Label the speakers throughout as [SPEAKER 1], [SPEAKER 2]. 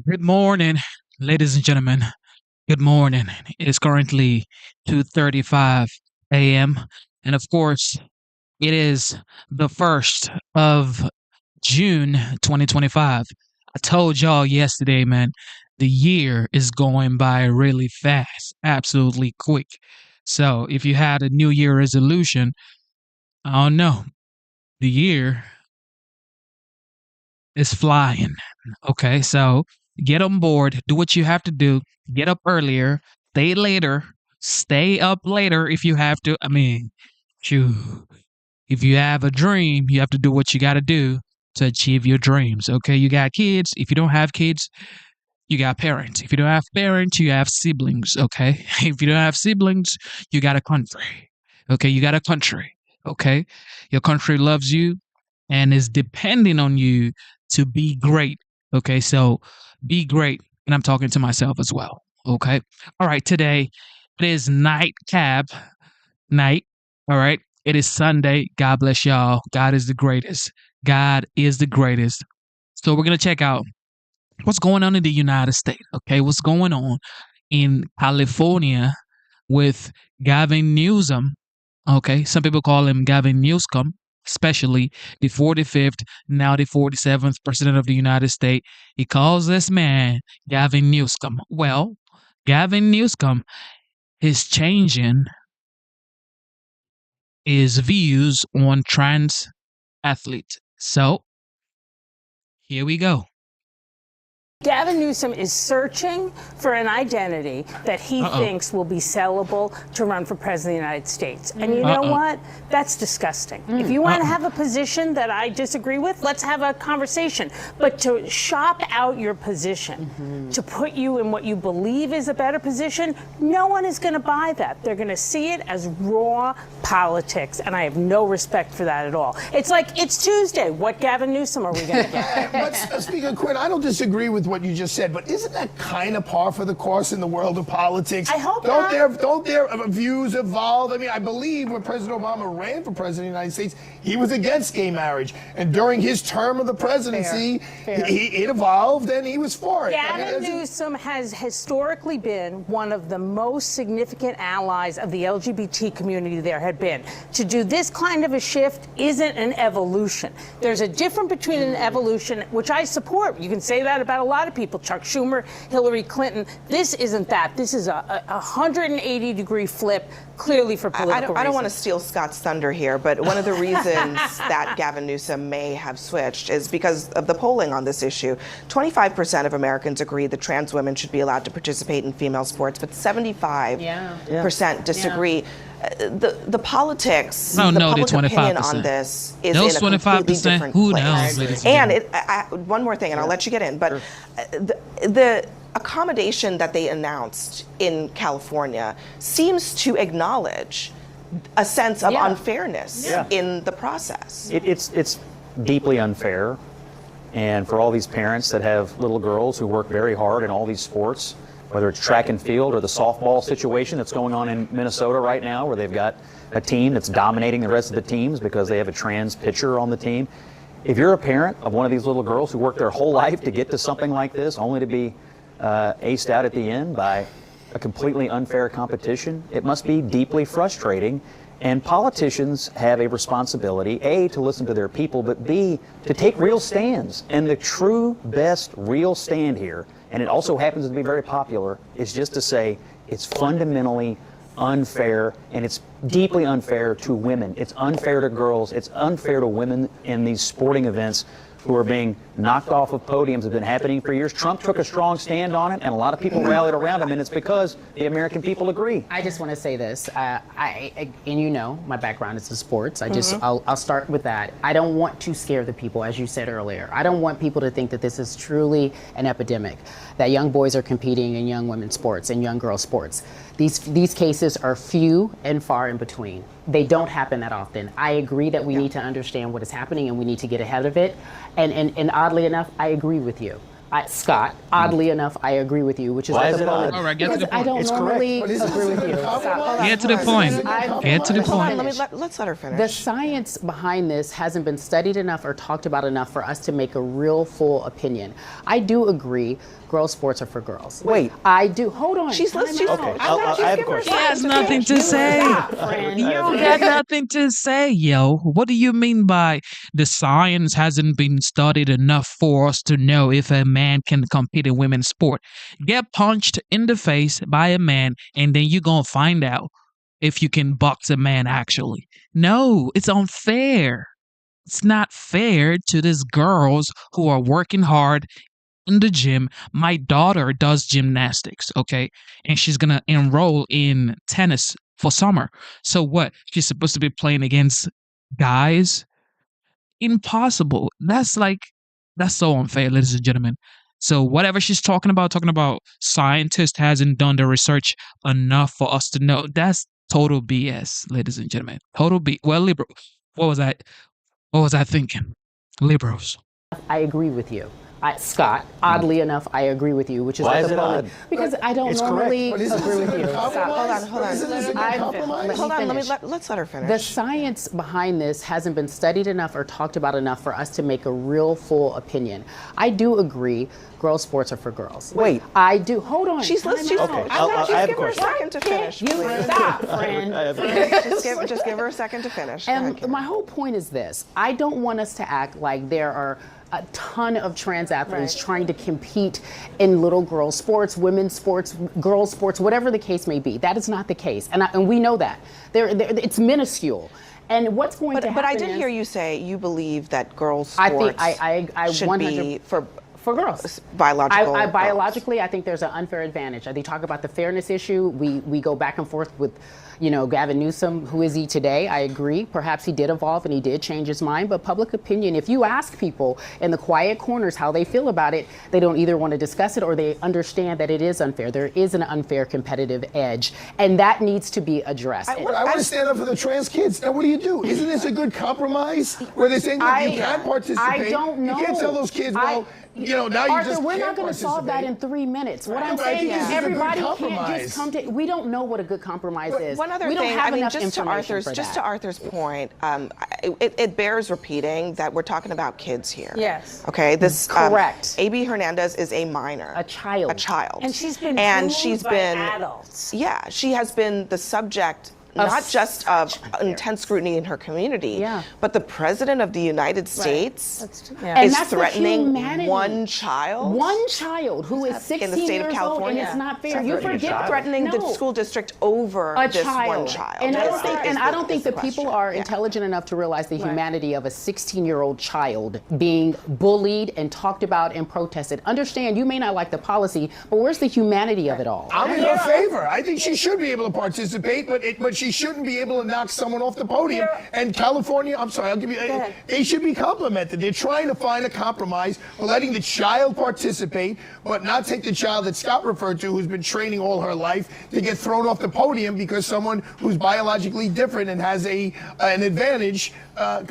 [SPEAKER 1] Good morning, ladies and gentlemen. Good morning. It is currently 2:35 a.m. and of course, it is the 1st of June 2025. I told y'all yesterday, man, the year is going by really fast, absolutely quick. So, if you had a New Year resolution, I don't know, the year is flying. Okay, so get on board, do what you have to do, get up earlier, stay later, stay up later if you have to. I mean, phew, if you have a dream, you have to do what you got to do to achieve your dreams. Okay, you got kids. If you don't have kids, you got parents. If you don't have parents, you have siblings. Okay, if you don't have siblings, you got a country. Okay, you got a country. Okay, your country loves you and is depending on you to be great. Okay, so be great. And I'm talking to myself as well. Okay. All right, today it is nightcap night. All right. It is Sunday. God bless y'all. God is the greatest. God is the greatest. So we're going to check out what's going on in the United States. Okay. What's going on in California with Gavin Newsom. Okay. Some people call him Gavin Newsom, especially the 45th, now the 47th president of the United States. He calls this man Gavin Newsom. Well, Gavin Newsom is changing his views on trans athletes. So here we go.
[SPEAKER 2] Gavin Newsom is searching for an identity that he thinks will be sellable to run for president of the United States. And you know what? That's disgusting. If you want to have a position that I disagree with, let's have a conversation. But to shop out your position, to put you in what you believe is a better position, no one is going to buy that. They're going to see it as raw politics, and I have no respect for that at all. It's like, it's Tuesday. What Gavin Newsom are we going to get?
[SPEAKER 3] But Speaker Quinn, I don't disagree with what you just said, but isn't that kind of par for the course in the world of politics?
[SPEAKER 2] I hope
[SPEAKER 3] don't
[SPEAKER 2] not.
[SPEAKER 3] Don't their views evolve? I mean, I believe when President Obama ran for president of the United States, he was against gay marriage, and during his term of the presidency, it evolved and he was for it.
[SPEAKER 2] Gavin Newsom has historically been one of the most significant allies of the LGBT community there had been. To do this kind of a shift isn't an evolution. There's a difference between an evolution, which I support. You can say that about a lot of people, Chuck Schumer, Hillary Clinton. This isn't that. This is a 180-degree flip, clearly for political reasons.
[SPEAKER 4] I don't want to steal Scott's thunder here, but one of the reasons that Gavin Newsom may have switched is because of the polling on this issue. 25% of Americans agree that trans women should be allowed to participate in female sports, but 75% disagree. The politics, the public opinion on this is in a completely different place. And one more thing, and I'll let you get in, but the accommodation that they announced in California seems to acknowledge a sense of unfairness in the process.
[SPEAKER 5] It's deeply unfair, and for all these parents that have little girls who work very hard in all these sports, whether it's track and field or the softball situation that's going on in Minnesota right now, where they've got a team that's dominating the rest of the teams because they have a trans pitcher on the team. If you're a parent of one of these little girls who worked their whole life to get to something like this, only to be aced out at the end by a completely unfair competition, it must be deeply frustrating. And politicians have a responsibility, A, to listen to their people, but B, to take real stands. And the true best real stand here, and it also happens to be very popular, is just to say it's fundamentally unfair, and it's deeply unfair to women. It's unfair to girls. It's unfair to women in these sporting events who are being knocked off of podiums. Have been happening for years. Trump took a strong stand on it, and a lot of people rallied around him, and it's because the American people agree.
[SPEAKER 6] I just want to say this, and you know, my background is in sports. I'll start with that. I don't want to scare the people, as you said earlier. I don't want people to think that this is truly an epidemic, that young boys are competing in young women's sports and young girls' sports. These cases are few and far in between. They don't happen that often. I agree that we need to understand what is happening and we need to get ahead of it. And oddly enough, I agree with you. Scott, oddly enough, I agree with you, which is
[SPEAKER 5] Why
[SPEAKER 6] what
[SPEAKER 5] is it odd?
[SPEAKER 1] All right, get to the
[SPEAKER 6] I
[SPEAKER 1] point.
[SPEAKER 6] don't
[SPEAKER 5] It's
[SPEAKER 6] normally
[SPEAKER 3] But isn't
[SPEAKER 6] agree
[SPEAKER 3] this
[SPEAKER 6] with
[SPEAKER 3] a
[SPEAKER 6] you.
[SPEAKER 3] compromise?
[SPEAKER 1] Get to the point. Get to the
[SPEAKER 4] Hold on,
[SPEAKER 1] point.
[SPEAKER 4] let's let her finish.
[SPEAKER 6] The science behind this hasn't been studied enough or talked about enough for us to make a real full opinion. I do agree girls' sports are for girls.
[SPEAKER 5] Wait.
[SPEAKER 6] I do. Hold on.
[SPEAKER 4] She's
[SPEAKER 6] Time
[SPEAKER 4] listening.
[SPEAKER 6] out.
[SPEAKER 5] Okay,
[SPEAKER 4] I thought
[SPEAKER 5] I have a
[SPEAKER 4] give her
[SPEAKER 5] question.
[SPEAKER 1] He
[SPEAKER 4] time
[SPEAKER 1] has
[SPEAKER 4] to
[SPEAKER 1] nothing
[SPEAKER 4] finish.
[SPEAKER 1] to say.
[SPEAKER 6] friend.
[SPEAKER 1] You got nothing to say, yo. What do you mean by the science hasn't been studied enough for us to know if a man can compete in women's sport? Get punched in the face by a man, and then you're gonna find out if you can box a man actually. No, it's unfair. It's not fair to these girls who are working hard in the gym. My daughter does gymnastics, okay? And she's gonna enroll in tennis for summer. So what? She's supposed to be playing against guys? Impossible. That's so unfair, ladies and gentlemen. So whatever she's talking about scientist hasn't done the research enough for us to know. That's total BS, ladies and gentlemen. Total B. Well, liberal. What was I? What was I thinking? Liberals.
[SPEAKER 6] I agree with you. Scott, oddly enough, I agree with you, which is
[SPEAKER 5] Why
[SPEAKER 6] what
[SPEAKER 5] is
[SPEAKER 6] the
[SPEAKER 5] it
[SPEAKER 6] polling-
[SPEAKER 5] odd?
[SPEAKER 6] because I don't
[SPEAKER 5] It's
[SPEAKER 6] normally
[SPEAKER 3] But isn't
[SPEAKER 6] agree
[SPEAKER 3] this
[SPEAKER 6] with
[SPEAKER 3] a
[SPEAKER 6] you.
[SPEAKER 3] compromise?
[SPEAKER 6] Stop.
[SPEAKER 4] Hold on.
[SPEAKER 3] Isn't this a good
[SPEAKER 6] I-
[SPEAKER 3] compromise?
[SPEAKER 4] Hold on,
[SPEAKER 6] finish.
[SPEAKER 4] let's let her finish.
[SPEAKER 6] The science behind this hasn't been studied enough or talked about enough for us to make a real full opinion. I do agree girls' sports are for girls.
[SPEAKER 5] Wait.
[SPEAKER 6] I do. Hold on.
[SPEAKER 4] She's
[SPEAKER 6] Time
[SPEAKER 4] listening.
[SPEAKER 6] out.
[SPEAKER 5] Okay,
[SPEAKER 4] I thought
[SPEAKER 5] I
[SPEAKER 4] she'd
[SPEAKER 5] have a
[SPEAKER 4] give her a
[SPEAKER 5] question.
[SPEAKER 4] second to finish.
[SPEAKER 6] You
[SPEAKER 4] please.
[SPEAKER 6] stop, friend.
[SPEAKER 4] Just give her a second to finish. Go ahead,
[SPEAKER 6] And
[SPEAKER 4] Karen.
[SPEAKER 6] my whole point is this. I don't want us to act like there are a ton of trans athletes trying to compete in little girl sports, women's sports, girls sports, whatever the case may be. That is not the case. And we know that. It's minuscule. And what's going to happen
[SPEAKER 4] But I did
[SPEAKER 6] is-
[SPEAKER 4] hear you say you believe that girls'
[SPEAKER 6] I
[SPEAKER 4] sports
[SPEAKER 6] think I
[SPEAKER 4] should
[SPEAKER 6] 100
[SPEAKER 4] be for
[SPEAKER 6] girls.
[SPEAKER 4] biological.
[SPEAKER 6] I
[SPEAKER 4] girls.
[SPEAKER 6] biologically, I think there's an unfair advantage. They talk about the fairness issue. We go back and forth with, Gavin Newsom. Who is he today? I agree. Perhaps he did evolve and he did change his mind. But public opinion, if you ask people in the quiet corners how they feel about it, they don't either want to discuss it or they understand that it is unfair. There is an unfair competitive edge, and that needs to be addressed.
[SPEAKER 3] I want to stand up for the trans kids. Now, what do you do? Isn't this a good compromise? Where they're saying, look, you can participate.
[SPEAKER 6] I don't know.
[SPEAKER 3] You can't tell those kids, now you
[SPEAKER 6] Arthur,
[SPEAKER 3] just
[SPEAKER 6] we're
[SPEAKER 3] can't
[SPEAKER 6] not going to solve that in 3 minutes. What I'm
[SPEAKER 3] but I
[SPEAKER 6] saying
[SPEAKER 3] think
[SPEAKER 6] is
[SPEAKER 3] this is a good
[SPEAKER 6] everybody can't
[SPEAKER 3] compromise.
[SPEAKER 6] just come to. We don't know what a good compromise is.
[SPEAKER 4] One other
[SPEAKER 6] we don't
[SPEAKER 4] thing,
[SPEAKER 6] have enough
[SPEAKER 4] just to
[SPEAKER 6] information for
[SPEAKER 4] Arthur's
[SPEAKER 6] that.
[SPEAKER 4] point, it bears repeating that we're talking about kids here.
[SPEAKER 2] Yes.
[SPEAKER 4] Okay. This
[SPEAKER 6] Correct.
[SPEAKER 4] A.B. Hernandez is a minor.
[SPEAKER 6] A child.
[SPEAKER 4] A child.
[SPEAKER 2] And she's been
[SPEAKER 4] and
[SPEAKER 2] groomed
[SPEAKER 4] she's
[SPEAKER 2] by
[SPEAKER 4] been
[SPEAKER 2] adults.
[SPEAKER 4] Yeah, she has been the subject. Not just of intense scrutiny in her community,
[SPEAKER 6] Yeah.
[SPEAKER 4] but the president of the United States
[SPEAKER 6] And
[SPEAKER 4] is
[SPEAKER 6] that's the
[SPEAKER 4] threatening
[SPEAKER 6] humanity.
[SPEAKER 4] one child.
[SPEAKER 6] One child who is 16
[SPEAKER 4] in the state of
[SPEAKER 6] years old, and
[SPEAKER 4] California.
[SPEAKER 6] it's not fair.
[SPEAKER 5] It's
[SPEAKER 6] You
[SPEAKER 5] not threatening a
[SPEAKER 6] forget
[SPEAKER 5] child.
[SPEAKER 4] Threatening
[SPEAKER 6] no.
[SPEAKER 4] the school district over
[SPEAKER 6] a
[SPEAKER 4] this
[SPEAKER 6] child.
[SPEAKER 4] one child.
[SPEAKER 6] And I
[SPEAKER 4] is
[SPEAKER 6] don't
[SPEAKER 4] the-
[SPEAKER 6] think,
[SPEAKER 4] is
[SPEAKER 6] and
[SPEAKER 4] the-
[SPEAKER 6] I don't think
[SPEAKER 4] is the
[SPEAKER 6] that people
[SPEAKER 4] question.
[SPEAKER 6] are
[SPEAKER 4] Yeah.
[SPEAKER 6] intelligent enough to realize the humanity of a 16-year-old child being bullied and talked about and protested. Understand, you may not like the policy, but where's the humanity of it all?
[SPEAKER 3] I'm in her favor. I think she should be able to participate, but she shouldn't be able to knock someone off the podium. And California, I'm sorry, I'll give you. They should be complimented. They're trying to find a compromise for letting the child participate, but not take the child that Scott referred to, who's been training all her life, to get thrown off the podium because someone who's biologically different and has an advantage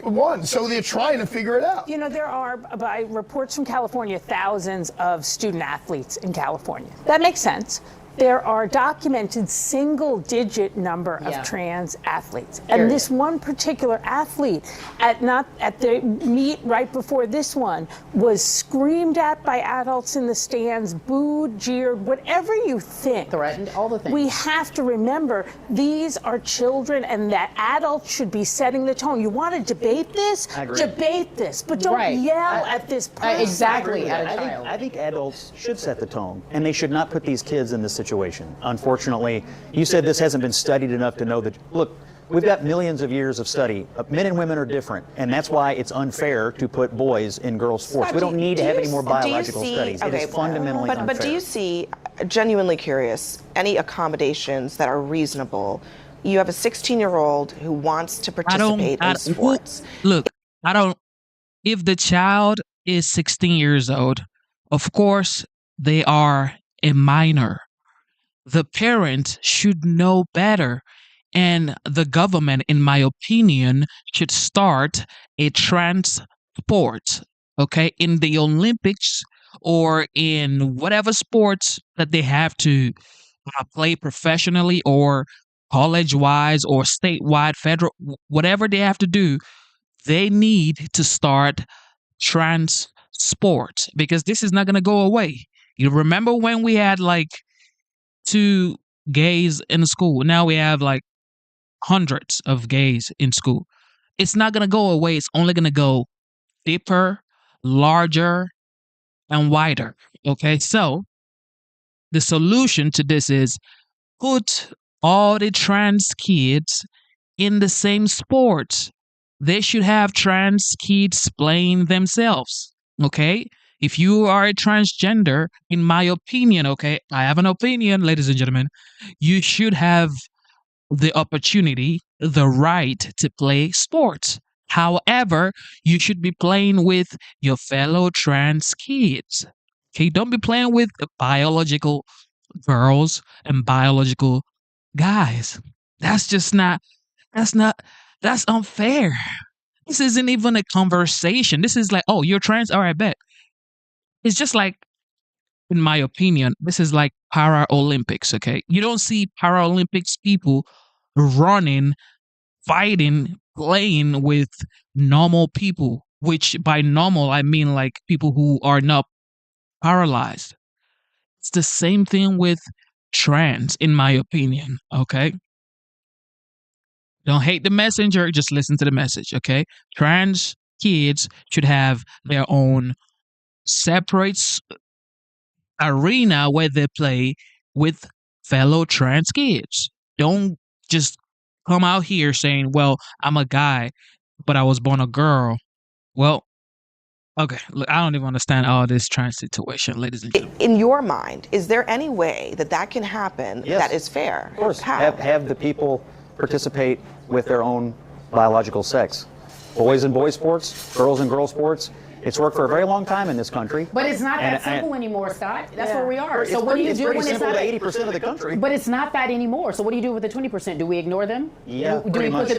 [SPEAKER 3] won. So they're trying to figure it out.
[SPEAKER 2] There are, by reports from California, thousands of student athletes in California. That makes sense. There are documented single-digit number of trans athletes. And this one particular athlete, at the meet right before this one, was screamed at by adults in the stands, booed, jeered, whatever you think.
[SPEAKER 6] Threatened, all the things.
[SPEAKER 2] We have to remember these are children and that adults should be setting the tone. You want to debate this?
[SPEAKER 5] I agree.
[SPEAKER 2] Debate this, but don't yell at this person.
[SPEAKER 6] Exactly, at a
[SPEAKER 5] I
[SPEAKER 6] child.
[SPEAKER 5] think adults should set the tone, and they should not put these kids in this situation. Unfortunately, you said this hasn't been studied enough to know that, look, we've got millions of years of study. Men and women are different, and that's why it's unfair to put boys in girls' sports. We don't need to have any more biological studies. It is fundamentally unfair.
[SPEAKER 4] But do you see, genuinely curious, any accommodations that are reasonable? You have a 16-year-old who wants to participate in sports.
[SPEAKER 1] Look, if the child is 16 years old, of course, they are a minor. The parent should know better. And the government, in my opinion, should start a trans sport, okay? In the Olympics, or in whatever sports that they have to play professionally or college-wise or statewide, federal, whatever they have to do, they need to start trans sports because this is not going to go away. You remember when we had like 2 gays in the school? Now we have like hundreds of gays in school. It's not going to go away. It's only going to go deeper, larger, and wider. Okay, so the solution to this is put all the trans kids in the same sports. They should have trans kids playing themselves. Okay, if you are a transgender, in my opinion, okay, I have an opinion, ladies and gentlemen, you should have the opportunity, the right to play sports. However, you should be playing with your fellow trans kids. Okay, don't be playing with biological girls and biological guys. That's just not, that's unfair. This isn't even a conversation. This is like, oh, you're trans? All right, bet. It's just like, in my opinion, this is like Paralympics, okay? You don't see Paralympics people running, fighting, playing with normal people, which by normal, I mean like people who are not paralyzed. It's the same thing with trans, in my opinion, okay? Don't hate the messenger, just listen to the message, okay? Trans kids should have their own separate arena where they play with fellow trans kids. Don't just come out here saying, well, I'm a guy, but I was born a girl. Well, okay, look, I don't even understand all this trans situation, ladies and gentlemen.
[SPEAKER 4] In your mind, is there any way that that can happen that is fair?
[SPEAKER 5] Of course.
[SPEAKER 4] How?
[SPEAKER 5] Have the people participate with their own biological sex. Boys in boy sports, girls in girl sports. It's worked for a very long time in this country.
[SPEAKER 6] But it's not that simple anymore, Scott. That's where we are. So what do you do when it's not
[SPEAKER 5] 80% of the country?
[SPEAKER 6] But it's not that anymore. So what do you do with the 20%? Do we ignore them?
[SPEAKER 5] Yeah,
[SPEAKER 6] do
[SPEAKER 5] pretty
[SPEAKER 6] we
[SPEAKER 5] much.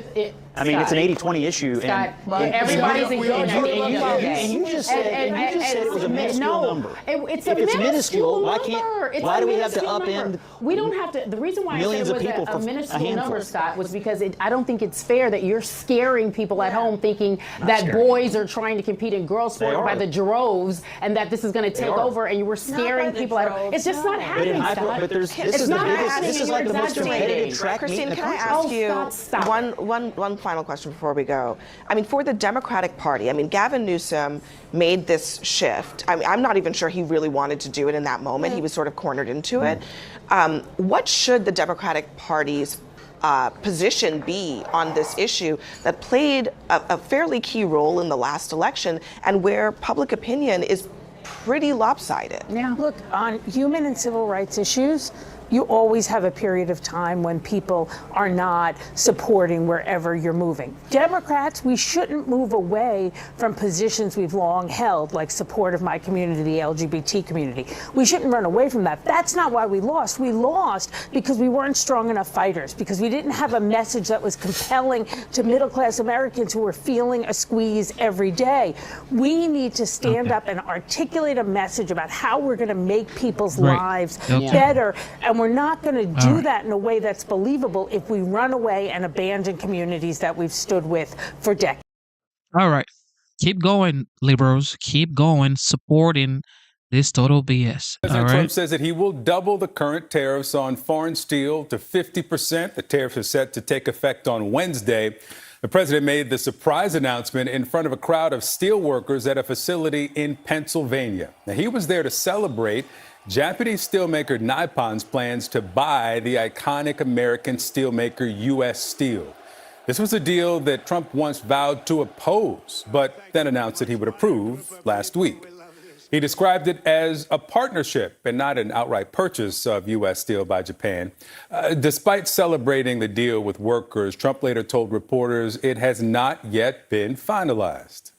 [SPEAKER 6] I
[SPEAKER 5] mean, it's an 80-20 issue.
[SPEAKER 6] Scott,
[SPEAKER 5] and
[SPEAKER 6] everybody's ignoring
[SPEAKER 5] and you just said it was a minuscule number.
[SPEAKER 6] It's
[SPEAKER 5] if
[SPEAKER 6] a
[SPEAKER 5] it's minuscule,
[SPEAKER 6] number.
[SPEAKER 5] why do we have to upend?
[SPEAKER 6] We don't have to. The reason why
[SPEAKER 5] millions
[SPEAKER 6] I said it
[SPEAKER 5] of people
[SPEAKER 6] was a
[SPEAKER 5] for
[SPEAKER 6] minuscule
[SPEAKER 5] a
[SPEAKER 6] number,
[SPEAKER 5] handful.
[SPEAKER 6] Scott, was because I don't think it's fair that you're scaring people at home thinking that boys are trying to compete in girl sport by the droves and that this is going to take over and you were scaring people at home. It's just not happening, Scott.
[SPEAKER 5] But this
[SPEAKER 6] It's not happening.
[SPEAKER 5] This is like the most competitive track meet in
[SPEAKER 4] Christine,
[SPEAKER 5] the
[SPEAKER 4] can I
[SPEAKER 5] country.
[SPEAKER 4] ask you one final question before we go? I mean, for the Democratic Party, I mean, Gavin Newsom made this shift. I mean, I'm not even sure he really wanted to do it in that moment. He was sort of cornered into it. What should the Democratic Party's position be on this issue that played a fairly key role in the last election and where public opinion is pretty lopsided?
[SPEAKER 2] Yeah. Look, on human and civil rights issues, you always have a period of time when people are not supporting wherever you're moving. Democrats, we shouldn't move away from positions we've long held, like support of my community, the LGBT community. We shouldn't run away from that. That's not why we lost. We lost because we weren't strong enough fighters, because we didn't have a message that was compelling to middle-class Americans who were feeling a squeeze every day. We need to stand up and articulate a message about how we're going to make people's lives better. And we're not going to do that in a way that's believable if we run away and abandon communities that we've stood with for decades.
[SPEAKER 1] All right. Keep going, liberals. Keep going, supporting this total BS.
[SPEAKER 7] President Trump says that he will double the current tariffs on foreign steel to 50%. The tariffs are set to take effect on Wednesday. The president made the surprise announcement in front of a crowd of steel workers at a facility in Pennsylvania. Now, he was there to celebrate Japanese steelmaker Nippon's plans to buy the iconic American steelmaker U.S. Steel. This was a deal that Trump once vowed to oppose, but then announced that he would approve last week. He described it as a partnership and not an outright purchase of U.S. Steel by Japan. Despite celebrating the deal with workers, Trump later told reporters it has not yet been finalized.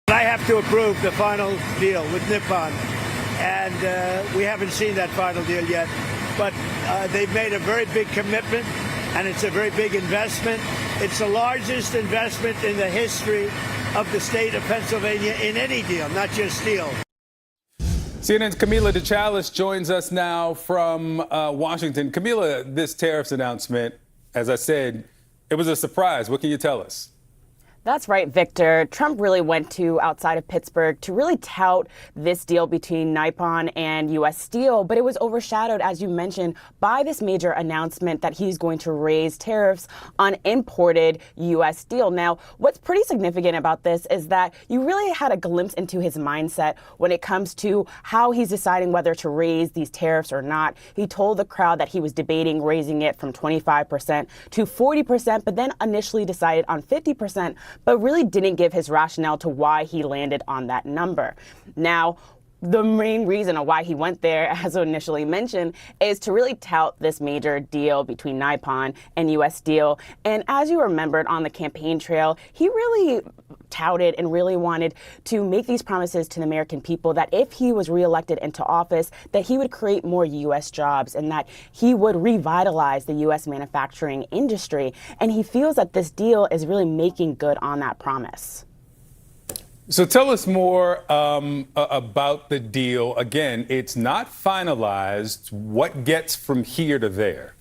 [SPEAKER 8] I have to approve the final deal with Nippon. And we haven't seen that final deal yet. But they've made a very big commitment, and it's a very big investment. It's the largest investment in the history of the state of Pennsylvania in any deal, not just steel.
[SPEAKER 7] CNN's Camila DeChalis joins us now from Washington. Camila, this tariffs announcement, as I said, it was a surprise. What can you tell us?
[SPEAKER 9] That's right, Victor. Trump really went to outside of Pittsburgh to really tout this deal between Nippon and U.S. Steel, but it was overshadowed, as you mentioned, by this major announcement that he's going to raise tariffs on imported U.S. steel. Now, what's pretty significant about this is that you really had a glimpse into his mindset when it comes to how he's deciding whether to raise these tariffs or not. He told the crowd that he was debating raising it from 25% to 40%, but then initially decided on 50%. But really didn't give his rationale to why he landed on that number. Now, the main reason why he went there, as initially mentioned, is to really tout this major deal between Nippon and U.S. Steel. And as you remembered on the campaign trail, he really touted and really wanted to make these promises to the American people that if he was reelected into office, that he would create more U.S. jobs and that he would revitalize the U.S. manufacturing industry. And he feels that this deal is really making good on that promise.
[SPEAKER 7] So tell us more about the deal. Again, it's not finalized. What gets from here to there?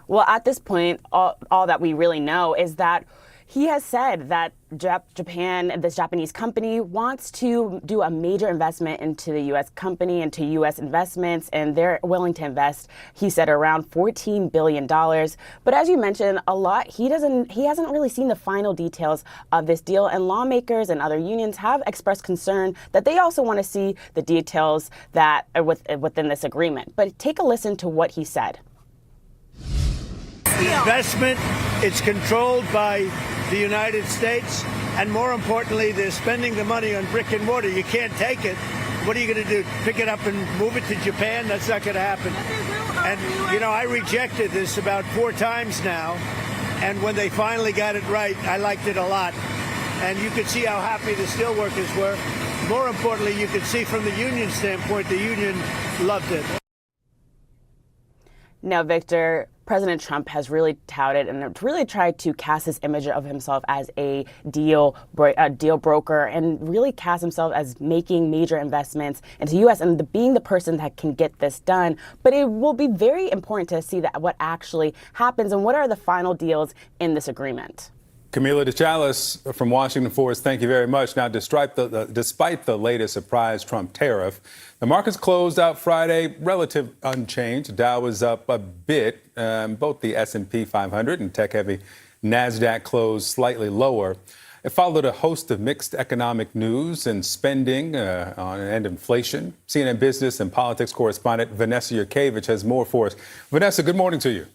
[SPEAKER 9] Well, at this point, all that we really know is that he has said that Japan, this Japanese company, wants to do a major investment into the U.S. company, into U.S. investments, and they're willing to invest, he said, around $14 billion. But as you mentioned, he hasn't really seen the final details of this deal, and lawmakers and other unions have expressed concern that they also want to see the details that are within this agreement. But take a listen to what he said.
[SPEAKER 8] Investment, it's controlled by the United States, and more importantly, they're spending the money on brick and mortar. You can't take it. What are you going to do? Pick it up and move it to Japan? That's not going to happen. And, you know, I rejected this about 4 times now, and when they finally got it right, I liked it a lot. And you could see how happy the steelworkers were. More importantly, you could see from the union standpoint, the union loved it.
[SPEAKER 9] Now, Victor, President Trump has really touted and really tried to cast his image of himself as a deal broker and really cast himself as making major investments into the U.S. and being the person that can get this done. But it will be very important to see that what actually happens and what are the final deals in this agreement.
[SPEAKER 7] Camila DeChalis from Washington for us, thank you very much. Now, despite the latest surprise Trump tariff, the markets closed out Friday relative unchanged. Dow was up a bit. Both the S&P 500 and tech-heavy NASDAQ closed slightly lower. It followed a host of mixed economic news and spending and inflation. CNN business and politics correspondent Vanessa Yurkevich has more for us. Vanessa, good morning to you.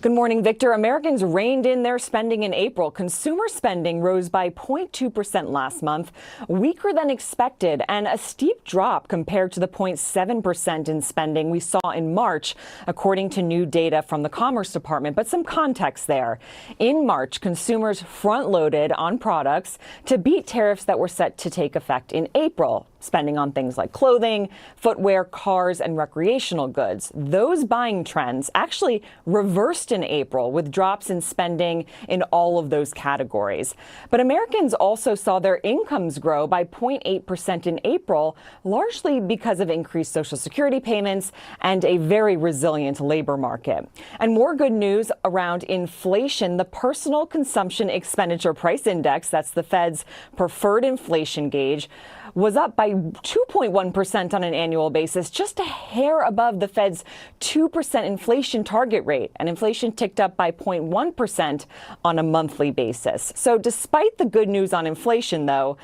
[SPEAKER 10] Good morning, Victor. Americans reined in their spending in April. Consumer spending rose by 0.2% last month, weaker than expected, and a steep drop compared to the 0.7% in spending we saw in March, according to new data from the Commerce Department. But some context there. In March, consumers front-loaded on products to beat tariffs that were set to take effect in April, spending on things like clothing, footwear, cars, and recreational goods. Those buying trends actually reversed in April, with drops in spending in all of those categories. But Americans also saw their incomes grow by 0.8% in April, largely because of increased Social Security payments and a very resilient labor market. And more good news around inflation. The Personal Consumption Expenditure Price Index, that's the Fed's preferred inflation gauge, was up by 2.1% on an annual basis, just a hair above the Fed's 2% inflation target rate. And inflation ticked up by 0.1% on a monthly basis. So despite the good news on inflation, though,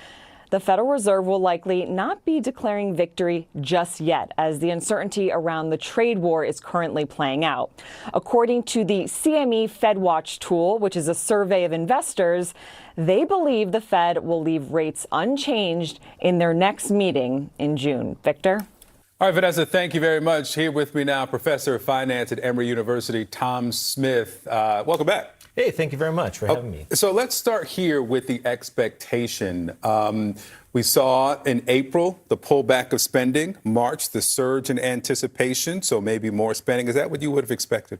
[SPEAKER 10] the Federal Reserve will likely not be declaring victory just yet, as the uncertainty around the trade war is currently playing out. According to the CME FedWatch tool, which is a survey of investors, they believe the Fed will leave rates unchanged in their next meeting in June. Victor?
[SPEAKER 7] All right, Vanessa, thank you very much. Here with me now, Professor of Finance at Emory University, Tom Smith. Welcome back.
[SPEAKER 11] Hey, thank you very much for having me.
[SPEAKER 7] So let's start here with the expectation. We saw in April the pullback of spending, March the surge in anticipation, so maybe more spending. Is that what you would have expected?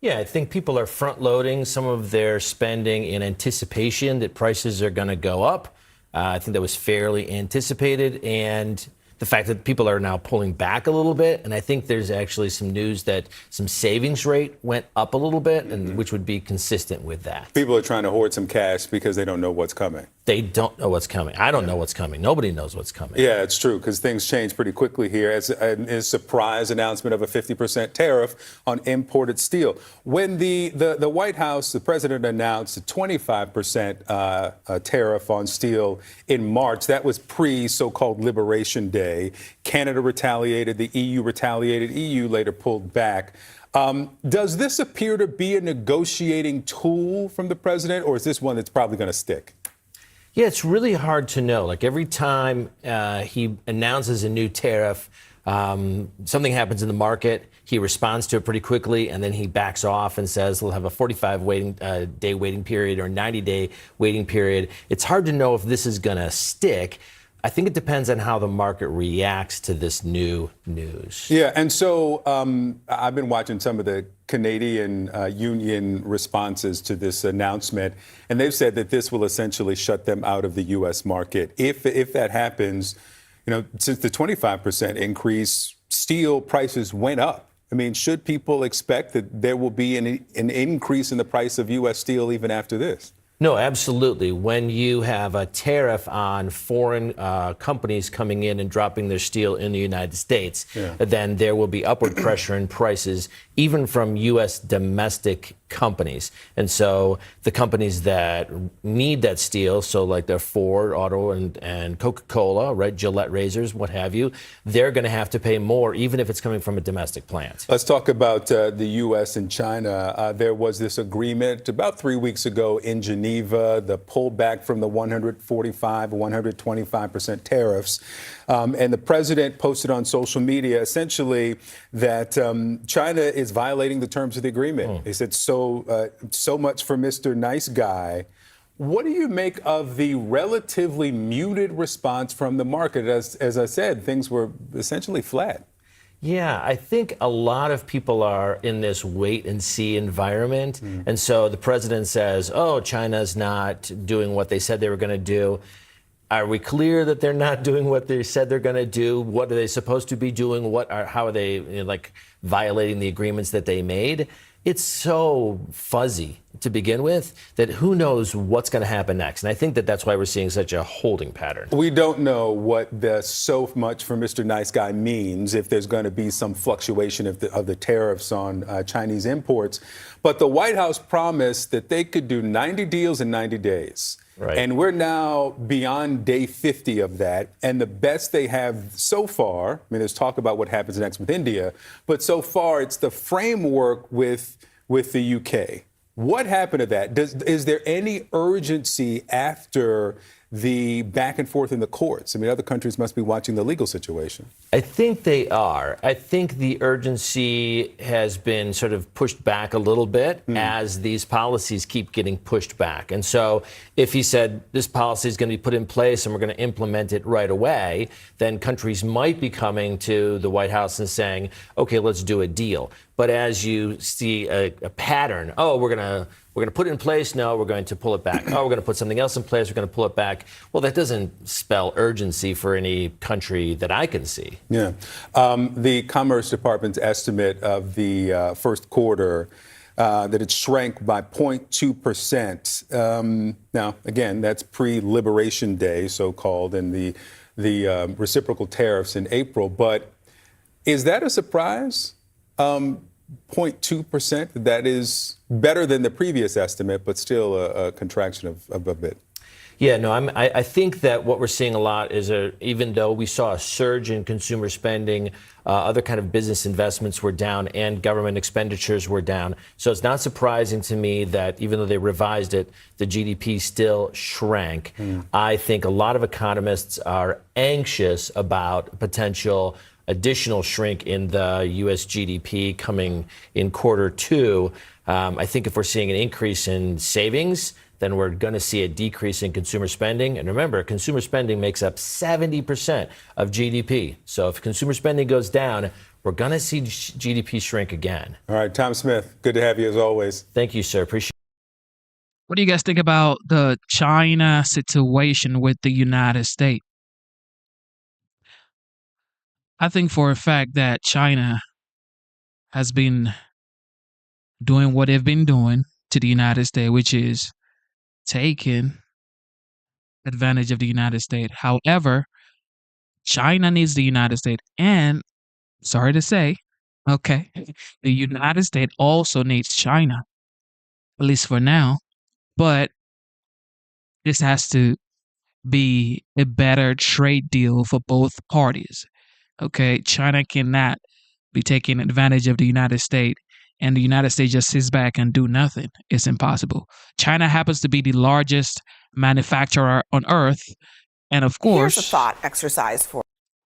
[SPEAKER 11] Yeah, I think people are front loading some of their spending in anticipation that prices are going to go up. I think that was fairly anticipated. And the fact that people are now pulling back a little bit. And I think there's actually some news that some savings rate went up a little bit, and which would be consistent with that.
[SPEAKER 7] People are trying to hoard some cash because they don't know what's coming.
[SPEAKER 11] They don't know what's coming. I don't know what's coming. Nobody knows what's coming.
[SPEAKER 7] Yeah, it's true, because things change pretty quickly here. As a surprise announcement of a 50% tariff on imported steel. When the White House, the president announced a 25% tariff on steel in March, that was pre-so-called Liberation Day. Canada retaliated, the EU retaliated, EU later pulled back. Does this appear to be a negotiating tool from the president, or is this one that's probably going to stick?
[SPEAKER 11] Yeah, it's really hard to know. Like every time he announces a new tariff, something happens in the market, he responds to it pretty quickly, and then he backs off and says we'll have a 45-day waiting period or 90-day waiting period. It's hard to know if this is going to stick. I think it depends on how the market reacts to this new news.
[SPEAKER 7] Yeah, and so I've been watching some of the Canadian union responses to this announcement, and they've said that this will essentially shut them out of the U.S. market. If that happens, since the 25% increase, steel prices went up. I mean, should people expect that there will be an increase in the price of U.S. steel even after this?
[SPEAKER 11] No, absolutely. When you have a tariff on foreign companies coming in and dropping their steel in the United States, then there will be upward pressure in prices, even from U.S. domestic companies. And so the companies that need that steel, so like their Ford, Auto, and Coca-Cola, right, Gillette razors, what have you, they're going to have to pay more, even if it's coming from a domestic plant.
[SPEAKER 7] Let's talk about the U.S. and China. There was this agreement about 3 weeks ago in Geneva, the pullback from the 125% tariffs. And the president posted on social media essentially that China is violating the terms of the agreement. He said, so much for Mr. Nice Guy. What do you make of the relatively muted response from the market? As I said, things were essentially flat.
[SPEAKER 11] Yeah, I think a lot of people are in this wait and see environment. And so the president says, oh, China's not doing what they said they were going to do. Are we clear that they're not doing what they said they're going to do? What are they supposed to be doing? How are they violating the agreements that they made? It's so fuzzy to begin with that who knows what's going to happen next. And I think that that's why we're seeing such a holding pattern.
[SPEAKER 7] We don't know what the so much for Mr. Nice Guy means, if there's going to be some fluctuation of the tariffs on Chinese imports. But the White House promised that they could do 90 deals in 90 days. Right. And we're now beyond day 50 of that. And the best they have so far, I mean, there's talk about what happens next with India, but so far it's the framework with the UK. What happened to that? Is there any urgency after the back and forth in the courts? I mean, other countries must be watching the legal situation.
[SPEAKER 11] I think they are. I think the urgency has been sort of pushed back a little bit as these policies keep getting pushed back. And so if he said this policy is going to be put in place and we're going to implement it right away, then countries might be coming to the White House and saying, OK, let's do a deal. But as you see a pattern, oh, we're going to put it in place. No, we're going to pull it back. Oh, we're going to put something else in place. We're going to pull it back. Well, that doesn't spell urgency for any country that I can see.
[SPEAKER 7] Yeah. The Commerce Department's estimate of the first quarter that it shrank by 0.2%. Now, again, that's pre-Liberation Day, so-called, and the reciprocal tariffs in April. But is that a surprise? 0.2%, that is better than the previous estimate, but still a contraction of a bit.
[SPEAKER 11] Yeah, no, I think that what we're seeing a lot is even though we saw a surge in consumer spending, other kind of business investments were down and government expenditures were down. So it's not surprising to me that even though they revised it, the GDP still shrank. I think a lot of economists are anxious about potential additional shrink in the U.S. GDP coming in quarter two. I think if we're seeing an increase in savings, then we're going to see a decrease in consumer spending. And remember, consumer spending makes up 70% of GDP. So if consumer spending goes down, we're going to see GDP shrink again.
[SPEAKER 7] All right, Tom Smith, good to have you as always.
[SPEAKER 11] Thank you, sir. Appreciate it.
[SPEAKER 1] What do you guys think about the China situation with the United States? I think for a fact that China has been doing what they've been doing to the United States, which is taking advantage of the United States. However, China needs the United States, and sorry to say, okay, the United States also needs China, at least for now. But this has to be a better trade deal for both parties. Okay, China cannot be taking advantage of the United States and the United States just sits back and do nothing. It's impossible. China happens to be the largest manufacturer on earth. And of course,
[SPEAKER 4] here's a thought exercise for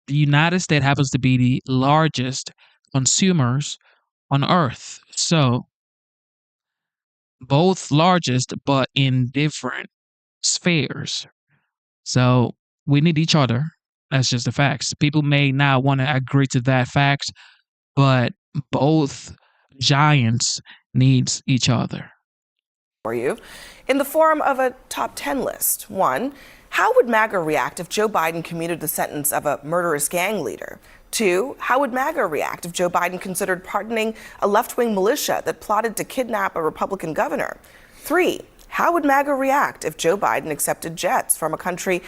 [SPEAKER 1] the United States happens to be the largest consumers on earth. So both largest, but in different spheres. So we need each other. That's just the facts. People may not want to agree to that fact, but both giants needs each other.
[SPEAKER 4] For you, in the form of a top 10 list. 1, how would MAGA react if Joe Biden commuted the sentence of a murderous gang leader? 2, how would MAGA react if Joe Biden considered pardoning a left-wing militia that plotted to kidnap a Republican governor? 3, how would MAGA react if Joe Biden accepted jets from a country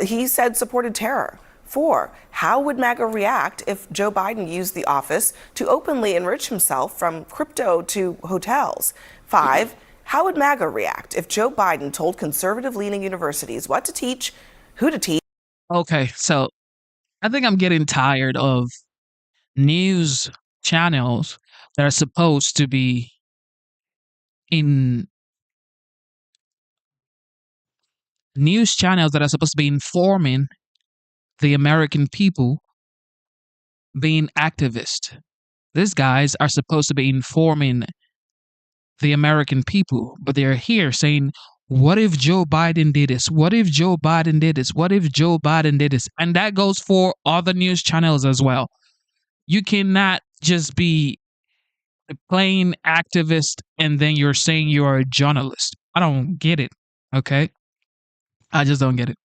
[SPEAKER 4] he said supported terror? 4, how would MAGA react if Joe Biden used the office to openly enrich himself from crypto to hotels? 5, how would MAGA react if Joe Biden told conservative-leaning universities what to teach, who to teach?
[SPEAKER 1] Okay, so I think I'm getting tired of news channels that are supposed to be informing the American people being activists. These guys are supposed to be informing the American people, but they're here saying, what if Joe Biden did this? What if Joe Biden did this? What if Joe Biden did this? And that goes for other news channels as well. You cannot just be a plain activist and then you're saying you're a journalist. I don't get it, okay? I just don't get it.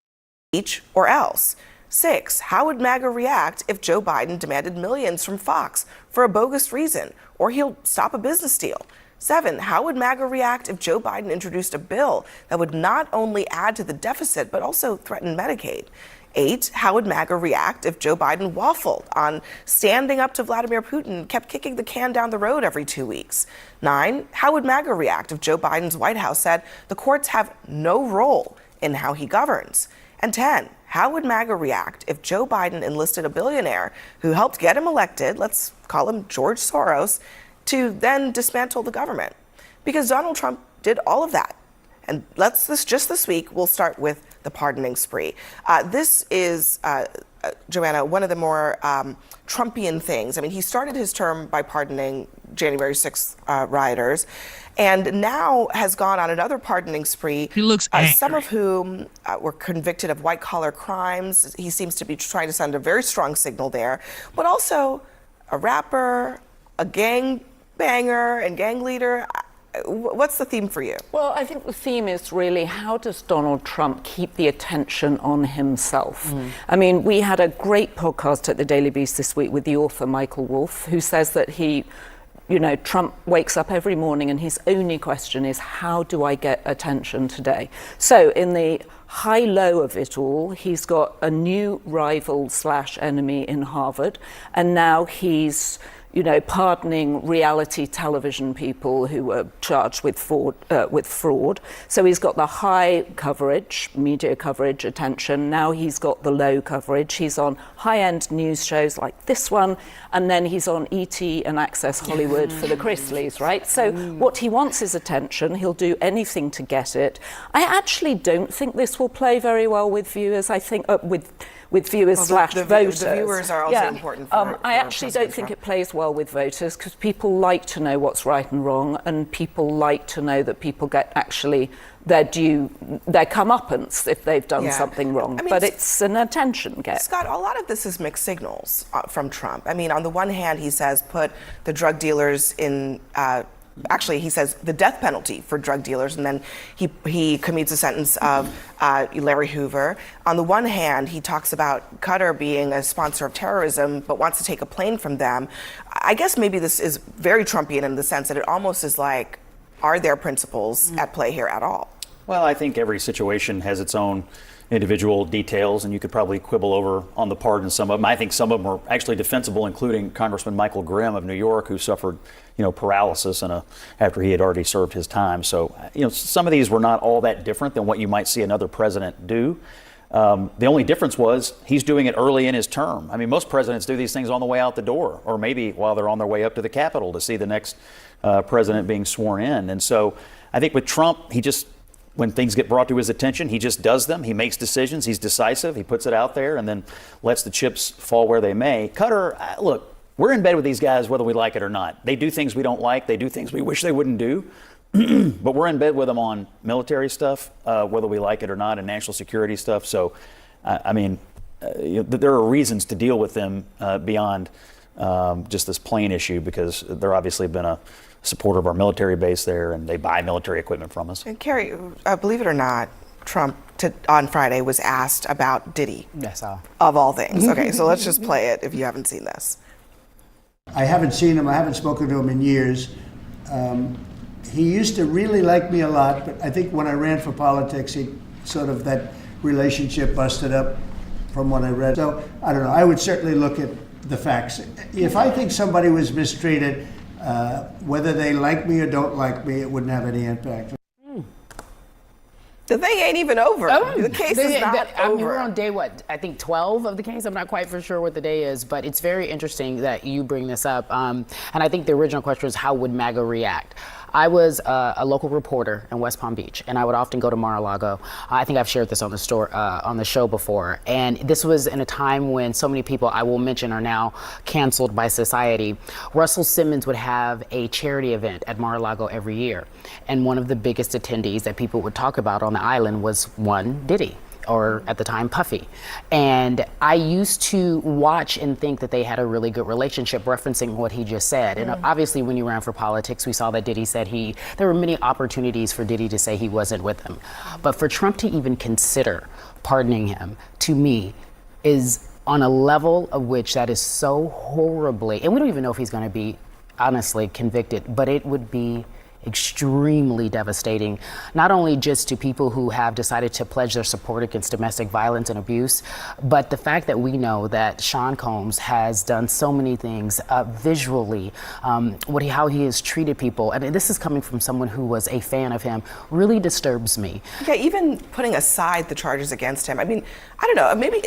[SPEAKER 4] Each or else. 6, how would MAGA react if Joe Biden demanded millions from Fox for a bogus reason, or he'll stop a business deal? 7, how would MAGA react if Joe Biden introduced a bill that would not only add to the deficit, but also threaten Medicaid? 8, how would MAGA react if Joe Biden waffled on standing up to Vladimir Putin and kept kicking the can down the road every 2 weeks? 9, how would MAGA react if Joe Biden's White House said the courts have no role in how he governs? And 10, how would MAGA react if Joe Biden enlisted a billionaire who helped get him elected, let's call him George Soros, to then dismantle the government? Because Donald Trump did all of that. And just this week, we'll start with the pardoning spree. This is, Joanna, one of the more Trumpian things. I mean, he started his term by pardoning January 6th rioters, and now has gone on another pardoning spree.
[SPEAKER 1] He looks angry.
[SPEAKER 4] Some of whom were convicted of white-collar crimes. He seems to be trying to send a very strong signal there, but also a rapper, a gang banger and gang leader. What's the theme for you?
[SPEAKER 12] Well, I think the theme is really, how does Donald Trump keep the attention on himself? I mean, we had a great podcast at the Daily Beast this week with the author Michael Wolff, who says that Trump wakes up every morning and his only question is, how do I get attention today? So in the high-low of it all, he's got a new rival/enemy in Harvard, and now he's pardoning reality television people who were charged with fraud. So he's got the high coverage, media coverage, attention. Now he's got the low coverage. He's on high-end news shows like this one, and then he's on ET and Access Hollywood for the Chrisleys, right? So what he wants is attention. He'll do anything to get it. I actually don't think this will play very well with viewers. I think with with viewers slash voters.
[SPEAKER 4] The viewers are also important.
[SPEAKER 12] I actually don't think it plays well with voters because people like to know what's right and wrong, and people like to know that people get actually their comeuppance if they've done something wrong. But it's an attention get.
[SPEAKER 4] Scott, a lot of this is mixed signals from Trump. I mean, on the one hand, he says put the drug dealers in. Actually, he says the death penalty for drug dealers, and then he commutes a sentence of Larry Hoover. On the one hand, he talks about Qatar being a sponsor of terrorism, but wants to take a plane from them. I guess maybe this is very Trumpian in the sense that it almost is like, are there principles at play here at all?
[SPEAKER 5] Well, I think every situation has its own individual details, and you could probably quibble over on the pardon some of them. I think some of them are actually defensible, including Congressman Michael Grimm of New York, who suffered, paralysis after he had already served his time. So, some of these were not all that different than what you might see another president do. The only difference was he's doing it early in his term. I mean, most presidents do these things on the way out the door, or maybe while they're on their way up to the Capitol to see the next president being sworn in. And so I think with Trump, when things get brought to his attention, he just does them. He makes decisions. He's decisive. He puts it out there and then lets the chips fall where they may. Qatar, look, we're in bed with these guys whether we like it or not. They do things we don't like. They do things we wish they wouldn't do. But we're in bed with them on military stuff, whether we like it or not, and national security stuff. So, there are reasons to deal with them beyond just this plane issue, because they're obviously been a supporter of our military base there, and they buy military equipment from us.
[SPEAKER 4] And Carrie, believe it or not, Trump on Friday was asked about Diddy.
[SPEAKER 6] Yes,
[SPEAKER 4] of all things. Okay, so let's just play it if you haven't seen this.
[SPEAKER 8] I haven't seen him. I haven't spoken to him in years. He used to really like me a lot, but I think when I ran for politics, that relationship busted up from what I read. So I don't know. I would certainly look at the facts. If I think somebody was mistreated, whether they like me or don't like me, it wouldn't have any impact.
[SPEAKER 4] The thing ain't even over. The case is not over.
[SPEAKER 6] We're on day, I think 12 of the case. I'm not quite for sure what the day is, but it's very interesting that you bring this up. And I think the original question was, how would MAGA react? I was a local reporter in West Palm Beach, and I would often go to Mar-a-Lago. I think I've shared this on the show before. And this was in a time when so many people I will mention are now canceled by society. Russell Simmons would have a charity event at Mar-a-Lago every year. And one of the biggest attendees that people would talk about on the island was one Diddy, or at the time Puffy. And I used to watch and think that they had a really good relationship, referencing what he just said. And obviously when you ran for politics, we saw that Diddy said there were many opportunities for Diddy to say he wasn't with him. But for Trump to even consider pardoning him, to me, is on a level of which that is so horribly, and we don't even know if he's gonna be honestly convicted, but it would be extremely devastating, not only just to people who have decided to pledge their support against domestic violence and abuse, but the fact that we know that Sean Combs has done so many things visually, how he has treated people, and this is coming from someone who was a fan of him, really disturbs me.
[SPEAKER 4] Yeah, even putting aside the charges against him, I mean, I don't know, maybe,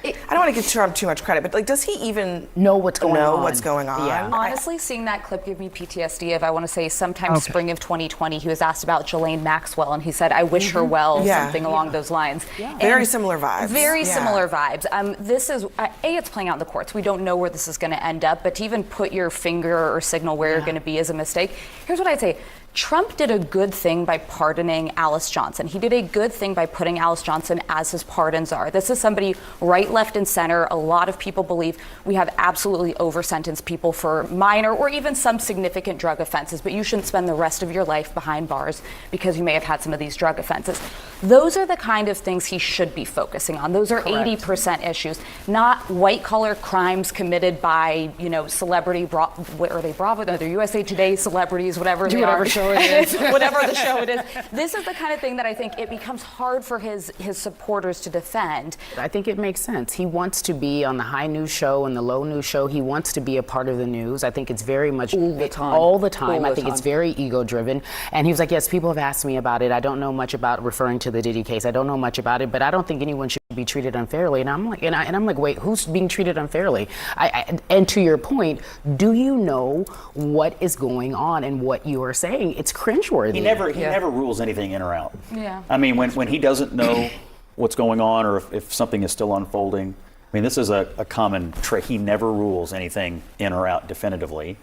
[SPEAKER 4] I don't want to give Trump too much credit, but does he even
[SPEAKER 6] know what's going on?
[SPEAKER 4] Yeah.
[SPEAKER 13] Honestly, seeing that clip gave me PTSD of, I want to say, sometime spring of 2020, he was asked about Ghislaine Maxwell, and he said, I wish her well, something along those lines.
[SPEAKER 4] Yeah. Very similar vibes.
[SPEAKER 13] Very similar vibes. This is, it's playing out in the courts. We don't know where this is going to end up, but to even put your finger or signal where you're going to be is a mistake. Here's what I'd say. Trump did a good thing by pardoning Alice Johnson. He did a good thing by putting Alice Johnson as his pardon czar. This is somebody right, left, and center. A lot of people believe we have absolutely over-sentenced people for minor or even some significant drug offenses, but you shouldn't spend the rest of your life behind bars because you may have had some of these drug offenses. Those are the kind of things he should be focusing on. Those are 80% issues, not white-collar crimes committed by, celebrity, what are they, Bravo, no, they're USA Today celebrities, whatever they are. Whatever the show it is. This is the kind of thing that I think it becomes hard for his supporters to defend.
[SPEAKER 6] I think it makes sense. He wants to be on the high news show and the low news show. He wants to be a part of the news. I think it's very much all the time. I think it's very ego driven. And he was like, yes, people have asked me about it. I don't know much about referring to the Diddy case. I don't know much about it, but I don't think anyone should be treated unfairly. And I'm like, wait, who's being treated unfairly? And to your point, do you know what is going on and what you are saying? It's cringeworthy.
[SPEAKER 5] He never rules anything in or out.
[SPEAKER 13] Yeah.
[SPEAKER 5] I mean, when he doesn't know what's going on or if something is still unfolding. I mean, this is a common trait. He never rules anything in or out definitively.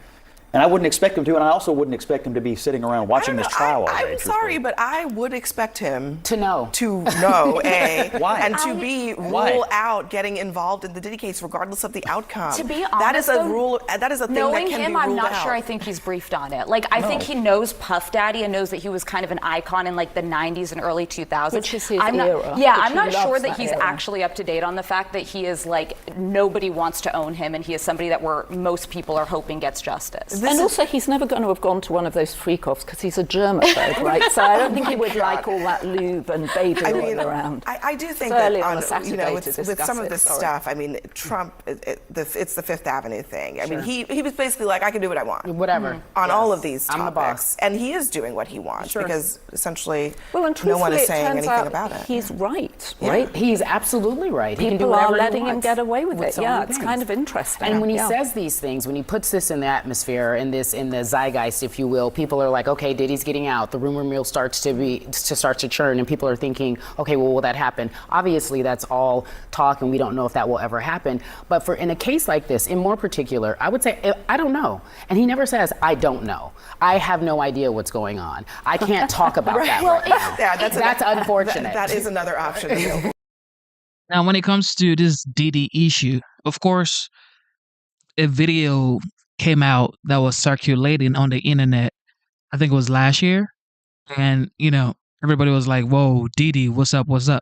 [SPEAKER 5] And I wouldn't expect him to, and I also wouldn't expect him to be sitting around watching this trial all day.
[SPEAKER 4] I'm sorry, but I would expect him
[SPEAKER 6] to know,
[SPEAKER 4] A,
[SPEAKER 5] Why?
[SPEAKER 4] and to B, rule out getting involved in the Diddy case regardless of the outcome.
[SPEAKER 13] To be honest,
[SPEAKER 4] that is a rule. That is a thing that
[SPEAKER 13] knowing
[SPEAKER 4] can
[SPEAKER 13] him,
[SPEAKER 4] be ruled
[SPEAKER 13] I'm not
[SPEAKER 4] out.
[SPEAKER 13] sure. I think he's briefed on it. Like, I think he knows Puff Daddy and knows that he was kind of an icon in like the 90s and early 2000s.
[SPEAKER 14] Which is his
[SPEAKER 13] I'm not,
[SPEAKER 14] era.
[SPEAKER 13] Yeah,
[SPEAKER 14] Which
[SPEAKER 13] I'm not
[SPEAKER 14] he
[SPEAKER 13] sure
[SPEAKER 14] loves
[SPEAKER 13] that he's
[SPEAKER 14] era.
[SPEAKER 13] actually up to date on the fact that he is like nobody wants to own him, and he is somebody that most people are hoping gets justice.
[SPEAKER 12] And also, he's never going to have gone to one of those freak-offs because he's a germaphobe, right? So I don't think he would like all that lube and baby oil around.
[SPEAKER 4] I do think
[SPEAKER 12] It's
[SPEAKER 4] that
[SPEAKER 12] early on a Saturday
[SPEAKER 4] with some of this stuff, I mean, Trump, it's the Fifth Avenue thing. I mean, he was basically like, I can do what I want.
[SPEAKER 6] Whatever.
[SPEAKER 4] On all of these topics.
[SPEAKER 6] I'm the boss.
[SPEAKER 4] And he is doing what he wants because essentially
[SPEAKER 12] and
[SPEAKER 4] no one is
[SPEAKER 12] truthfully,
[SPEAKER 4] saying
[SPEAKER 12] it turns
[SPEAKER 4] anything
[SPEAKER 12] out
[SPEAKER 4] about it.
[SPEAKER 12] He's right?
[SPEAKER 6] He's absolutely right. He can do
[SPEAKER 12] People
[SPEAKER 6] whatever
[SPEAKER 12] are
[SPEAKER 6] he
[SPEAKER 12] letting him
[SPEAKER 6] wants
[SPEAKER 12] get away with it.
[SPEAKER 6] so
[SPEAKER 12] Yeah,
[SPEAKER 6] many
[SPEAKER 12] it's
[SPEAKER 6] things.
[SPEAKER 12] kind of interesting.
[SPEAKER 6] And when he says these things, when he puts this in the atmosphere, in the zeitgeist, if you will, people are like, okay, Diddy's getting out. The rumor mill starts to churn, and people are thinking, okay, well, will that happen? Obviously, that's all talk, and we don't know if that will ever happen. But in a case like this, in more particular, I would say, I don't know. And he never says, I don't know. I have no idea what's going on. I can't talk about that right now.
[SPEAKER 4] Yeah,
[SPEAKER 6] that's unfortunate.
[SPEAKER 4] That is another option too.
[SPEAKER 1] Now, when it comes to this Diddy issue, of course, a video came out that was circulating on the internet, I think it was last year. And, everybody was like, whoa, Diddy, what's up, what's up?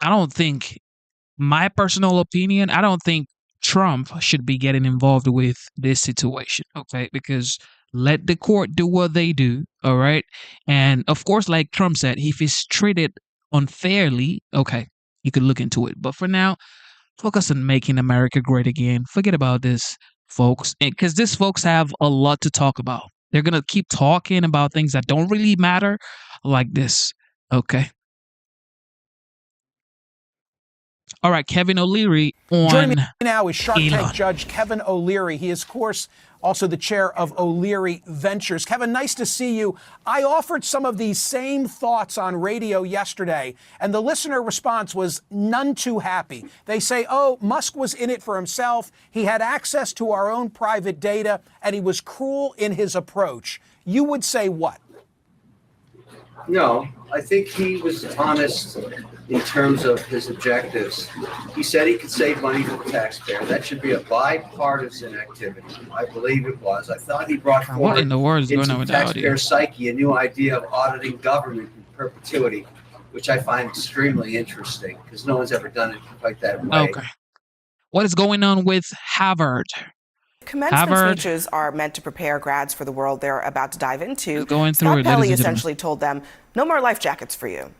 [SPEAKER 1] I don't think, my personal opinion, I don't think Trump should be getting involved with this situation, okay? Because let the court do what they do, all right? And of course, like Trump said, if he's treated unfairly, okay, you could look into it. But for now, focus on making America great again. Forget about this, folks, because these folks have a lot to talk about. They're going to keep talking about things that don't really matter like this, okay? All right, Kevin O'Leary on
[SPEAKER 15] Joining me now is Shark
[SPEAKER 1] Elon.
[SPEAKER 15] Tank Judge Kevin O'Leary. He is, of course, also the chair of O'Leary Ventures. Kevin, nice to see you. I offered some of these same thoughts on radio yesterday, and the listener response was none too happy. They say, oh, Musk was in it for himself. He had access to our own private data, and he was cruel in his approach. You would say what?
[SPEAKER 16] No, I think he was honest in terms of his objectives. He said he could save money for the taxpayer. That should be a bipartisan activity. I believe it was. I thought he brought
[SPEAKER 1] What
[SPEAKER 16] forward
[SPEAKER 1] in the world is going on
[SPEAKER 16] into
[SPEAKER 1] with
[SPEAKER 16] the
[SPEAKER 1] the audio?
[SPEAKER 16] taxpayer psyche a new idea of auditing government in perpetuity, which I find extremely interesting because no one's ever done it quite that way.
[SPEAKER 1] Okay. What is going on with Harvard?
[SPEAKER 4] Commencement
[SPEAKER 1] Harvard
[SPEAKER 4] speeches are meant to prepare grads for the world they're about to dive into.
[SPEAKER 1] going through
[SPEAKER 4] Scott
[SPEAKER 1] it,
[SPEAKER 4] Pelley
[SPEAKER 1] ladies and gentlemen.
[SPEAKER 4] essentially told them, no more life jackets for you.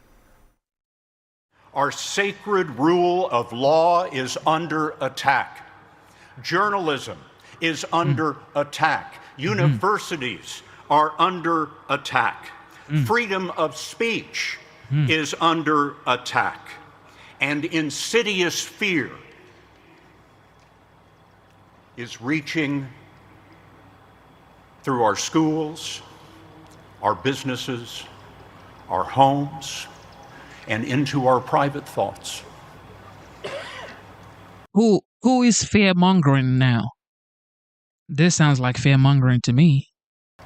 [SPEAKER 17] Our sacred rule of law is under attack. Journalism is under attack. Universities are under attack. Freedom of speech is under attack. And insidious fear is reaching through our schools, our businesses, our homes, and into our private thoughts.
[SPEAKER 1] Who is fear-mongering now? This sounds like fear-mongering to me.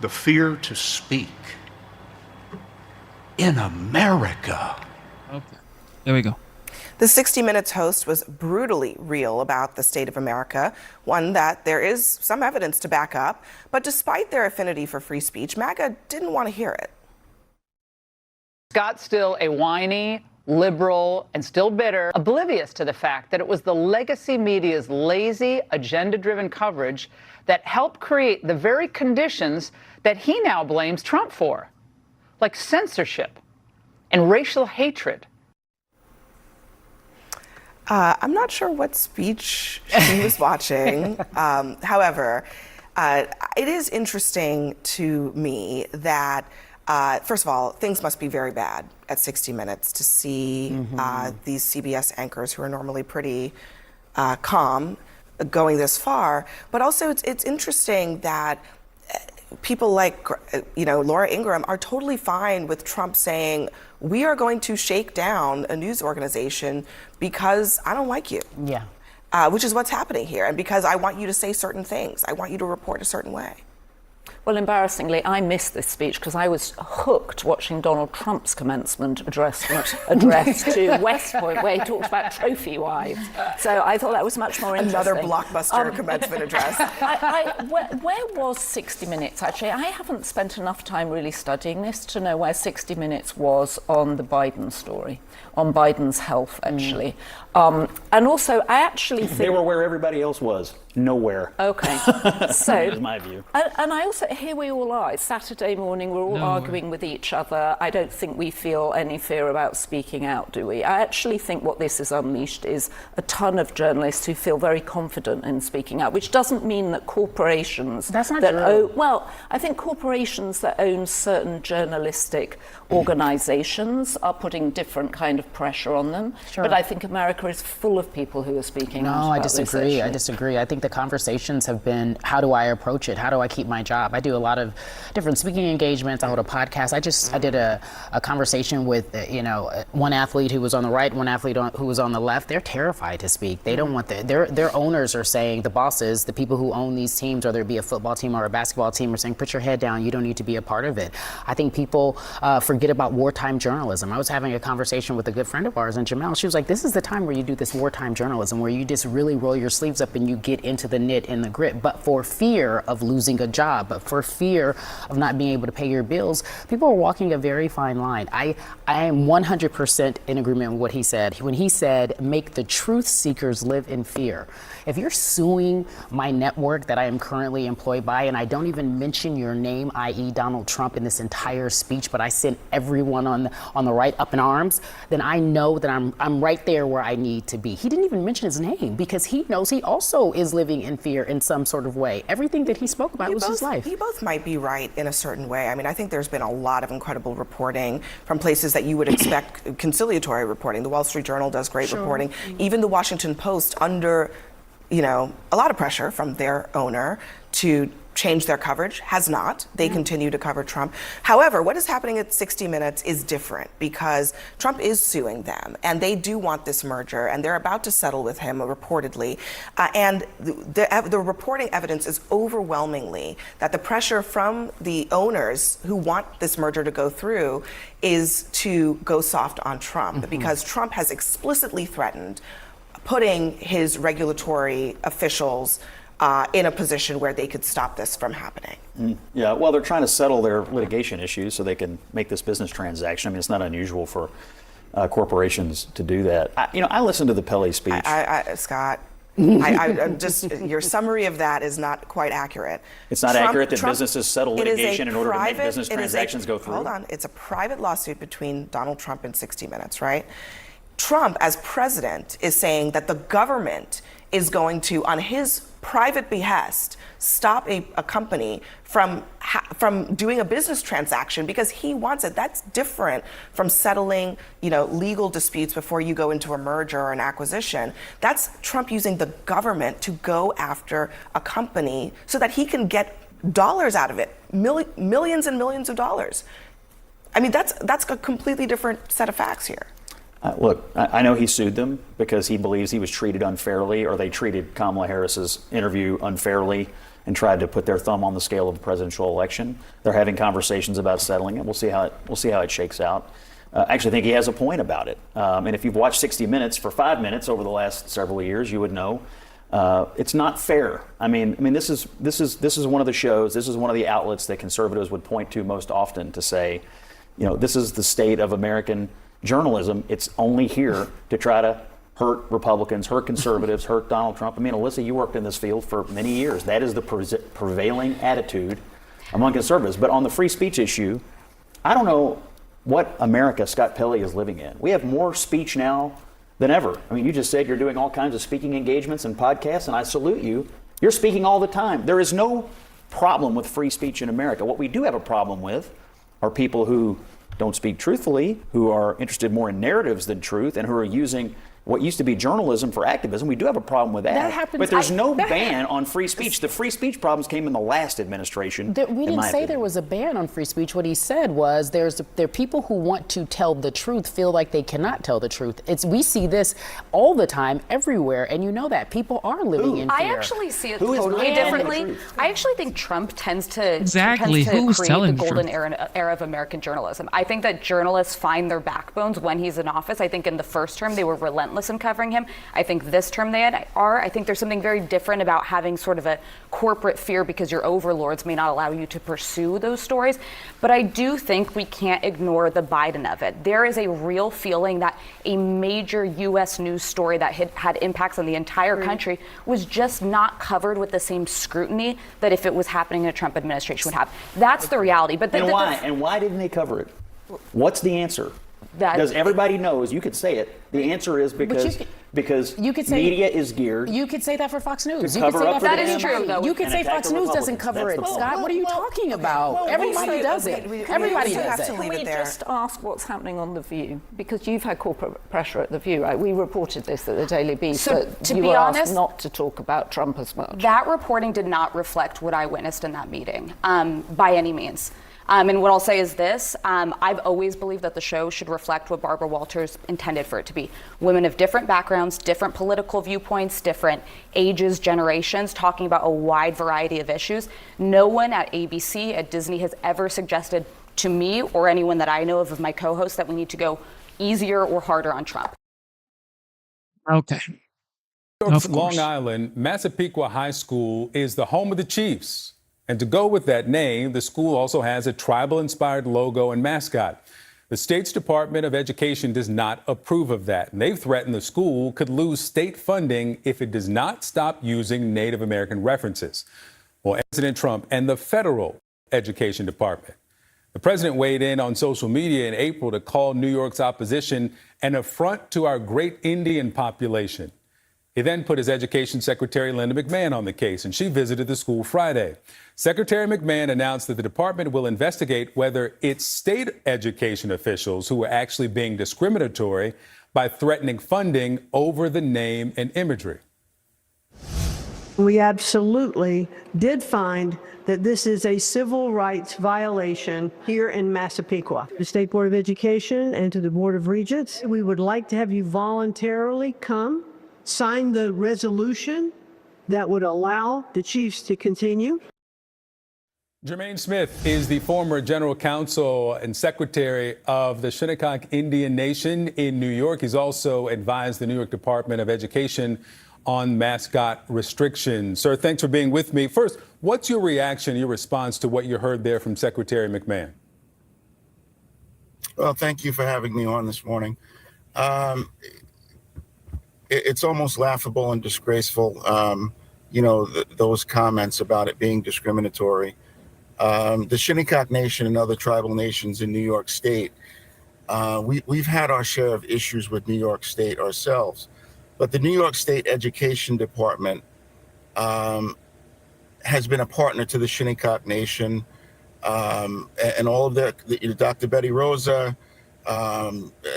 [SPEAKER 17] The fear to speak in America.
[SPEAKER 1] Okay. There we go.
[SPEAKER 4] The 60 Minutes host was brutally real about the state of America, one that there is some evidence to back up. But despite their affinity for free speech, MAGA didn't want to hear it.
[SPEAKER 18] Scott's still a whiny, liberal, and still bitter, oblivious to the fact that it was the legacy media's lazy, agenda-driven coverage that helped create the very conditions that he now blames Trump for, like censorship and racial hatred.
[SPEAKER 4] I'm not sure what speech she was watching. However, it is interesting to me that, first of all, things must be very bad at 60 Minutes to see these CBS anchors who are normally pretty calm going this far. But also, it's interesting that people like, Laura Ingraham are totally fine with Trump saying, we are going to shake down a news organization because I don't like you.
[SPEAKER 6] Yeah.
[SPEAKER 4] Which is what's happening here. And because I want you to say certain things. I want you to report a certain way.
[SPEAKER 12] Well, embarrassingly, I missed this speech because I was hooked watching Donald Trump's commencement address to West Point, where he talked about trophy wives. So I thought that was much more interesting.
[SPEAKER 4] Another blockbuster commencement address.
[SPEAKER 12] Where was 60 Minutes, actually? I haven't spent enough time really studying this to know where 60 Minutes was on the Biden story, on Biden's health, actually. And also, I actually think...
[SPEAKER 5] They were where everybody else was. Nowhere.
[SPEAKER 12] Okay. So...
[SPEAKER 5] That's my view.
[SPEAKER 12] And I also... Here we all are. It's Saturday morning. We're all arguing with each other. I don't think we feel any fear about speaking out, do we? I actually think what this has unleashed is a ton of journalists who feel very confident in speaking out, which doesn't mean that corporations...
[SPEAKER 6] That's not true.
[SPEAKER 12] Well, I think corporations that own certain journalistic organizations are putting different kind of pressure on them.
[SPEAKER 6] Sure.
[SPEAKER 12] But I think America is full of people who are speaking out about this issue.
[SPEAKER 6] I disagree. I think the conversations have been, how do I approach it? How do I keep my job? I do a lot of different speaking engagements. I hold a podcast. I did a conversation with, one athlete who was on the right, one athlete who was on the left. They're terrified to speak. They don't want their owners are saying, the bosses, the people who own these teams, whether it be a football team or a basketball team, are saying, put your head down. You don't need to be a part of it. I think people forget about wartime journalism. I was having a conversation with a good friend of ours, and Jamel, she was like, this is the time where you do this wartime journalism, where you just really roll your sleeves up and you get into the knit and the grit. But for fear of losing a job, but for fear of not being able to pay your bills, people are walking a very fine line. I am 100% in agreement with what he said. When he said, make the truth seekers live in fear. If you're suing my network that I am currently employed by, and I don't even mention your name, i.e. Donald Trump, in this entire speech, but I sent everyone on the right up in arms, then I know that I'm right there where I need to be. He didn't even mention his name because he knows he also is living in fear in some sort of way. Everything that he spoke about was his life.
[SPEAKER 4] You both might be right in a certain way. I mean, I think there's been a lot of incredible reporting from places that you would expect conciliatory reporting. The Wall Street Journal does great reporting. Even the Washington Post, under a lot of pressure from their owner to change their coverage, has not. They continue to cover Trump. However, what is happening at 60 Minutes is different because Trump is suing them, and they do want this merger, and they're about to settle with him, reportedly. And the reporting evidence is overwhelmingly that the pressure from the owners who want this merger to go through is to go soft on Trump, because Trump has explicitly threatened putting his regulatory officials in a position where they could stop this from happening.
[SPEAKER 5] Yeah, well, they're trying to settle their litigation issues so they can make this business transaction. I mean, it's not unusual for corporations to do that. I listened to the Pele speech.
[SPEAKER 4] Scott, I'm just, your summary of that is not quite accurate.
[SPEAKER 5] It's not accurate that businesses settle litigation in order to make business transactions go through?
[SPEAKER 4] Hold on, it's a private lawsuit between Donald Trump and 60 Minutes, right? Trump, as president, is saying that the government is going to, on his private behest, stop a company from doing a business transaction because he wants it. That's different from settling, legal disputes before you go into a merger or an acquisition. That's Trump using the government to go after a company so that he can get dollars out of it, millions and millions of dollars. I mean, that's a completely different set of facts here.
[SPEAKER 5] Look, I know he sued them because he believes he was treated unfairly, or they treated Kamala Harris's interview unfairly and tried to put their thumb on the scale of the presidential election. They're having conversations about settling it. We'll see how it shakes out. I actually think he has a point about it. And if you've watched 60 Minutes for 5 minutes over the last several years, you would know it's not fair. I mean, this is one of the shows. This is one of the outlets that conservatives would point to most often to say, this is the state of American journalism. It's only here to try to hurt Republicans, hurt conservatives, hurt Donald Trump. I mean, Alyssa, you worked in this field for many years. That is the prevailing attitude among conservatives. But on the free speech issue, I don't know what America Scott Pelley is living in. We have more speech now than ever. I mean, you just said you're doing all kinds of speaking engagements and podcasts, and I salute you. You're speaking all the time. There is no problem with free speech in America. What we do have a problem with are people who don't speak truthfully, who are interested more in narratives than truth, and who are using what used to be journalism for activism. We do have a problem with that.
[SPEAKER 6] That happens-
[SPEAKER 5] but there's no ban on free speech. The free speech problems came in the last administration.
[SPEAKER 6] We didn't say there was a ban on free speech. What he said was there are people who want to tell the truth feel like they cannot tell the truth. We see this all the time, everywhere, and you know that people are living in fear.
[SPEAKER 13] I actually see it totally differently. I actually think Trump tends to
[SPEAKER 1] Exactly.
[SPEAKER 13] create
[SPEAKER 1] Who's
[SPEAKER 13] the
[SPEAKER 1] telling the
[SPEAKER 13] golden
[SPEAKER 1] truth?
[SPEAKER 13] era of American journalism. I think that journalists find their backbones when he's in office. I think in the first term they were relentless in covering him. I think this term they are. I think there's something very different about having sort of a corporate fear because your overlords may not allow you to pursue those stories. But I do think we can't ignore the Biden of it. There is a real feeling that a major U.S. news story that had impacts on the entire country was just not covered with the same scrutiny that if it was happening in a Trump administration would have. That's the reality. But
[SPEAKER 5] And why didn't they cover it? What's the answer? Because everybody knows, you could say it. The answer is because
[SPEAKER 6] you could say,
[SPEAKER 5] media is geared.
[SPEAKER 6] You could say that for Fox News.
[SPEAKER 5] To
[SPEAKER 6] You could
[SPEAKER 5] cover
[SPEAKER 6] say
[SPEAKER 5] up
[SPEAKER 6] that
[SPEAKER 5] for
[SPEAKER 6] for
[SPEAKER 5] the
[SPEAKER 6] true, though. You could
[SPEAKER 5] and
[SPEAKER 6] say
[SPEAKER 5] attack
[SPEAKER 6] Fox
[SPEAKER 5] the
[SPEAKER 6] News doesn't
[SPEAKER 5] Republicans.
[SPEAKER 6] cover it.
[SPEAKER 5] That's
[SPEAKER 6] Scott, what are you talking about? Everybody does it. Everybody does it.
[SPEAKER 12] Can we just ask what's happening on The View? Because you've had corporate pressure at The View, right? We reported this at the Daily Beast,
[SPEAKER 13] So,
[SPEAKER 12] that
[SPEAKER 13] to
[SPEAKER 12] you
[SPEAKER 13] be
[SPEAKER 12] were
[SPEAKER 13] honest,
[SPEAKER 12] asked not to talk about Trump as much.
[SPEAKER 13] That reporting did not reflect what I witnessed in that meeting by any means. And what I'll say is this, I've always believed that the show should reflect what Barbara Walters intended for it to be. Women of different backgrounds, different political viewpoints, different ages, generations, talking about a wide variety of issues. No one at ABC, at Disney, has ever suggested to me or anyone that I know of my co-hosts that we need to go easier or harder on Trump.
[SPEAKER 1] Okay.
[SPEAKER 7] Long Island, Massapequa High School is the home of the Chiefs. And to go with that name, the school also has a tribal-inspired logo and mascot. The state's Department of Education does not approve of that. And they've threatened the school could lose state funding if it does not stop using Native American references. Well, President Trump and the federal education department. The president weighed in on social media in April to call New York's opposition an affront to our great Indian population. He then put his education secretary, Linda McMahon, on the case, and she visited the school Friday. Secretary McMahon announced that the department will investigate whether its state education officials who were actually being discriminatory by threatening funding over the name and imagery.
[SPEAKER 14] We absolutely did find that this is a civil rights violation here in Massapequa. The State Board of Education and to the Board of Regents, we would like to have you voluntarily come sign the resolution that would allow the Chiefs to continue.
[SPEAKER 7] Jermaine Smith is the former general counsel and secretary of the Shinnecock Indian Nation in New York. He's also advised the New York Department of Education on mascot restrictions. Sir, thanks for being with me. First, what's your reaction, your response to what you heard there from Secretary McMahon?
[SPEAKER 19] Well, thank you for having me on this morning. It's almost laughable and disgraceful, those comments about it being discriminatory. The Shinnecock Nation and other tribal nations in New York State, we've had our share of issues with New York State ourselves. But the New York State Education Department has been a partner to the Shinnecock Nation and all of Dr. Betty Rosa,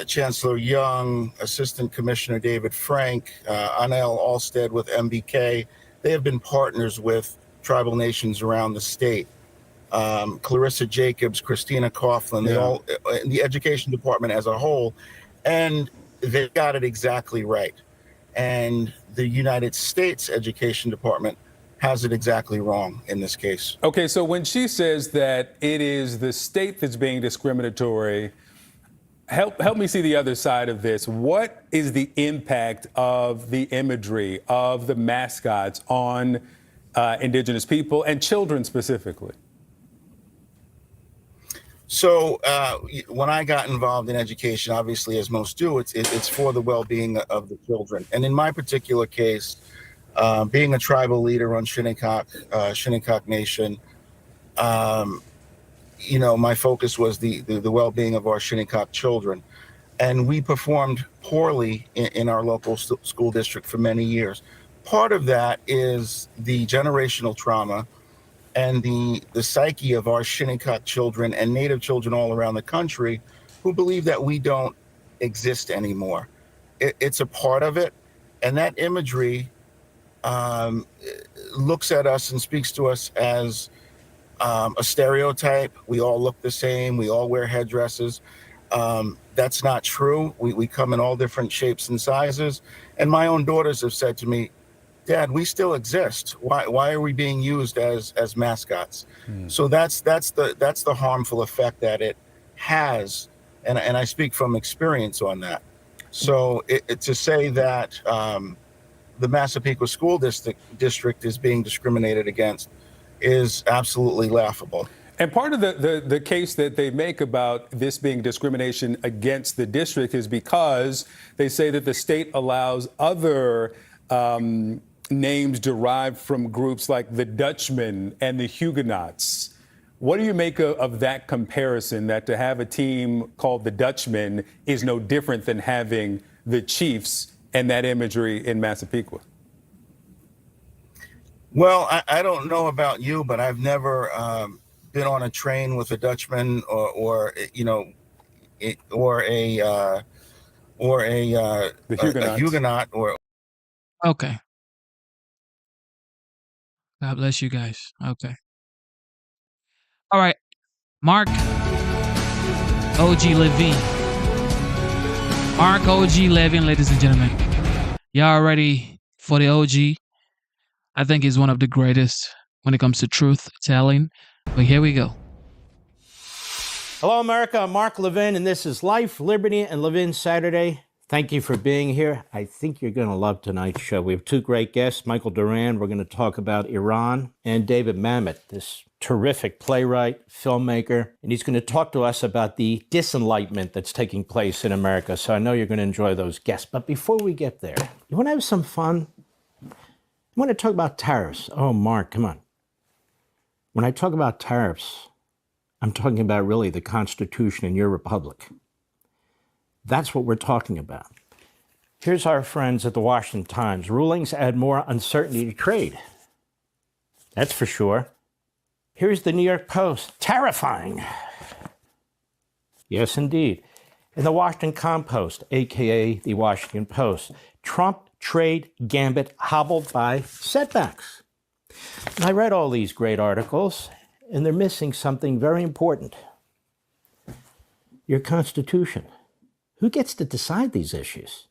[SPEAKER 19] Chancellor Young, Assistant Commissioner David Frank, Anel Alstead with MBK. They have been partners with tribal nations around the state. Clarissa Jacobs, Christina Coughlin, they all, the education department as a whole, and they got it exactly right. And the United States Education Department has it exactly wrong in this case.
[SPEAKER 7] Okay, so when she says that it is the state that's being discriminatory, help me see the other side of this. What is the impact of the imagery of the mascots on Indigenous people and children specifically?
[SPEAKER 19] So when I got involved in education, obviously, as most do, it's for the well-being of the children. And in my particular case, being a tribal leader on Shinnecock Nation, my focus was the well-being of our Shinnecock children. And we performed poorly in our local school district for many years. Part of that is the generational trauma and the psyche of our Shinnecock children and Native children all around the country who believe that we don't exist anymore. it's a part of it. And that imagery looks at us and speaks to us as a stereotype. We all look the same. We all wear headdresses. That's not true. We come in all different shapes and sizes. And my own daughters have said to me, Dad, we still exist. Why are we being used as mascots? So that's the harmful effect that it has, and I speak from experience on that. So to say that the Massapequa School District is being discriminated against is absolutely laughable.
[SPEAKER 7] And part of the case that they make about this being discrimination against the district is because they say that the state allows other names derived from groups like the Dutchmen and the Huguenots. What do you make of that comparison, that to have a team called the Dutchmen is no different than having the Chiefs and that imagery in Massapequa?
[SPEAKER 19] Well, I don't know about you, but I've never been on a train with a Dutchman or a Huguenot or.
[SPEAKER 1] Okay. God bless you guys. Okay. All right. Mark OG Levin. Mark OG Levin, ladies and gentlemen. Y'all ready for the OG? I think he's one of the greatest when it comes to truth telling. But here we go.
[SPEAKER 20] Hello, America. I'm Mark Levin, and this is Life, Liberty, and Levin Saturday. Thank you for being here. I think you're going to love tonight's show. We have two great guests, Michael Duran. We're going to talk about Iran, and David Mamet, this terrific playwright, filmmaker. And he's going to talk to us about the disenlightenment that's taking place in America. So I know you're going to enjoy those guests. But before we get there, you want to have some fun? I want to talk about tariffs. Oh, Mark, come on. When I talk about tariffs, I'm talking about really the Constitution and your republic. That's what we're talking about. Here's our friends at the Washington Times. Rulings add more uncertainty to trade. That's for sure. Here's the New York Post. Terrifying. Yes, indeed. In the Washington Compost, a.k.a. the Washington Post, Trump trade gambit hobbled by setbacks. And I read all these great articles, and they're missing something very important. Your Constitution. Who gets to decide these issues?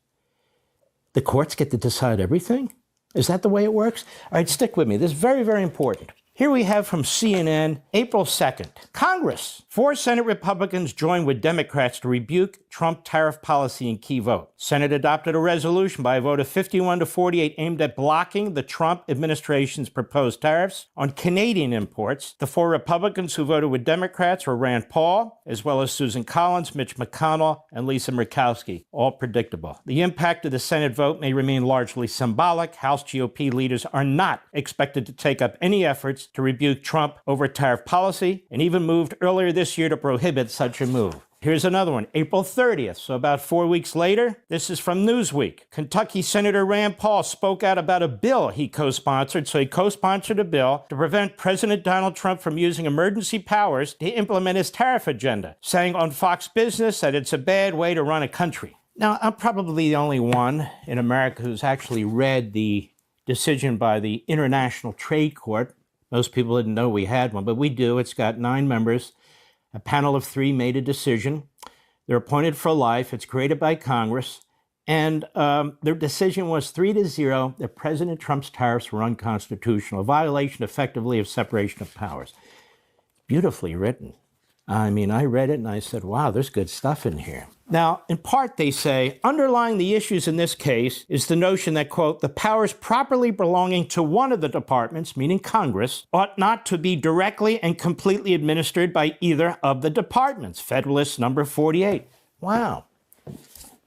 [SPEAKER 20] The courts get to decide everything? Is that the way it works? All right, stick with me. This is very, very important. Here we have from CNN, April 2nd. Congress. 4 Senate Republicans joined with Democrats to rebuke Trump tariff policy in key vote. Senate adopted a resolution by a vote of 51-48 aimed at blocking the Trump administration's proposed tariffs on Canadian imports. The 4 Republicans who voted with Democrats were Rand Paul, as well as Susan Collins, Mitch McConnell, and Lisa Murkowski. All predictable. The impact of the Senate vote may remain largely symbolic. House GOP leaders are not expected to take up any efforts to rebuke Trump over tariff policy, and even moved earlier this year to prohibit such a move. Here's another one, April 30th, so about 4 weeks later. This is from Newsweek. Kentucky Senator Rand Paul spoke out about a bill he co-sponsored. So he co-sponsored a bill to prevent President Donald Trump from using emergency powers to implement his tariff agenda, saying on Fox Business that it's a bad way to run a country. Now, I'm probably the only one in America who's actually read the decision by the International Trade Court. Most people didn't know we had one, but we do. It's got 9 members. A panel of 3 made a decision. They're appointed for life. It's created by Congress. And their decision was 3-0 that President Trump's tariffs were unconstitutional, a violation effectively of separation of powers. Beautifully written. I mean, I read it and I said, wow, there's good stuff in here. Now, in part, they say, underlying the issues in this case is the notion that, quote, the powers properly belonging to one of the departments, meaning Congress, ought not to be directly and completely administered by either of the departments. Federalist number 48. Wow.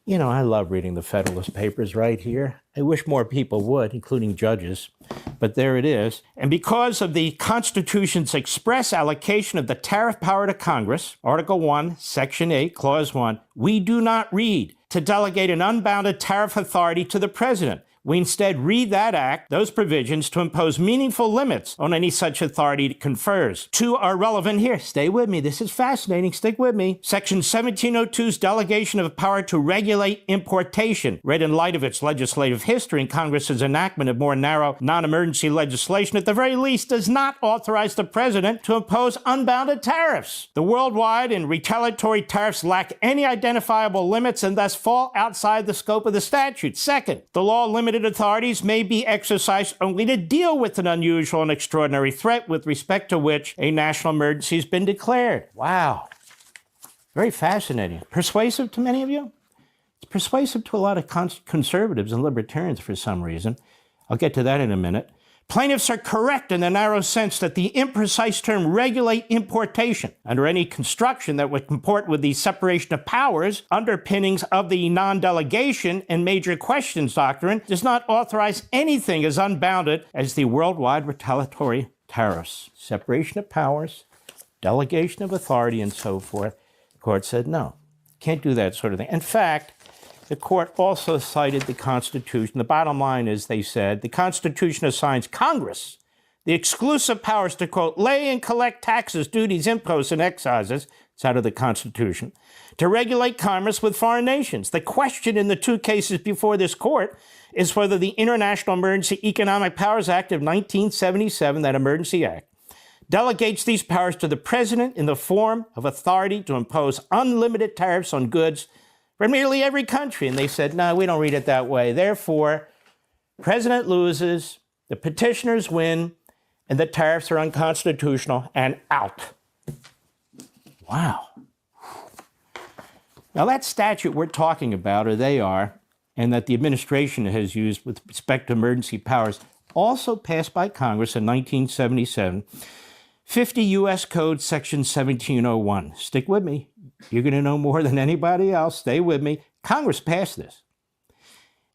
[SPEAKER 20] You know, I love reading the Federalist Papers right here. I wish more people would, including judges, but there it is. And because of the Constitution's express allocation of the tariff power to Congress, Article 1, Section 8, Clause 1, we do not read to delegate an unbounded tariff authority to the president. We instead read that act, those provisions, to impose meaningful limits on any such authority it confers. Two are relevant here. Stay with me. This is fascinating. Stick with me. Section 1702's delegation of power to regulate importation, read in light of its legislative history and Congress's enactment of more narrow, non-emergency legislation, at the very least, does not authorize the president to impose unbounded tariffs. The worldwide and retaliatory tariffs lack any identifiable limits and thus fall outside the scope of the statute. Second, the law-limited authorities may be exercised only to deal with an unusual and extraordinary threat with respect to which a national emergency has been declared. Wow. Very fascinating. Persuasive to many of you? It's persuasive to a lot of conservatives and libertarians for some reason. I'll get to that in a minute. Plaintiffs are correct in the narrow sense that the imprecise term regulate importation under any construction that would comport with the separation of powers underpinnings of the non-delegation and major questions doctrine does not authorize anything as unbounded as the worldwide retaliatory tariffs. Separation of powers, delegation of authority, and so forth. The court said no, can't do that sort of thing. In fact, the court also cited the Constitution. The bottom line is, they said, the Constitution assigns Congress the exclusive powers to, quote, lay and collect taxes, duties, imposts, and excises, it's out of the Constitution, to regulate commerce with foreign nations. The question in the two cases before this court is whether the International Emergency Economic Powers Act of 1977, that emergency act, delegates these powers to the president in the form of authority to impose unlimited tariffs on goods for nearly every country. And they said, no, we don't read it that way. Therefore, president loses, the petitioners win, and the tariffs are unconstitutional and out. Wow. Now, that statute we're talking about, or they are, and that the administration has used with respect to emergency powers, also passed by Congress in 1977, 50 U.S. Code Section 1701. Stick with me. You're going to know more than anybody else. Stay with me. Congress passed this.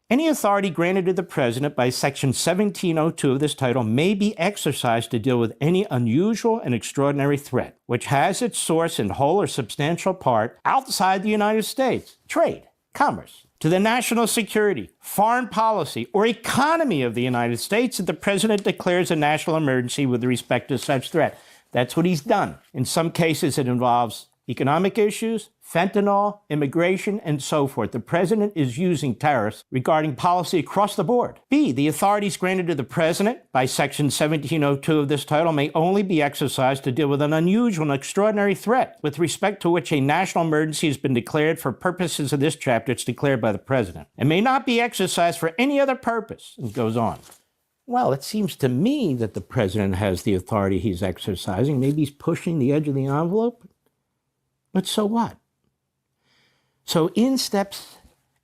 [SPEAKER 20] Any authority granted to the president by Section 1702 of this title may be exercised to deal with any unusual and extraordinary threat, which has its source in whole or substantial part outside the United States, trade, commerce, to the national security, foreign policy, or economy of the United States if the president declares a national emergency with respect to such threat. That's what he's done. In some cases, it involves economic issues, fentanyl, immigration, and so forth. The president is using tariffs regarding policy across the board. B, the authorities granted to the president by Section 1702 of this title may only be exercised to deal with an unusual and extraordinary threat with respect to which a national emergency has been declared for purposes of this chapter. It's declared by the president and may not be exercised for any other purpose. It goes on. Well, it seems to me that the president has the authority he's exercising. Maybe he's pushing the edge of the envelope. But so what? So in steps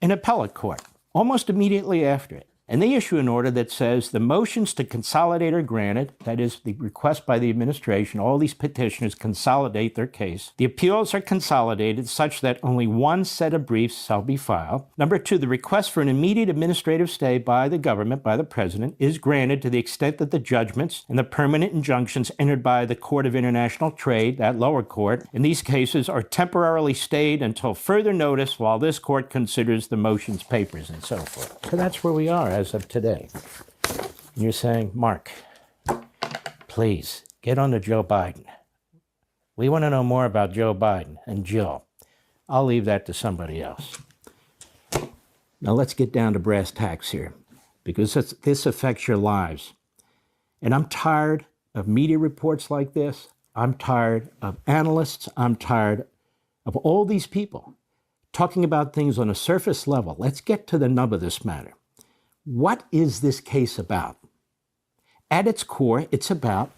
[SPEAKER 20] an appellate court almost immediately after it. And they issue an order that says the motions to consolidate are granted, that is, the request by the administration, all these petitioners consolidate their case. The appeals are consolidated such that only one set of briefs shall be filed. Number two, the request for an immediate administrative stay by the government, by the president, is granted to the extent that the judgments and the permanent injunctions entered by the Court of International Trade, that lower court, in these cases are temporarily stayed until further notice while this court considers the motions, papers, and so forth. So that's where we are as of today. You're saying, Mark, please get on to Joe Biden. We want to know more about Joe Biden and Jill. I'll leave that to somebody else. Now let's get down to brass tacks here, because this affects your lives. And I'm tired of media reports like this. I'm tired of analysts. I'm tired of all these people talking about things on a surface level. Let's get to the nub of this matter. What is this case about? At its core, it's about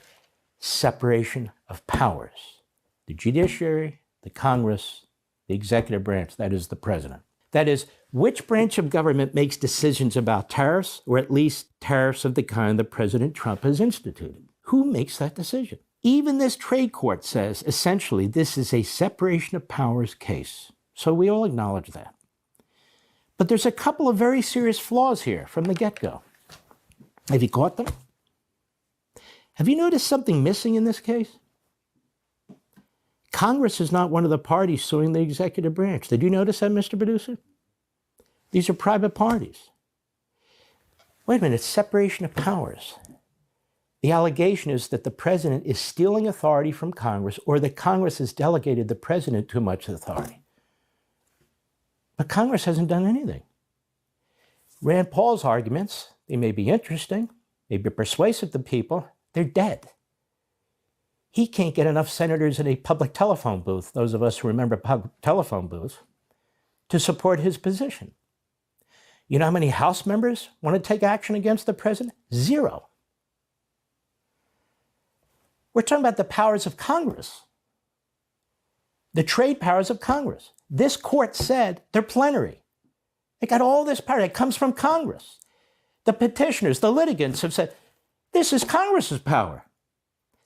[SPEAKER 20] separation of powers. The judiciary, the Congress, the executive branch, that is the president. That is, which branch of government makes decisions about tariffs, or at least tariffs of the kind that President Trump has instituted? Who makes that decision? Even this trade court says, essentially, this is a separation of powers case. So we all acknowledge that. But there's a couple of very serious flaws here from the get-go. Have you caught them? Have you noticed something missing in this case? Congress is not one of the parties suing the executive branch. Did you notice that, Mr. Producer? These are private parties. Wait a minute, it's separation of powers. The allegation is that the president is stealing authority from Congress, or that Congress has delegated the president too much authority. But Congress hasn't done anything. Rand Paul's arguments, they may be interesting, may be persuasive to people, they're dead. He can't get enough senators in a public telephone booth, those of us who remember public telephone booths, to support his position. You know how many House members want to take action against the president? 0. We're talking about the powers of Congress, the trade powers of Congress. This court said they're plenary. They got all this power. It comes from Congress. The petitioners, the litigants have said, this is Congress's power.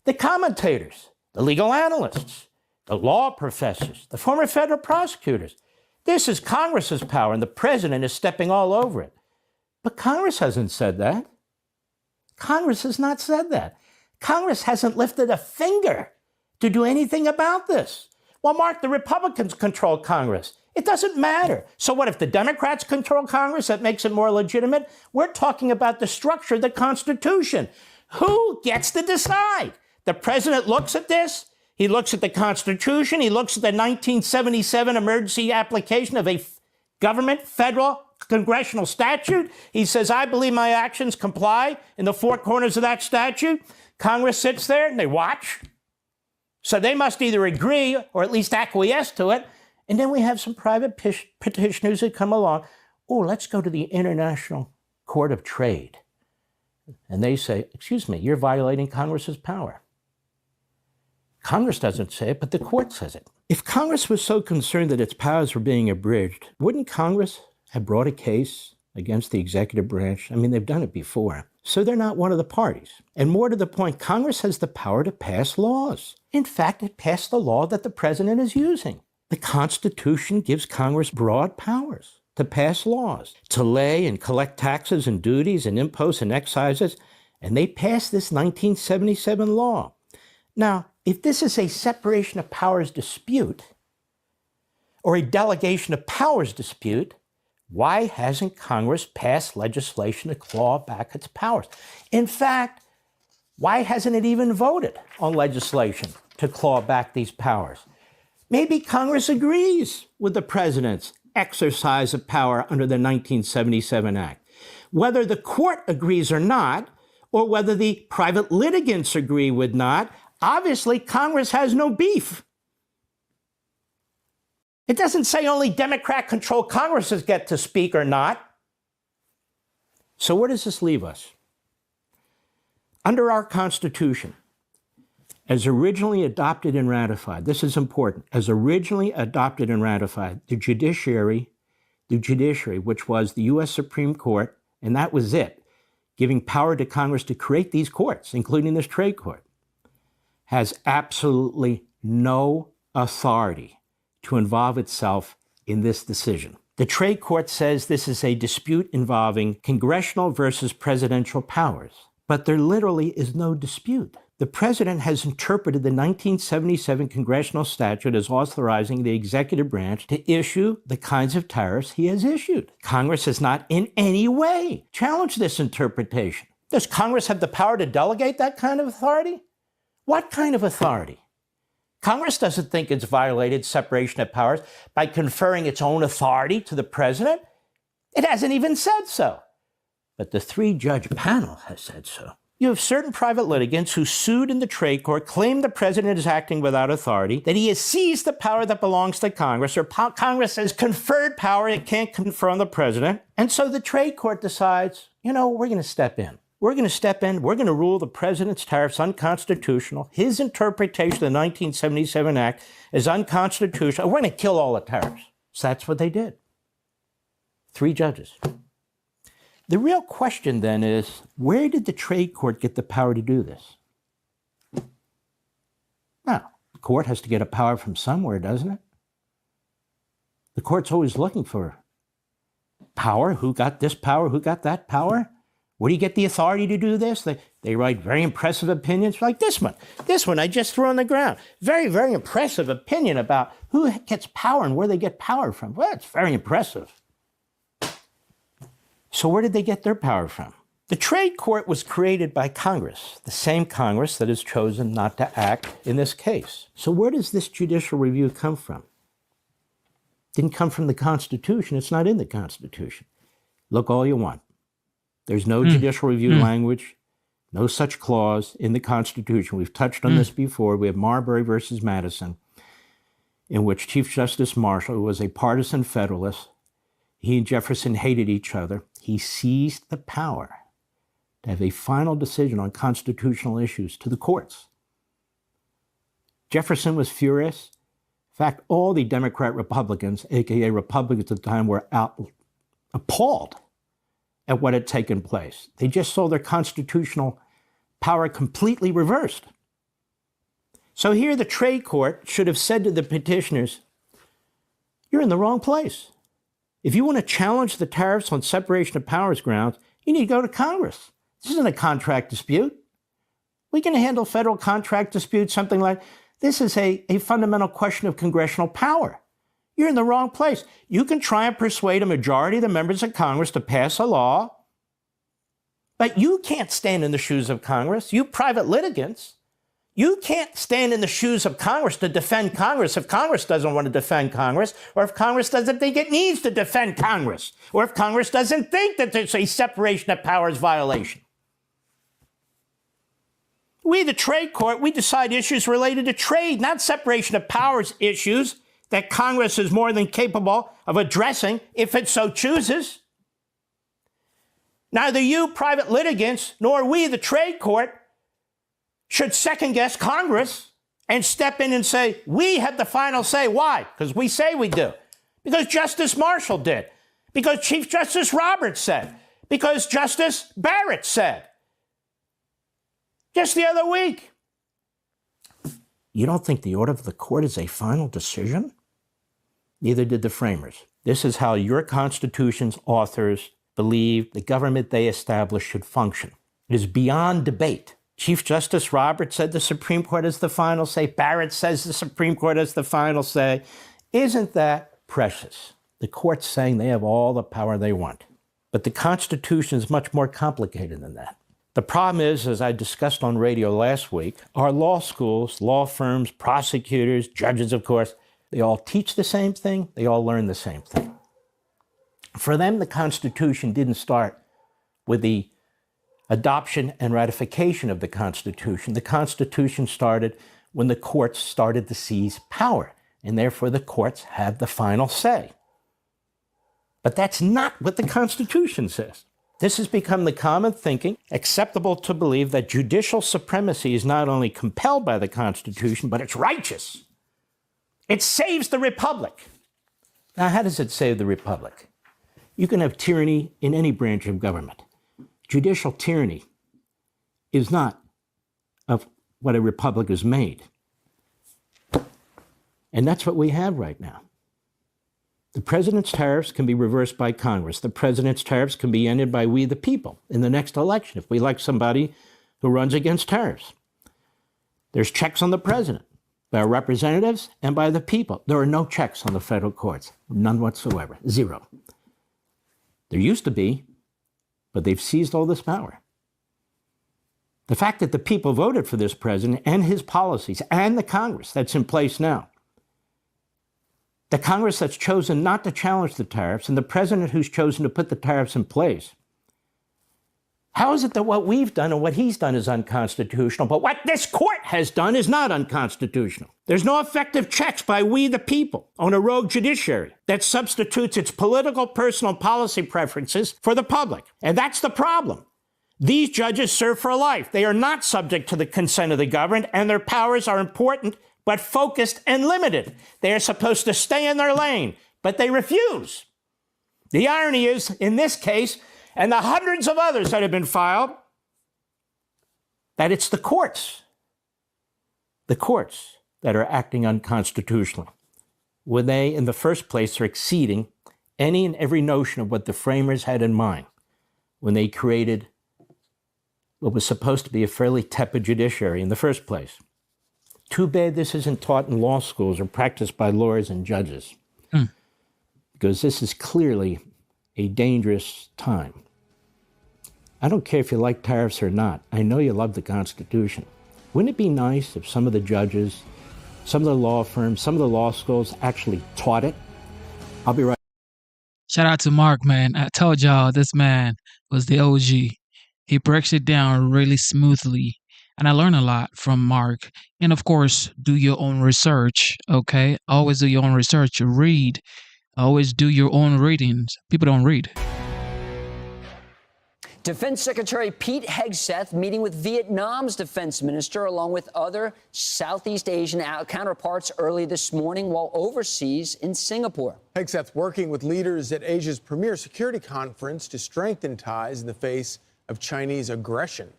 [SPEAKER 20] The commentators, the legal analysts, the law professors, the former federal prosecutors, this is Congress's power, and the president is stepping all over it. But Congress hasn't said that. Congress has not said that. Congress hasn't lifted a finger to do anything about this. Well, Mark, the Republicans control Congress. It doesn't matter. So what if the Democrats control Congress? That makes it more legitimate. We're talking about the structure of the Constitution. Who gets to decide? The president looks at this. He looks at the Constitution. He looks at the 1977 emergency application of a government, federal, congressional statute. He says, I believe my actions comply in the 4 corners of that statute. Congress sits there and they watch. So they must either agree or at least acquiesce to it. And then we have some private petitioners that come along. Oh, let's go to the International Court of Trade. And they say, excuse me, you're violating Congress's power. Congress doesn't say it, but the court says it. If Congress was so concerned that its powers were being abridged, wouldn't Congress have brought a case against the executive branch? I mean, they've done it before. So they're not one of the parties. And more to the point, Congress has the power to pass laws. In fact, it passed the law that the president is using. The Constitution gives Congress broad powers to pass laws, to lay and collect taxes and duties and imposts and excises, and they passed this 1977 law. Now, if this is a separation of powers dispute, or a delegation of powers dispute, why hasn't Congress passed legislation to claw back its powers? In fact, why hasn't it even voted on legislation to claw back these powers? Maybe Congress agrees with the president's exercise of power under the 1977 Act. Whether the court agrees or not, or whether the private litigants agree with not, obviously Congress has no beef. It doesn't say only Democrat-controlled Congresses get to speak or not. So where does this leave us? Under our Constitution, as originally adopted and ratified, this is important, as originally adopted and ratified, the judiciary, which was the U.S. Supreme Court, and that was it, giving power to Congress to create these courts, including this trade court, has absolutely no authority to involve itself in this decision. The trade court says this is a dispute involving congressional versus presidential powers, but there literally is no dispute. The president has interpreted the 1977 congressional statute as authorizing the executive branch to issue the kinds of tariffs he has issued. Congress has not in any way challenged this interpretation. Does Congress have the power to delegate that kind of authority? What kind of authority? Congress doesn't think it's violated separation of powers by conferring its own authority to the president. It hasn't even said so. But the 3-judge panel has said so. You have certain private litigants who sued in the trade court, claim the president is acting without authority, that he has seized the power that belongs to Congress, or Congress has conferred power it can't confer on the president. And so the trade court decides, we're going to step in. We're going to step in. We're going to rule the president's tariffs unconstitutional. His interpretation of the 1977 Act is unconstitutional. We're going to kill all the tariffs. So that's what they did. 3 judges. The real question then is, where did the trade court get the power to do this? Now, the court has to get a power from somewhere, doesn't it? The court's always looking for power. Who got this power? Who got that power? Where do you get the authority to do this? They write very impressive opinions like this one. This one I just threw on the ground. Very, very impressive opinion about who gets power and where they get power from. Well, it's very impressive. So where did they get their power from? The trade court was created by Congress, the same Congress that has chosen not to act in this case. So where does this judicial review come from? Didn't come from the Constitution. It's not in the Constitution. Look all you want. There's no judicial review language, no such clause in the Constitution. We've touched on this before. We have Marbury versus Madison, in which Chief Justice Marshall, who was a partisan Federalist, he and Jefferson hated each other. He seized the power to have a final decision on constitutional issues to the courts. Jefferson was furious. In fact, all the Democrat Republicans, aka Republicans at the time, were appalled at what had taken place. They just saw their constitutional power completely reversed. So here the trade court should have said to the petitioners, you're in the wrong place. If you want to challenge the tariffs on separation of powers grounds, you need to go to Congress. This isn't a contract dispute. We can handle federal contract disputes, something like this is a fundamental question of congressional power. You're in the wrong place. You can try and persuade a majority of the members of Congress to pass a law, but you can't stand in the shoes of Congress. You private litigants, you can't stand in the shoes of Congress to defend Congress if Congress doesn't want to defend Congress, or if Congress doesn't think it needs to defend Congress, or if Congress doesn't think that there's a separation of powers violation. We, the trade court, we decide issues related to trade, not separation of powers issues that Congress is more than capable of addressing if it so chooses. Neither you, private litigants, nor we, the trade court, should second-guess Congress and step in and say, we have the final say. Why? Because we say we do. Because Justice Marshall did. Because Chief Justice Roberts said. Because Justice Barrett said. Just the other week. You don't think the order of the court is a final decision? Neither did the framers. This is how your Constitution's authors believed the government they established should function. It is beyond debate. Chief Justice Roberts said the Supreme Court has the final say. Barrett says the Supreme Court has the final say. Isn't that precious? The court's saying they have all the power they want. But the Constitution is much more complicated than that. The problem is, as I discussed on radio last week, our law schools, law firms, prosecutors, judges, of course, they all teach the same thing. They all learn the same thing. For them, the Constitution didn't start with the adoption and ratification of the Constitution. The Constitution started when the courts started to seize power, and therefore the courts have the final say. But that's not what the Constitution says. This has become the common thinking, acceptable to believe that judicial supremacy is not only compelled by the Constitution, but it's righteous. It saves the republic. Now, how does it save the republic? You can have tyranny in any branch of government. Judicial tyranny is not of what a republic is made. And that's what we have right now. The president's tariffs can be reversed by Congress. The president's tariffs can be ended by we, the people, in the next election if we elect somebody who runs against tariffs. There's checks on the president by our representatives and by the people. There are no checks on the federal courts, none whatsoever, zero. There used to be, but they've seized all this power. The fact that the people voted for this president and his policies and the Congress that's in place now, the Congress that's chosen not to challenge the tariffs and the president who's chosen to put the tariffs in place, how is it that what we've done and what he's done is unconstitutional, but what this court has done is not unconstitutional? There's no effective checks by we the people on a rogue judiciary that substitutes its political, personal policy preferences for the public. And that's the problem. These judges serve for life. They are not subject to the consent of the governed, and their powers are important, but focused and limited. They are supposed to stay in their lane, but they refuse. The irony is, in this case, and the hundreds of others that have been filed, that it's the courts that are acting unconstitutionally, when they, in the first place, are exceeding any and every notion of what the framers had in mind when they created what was supposed to be a fairly tepid judiciary in the first place. Too bad this isn't taught in law schools or practiced by lawyers and judges, because this is clearly a dangerous time. I don't care if you like tariffs or not. I know you love the Constitution. Wouldn't it be nice if some of the judges, some of the law firms, some of the law schools actually taught it? I'll be right.
[SPEAKER 1] Shout out to Mark, man. I told y'all this man was the OG. He breaks it down really smoothly. And I learn a lot from Mark. And of course, do your own research, okay? Always do your own research. Read. Always do your own readings. People don't read.
[SPEAKER 21] Defense Secretary Pete Hegseth meeting with Vietnam's defense minister along with other Southeast Asian counterparts early this morning while overseas in Singapore.
[SPEAKER 22] Hegseth working with leaders at Asia's premier security conference to strengthen ties in the face of Chinese aggression.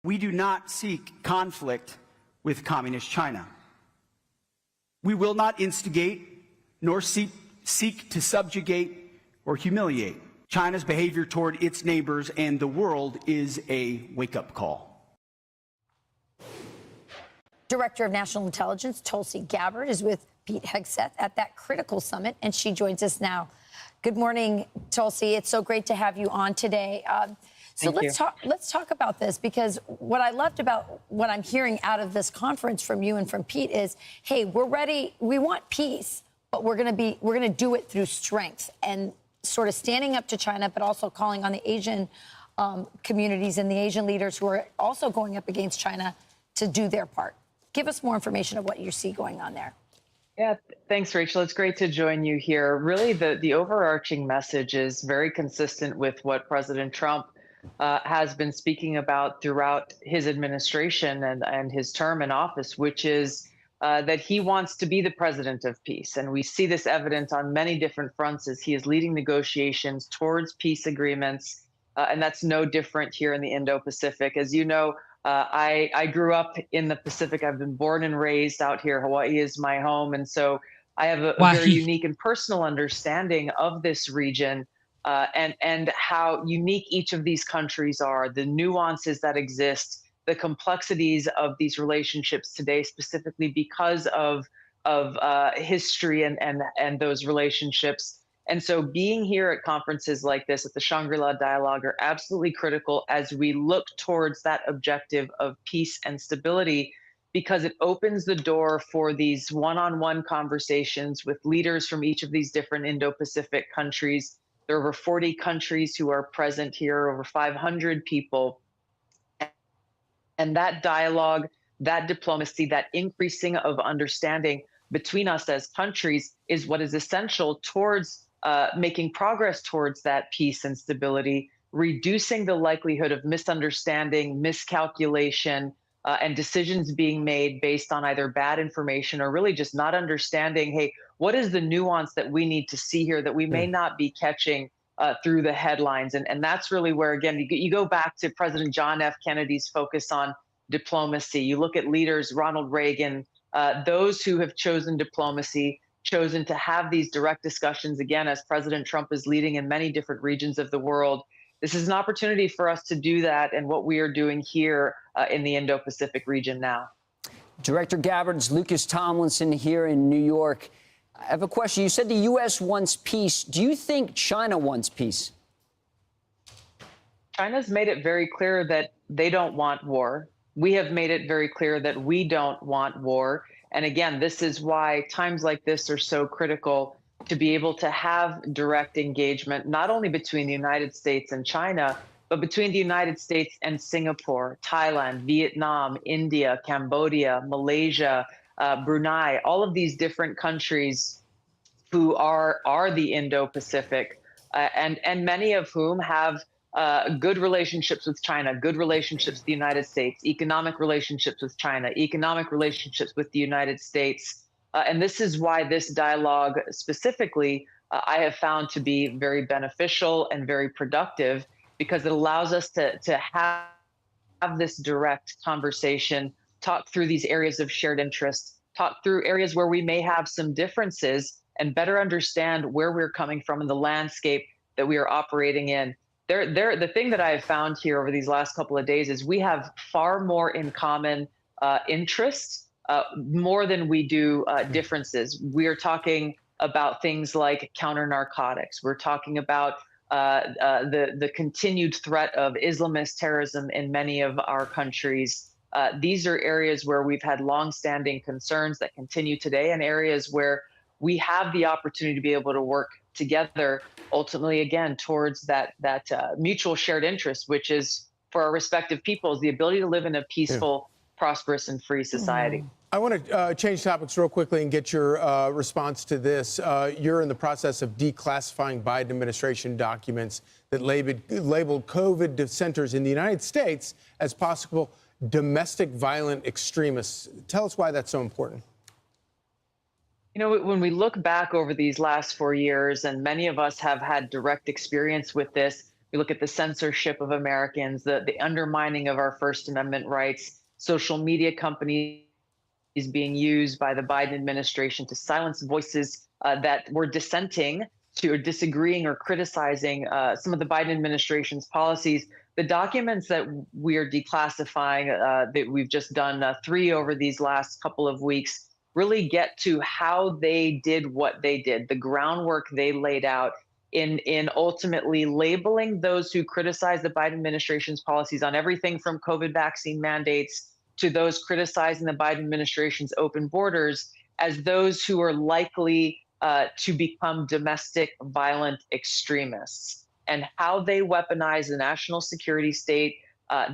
[SPEAKER 23] We do not seek conflict with Communist China. We will not instigate nor seek to subjugate or humiliate. China's behavior toward its neighbors and the world is a wake-up call.
[SPEAKER 24] Director of National Intelligence Tulsi Gabbard is with Pete Hegseth at that critical summit, and she joins us now. Good morning, Tulsi. It's so great to have you on today. Let's talk about this, because what I loved about what I'm hearing out of this conference from you and from Pete is, hey, we're ready. We want peace, but we're going to do it through strength and sort of standing up to China, but also calling on the Asian communities and the Asian leaders who are also going up against China to do their part. Give us more information of what you see going on there.
[SPEAKER 25] Yeah, thanks, Rachel. It's great to join you here. Really, the overarching message is very consistent with what President Trump has been speaking about throughout his administration and his term in office, which is that he wants to be the president of peace. And we see this evident on many different fronts as he is leading negotiations towards peace agreements. And that's no different here in the Indo-Pacific. As you know, I grew up in the Pacific. I've been born and raised out here. Hawaii is my home. And so I have a very unique and personal understanding of this region and how unique each of these countries are, the nuances that exist, the complexities of these relationships today, specifically because of history and those relationships. And so being here at conferences like this, at the Shangri-La Dialogue, are absolutely critical as we look towards that objective of peace and stability, because it opens the door for these one-on-one conversations with leaders from each of these different Indo-Pacific countries. There are over 40 countries who are present here, over 500 people. And that dialogue, that diplomacy, that increasing of understanding between us as countries is what is essential towards making progress towards that peace and stability, reducing the likelihood of misunderstanding, miscalculation, and decisions being made based on either bad information or really just not understanding, hey, what is the nuance that we need to see here that we may not be catching through the headlines? And that's really where, again, you go back to President John F. Kennedy's focus on diplomacy. You look at leaders, Ronald Reagan, those who have chosen diplomacy, chosen to have these direct discussions, again, as President Trump is leading in many different regions of the world. This is an opportunity for us to do that, and what we are doing here in the Indo-Pacific region now.
[SPEAKER 21] Director Gabbard's Lucas Tomlinson here in New York. I have a question. You said the U.S. wants peace. Do you think China wants peace?
[SPEAKER 25] China's made it very clear that they don't want war. We have made it very clear that we don't want war. And again, this is why times like this are so critical, to be able to have direct engagement, not only between the United States and China, but between the United States and Singapore, Thailand, Vietnam, India, Cambodia, Malaysia, Brunei, all of these different countries who are the Indo-Pacific, and many of whom have good relationships with China, good relationships with the United States, economic relationships with China, economic relationships with the United States. And this is why this dialogue specifically, I have found to be very beneficial and very productive, because it allows us to have this direct conversation, talk through these areas of shared interest, talk through areas where we may have some differences, and better understand where we're coming from in the landscape that we are operating in. The thing that I have found here over these last couple of days is we have far more in common interests, more than we do differences. We are talking about things like counter narcotics. We're talking about the continued threat of Islamist terrorism in many of our countries. These are areas where we've had longstanding concerns that continue today, and areas where we have the opportunity to be able to work together, ultimately, again, towards that mutual shared interest, which is for our respective peoples, the ability to live in a peaceful, prosperous, and free society.
[SPEAKER 22] I want to change topics real quickly and get your response to this. You're in the process of declassifying Biden administration documents that labeled COVID centers in the United States as possible domestic violent extremists. Tell us why that's so important.
[SPEAKER 25] You know, when we look back over these last 4 years, and many of us have had direct experience with this, we look at the censorship of Americans, the undermining of our First Amendment rights, social media companies being used by the Biden administration to silence voices that were dissenting to or disagreeing or criticizing some of the Biden administration's policies. The documents that we are declassifying, that we've just done 3 over these last couple of weeks, really get to how they did what they did, the groundwork they laid out in ultimately labeling those who criticize the Biden administration's policies on everything from COVID vaccine mandates to those criticizing the Biden administration's open borders as those who are likely to become domestic violent extremists, and how they weaponize the national security state,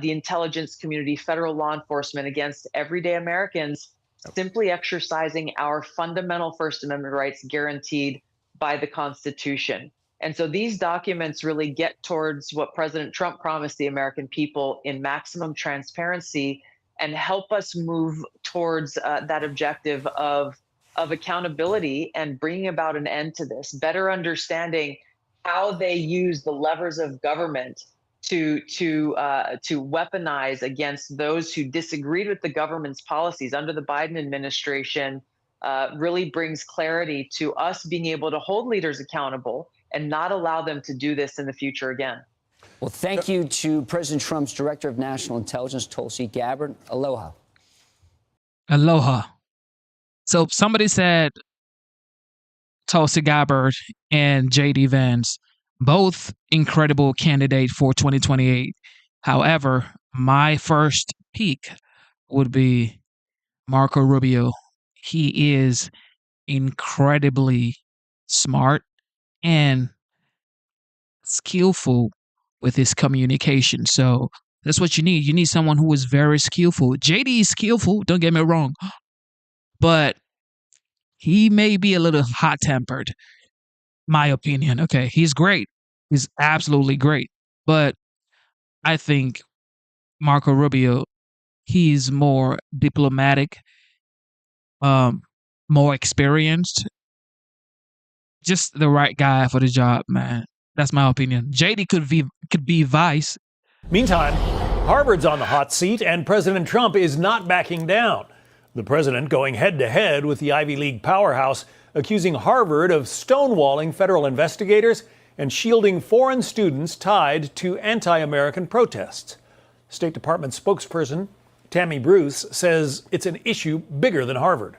[SPEAKER 25] the intelligence community, federal law enforcement against everyday Americans, simply exercising our fundamental First Amendment rights guaranteed by the Constitution. And so these documents really get towards what President Trump promised the American people in maximum transparency, and help us move towards that objective of accountability and bringing about an end to this, better understanding how they use the levers of government to weaponize against those who disagreed with the government's policies under the Biden administration. Really brings clarity to us being able to hold leaders accountable and not allow them to do this in the future again.
[SPEAKER 21] Well, thank you to President Trump's Director of National Intelligence, Tulsi Gabbard. Aloha.
[SPEAKER 1] Aloha. So somebody said Tulsi Gabbard and J.D. Vance, both incredible candidates for 2028. However, my first pick would be Marco Rubio. He is incredibly smart and skillful with his communication. So that's what you need. You need someone who is very skillful. JD is skillful, don't get me wrong, but he may be a little hot-tempered, my opinion. Okay, he's great. He's absolutely great. But I think Marco Rubio, he's more diplomatic, more experienced, just the right guy for the job, man. That's my opinion. JD could be vice.
[SPEAKER 2] Meantime, Harvard's on the hot seat, and President Trump is not backing down. The president going head-to-head with the Ivy League powerhouse, accusing Harvard of stonewalling federal investigators and shielding foreign students tied to anti-American protests. State Department spokesperson Tammy Bruce says it's an issue bigger than Harvard.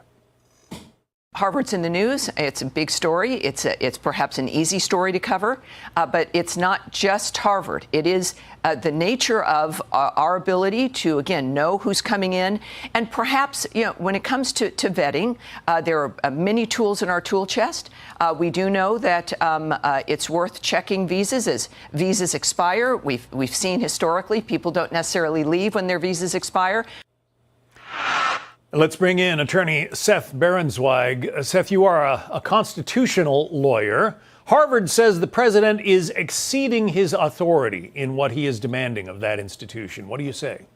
[SPEAKER 3] Harvard's in the news. It's a big story. It's perhaps an easy story to cover, but it's not just Harvard. It is the nature of our ability to, again, know who's coming in. And perhaps, when it comes to vetting, there are many tools in our tool chest. We do know that it's worth checking visas as visas expire. We've seen historically people don't necessarily leave when their visas expire.
[SPEAKER 2] Let's bring in attorney Seth Berenzweig. Seth, you are a constitutional lawyer. Harvard says the president is exceeding his authority in what he is demanding of that institution. What do you say?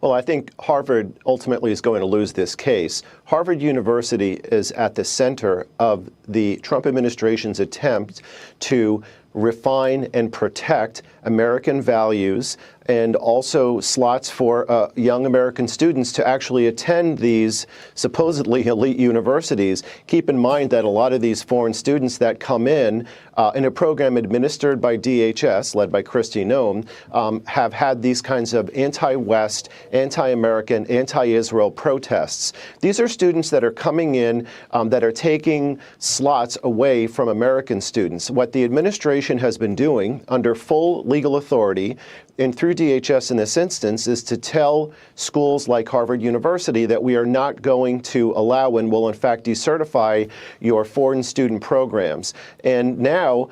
[SPEAKER 9] Well, I think Harvard ultimately is going to lose this case. Harvard University is at the center of the Trump administration's attempt to refine and protect American values, and also slots for young American students to actually attend these supposedly elite universities. Keep in mind that a lot of these foreign students that come in a program administered by DHS, led by Kristi Noem, have had these kinds of anti-West, anti-American, anti-Israel protests. These are students that are coming in that are taking slots away from American students. What the administration has been doing under full legal authority and through DHS in this instance is to tell schools like Harvard University that we are not going to allow and will in fact decertify your foreign student programs. And now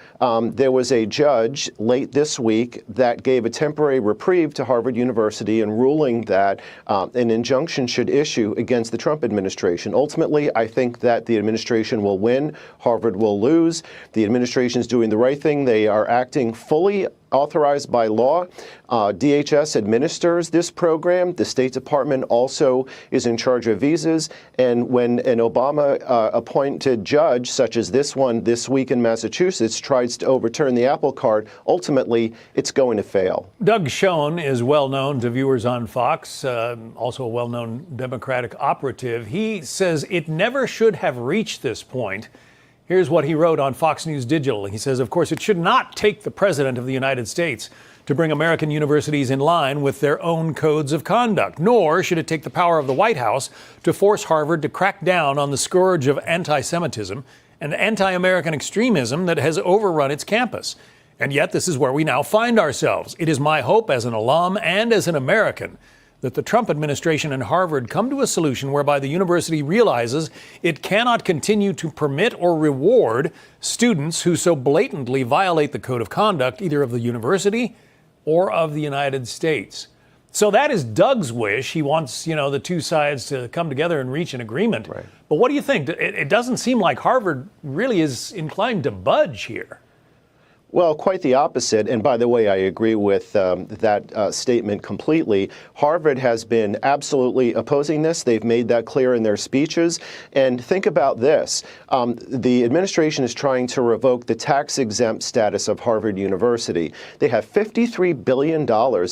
[SPEAKER 9] there was a judge late this week that gave a temporary reprieve to Harvard University in ruling that an injunction should issue against the Trump administration. Ultimately, I think that the administration will win, Harvard will lose. The administration is doing the right thing. They are acting fully authorized by law. DHS administers this program. The State Department also is in charge of visas. And when an Obama-appointed judge, such as this one this week in Massachusetts, tries to overturn the apple cart, ultimately, it's going to fail.
[SPEAKER 2] Doug Schoen is well known to viewers on Fox, also a well-known Democratic operative. He says it never should have reached this point. Here's what he wrote on Fox News Digital. He says, of course, it should not take the President of the United States to bring American universities in line with their own codes of conduct, nor should it take the power of the White House to force Harvard to crack down on the scourge of anti-Semitism and anti-American extremism that has overrun its campus. And yet, this is where we now find ourselves. It is my hope as an alum and as an American that the Trump administration and Harvard come to a solution whereby the university realizes it cannot continue to permit or reward students who so blatantly violate the code of conduct, either of the university or of the United States. So that is Doug's wish. He wants, the two sides to come together and reach an agreement. Right. But what do you think? It doesn't seem like Harvard really is inclined to budge here.
[SPEAKER 9] Well, quite the opposite. And by the way, I agree with that statement completely. Harvard has been absolutely opposing this. They've made that clear in their speeches. And think about this. The administration is trying to revoke the tax-exempt status of Harvard University. They have $53 billion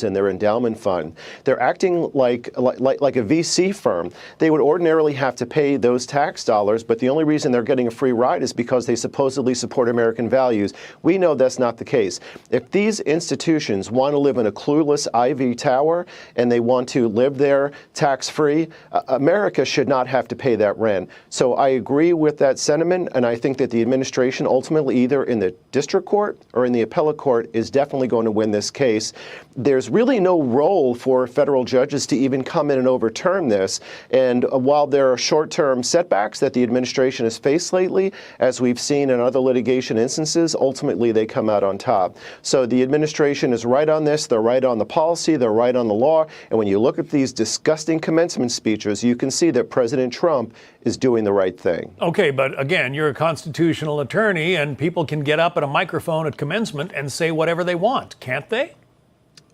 [SPEAKER 9] in their endowment fund. They're acting like a VC firm. They would ordinarily have to pay those tax dollars, but the only reason they're getting a free ride is because they supposedly support American values. We know that's not the case. If these institutions want to live in a clueless ivory tower and they want to live there tax-free, America should not have to pay that rent. So I agree with that sentiment, and I think that the administration ultimately, either in the district court or in the appellate court, is definitely going to win this case. There's really no role for federal judges to even come in and overturn this. And while there are short-term setbacks that the administration has faced lately, as we've seen in other litigation instances, ultimately they come out on top. So the administration is right on this. They're right on the policy. They're right on the law. And when you look at these disgusting commencement speeches, you can see that President Trump is doing the right thing.
[SPEAKER 2] Okay, but again, you're a constitutional attorney, and people can get up at a microphone at commencement and say whatever they want, can't they?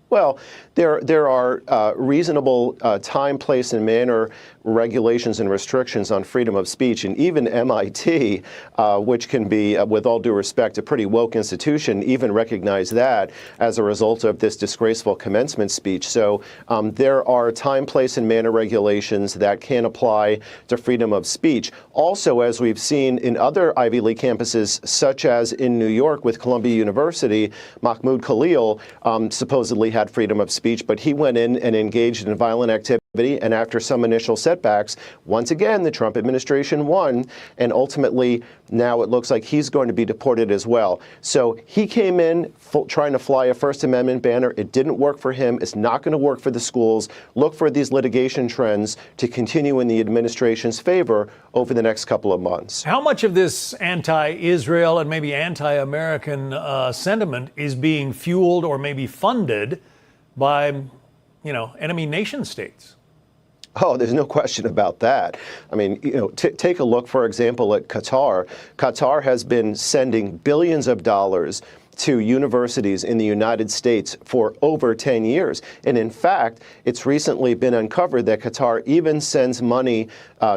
[SPEAKER 9] Well, there are reasonable time, place, and manner regulations and restrictions on freedom of speech. And even MIT, which can be, with all due respect, a pretty woke institution, even recognize that as a result of this disgraceful commencement speech. So there are time, place, and manner regulations that can apply to freedom of speech. Also, as we've seen in other Ivy League campuses, such as in New York with Columbia University, Mahmoud Khalil supposedly had freedom of speech, but he went in and engaged in violent activity. And after some initial setbacks, once again, the Trump administration won. And ultimately, now it looks like he's going to be deported as well. So he came in trying to fly a First Amendment banner. It didn't work for him. It's not going to work for the schools. Look for these litigation trends to continue in the administration's favor over the next couple of months.
[SPEAKER 2] How much of this anti-Israel and maybe anti-American sentiment is being fueled or maybe funded by, enemy nation states?
[SPEAKER 9] Oh, there's no question about that. I mean, take a look, for example, at Qatar. Qatar has been sending billions of dollars to universities in the United States for over 10 years. And in fact, it's recently been uncovered that Qatar even sends money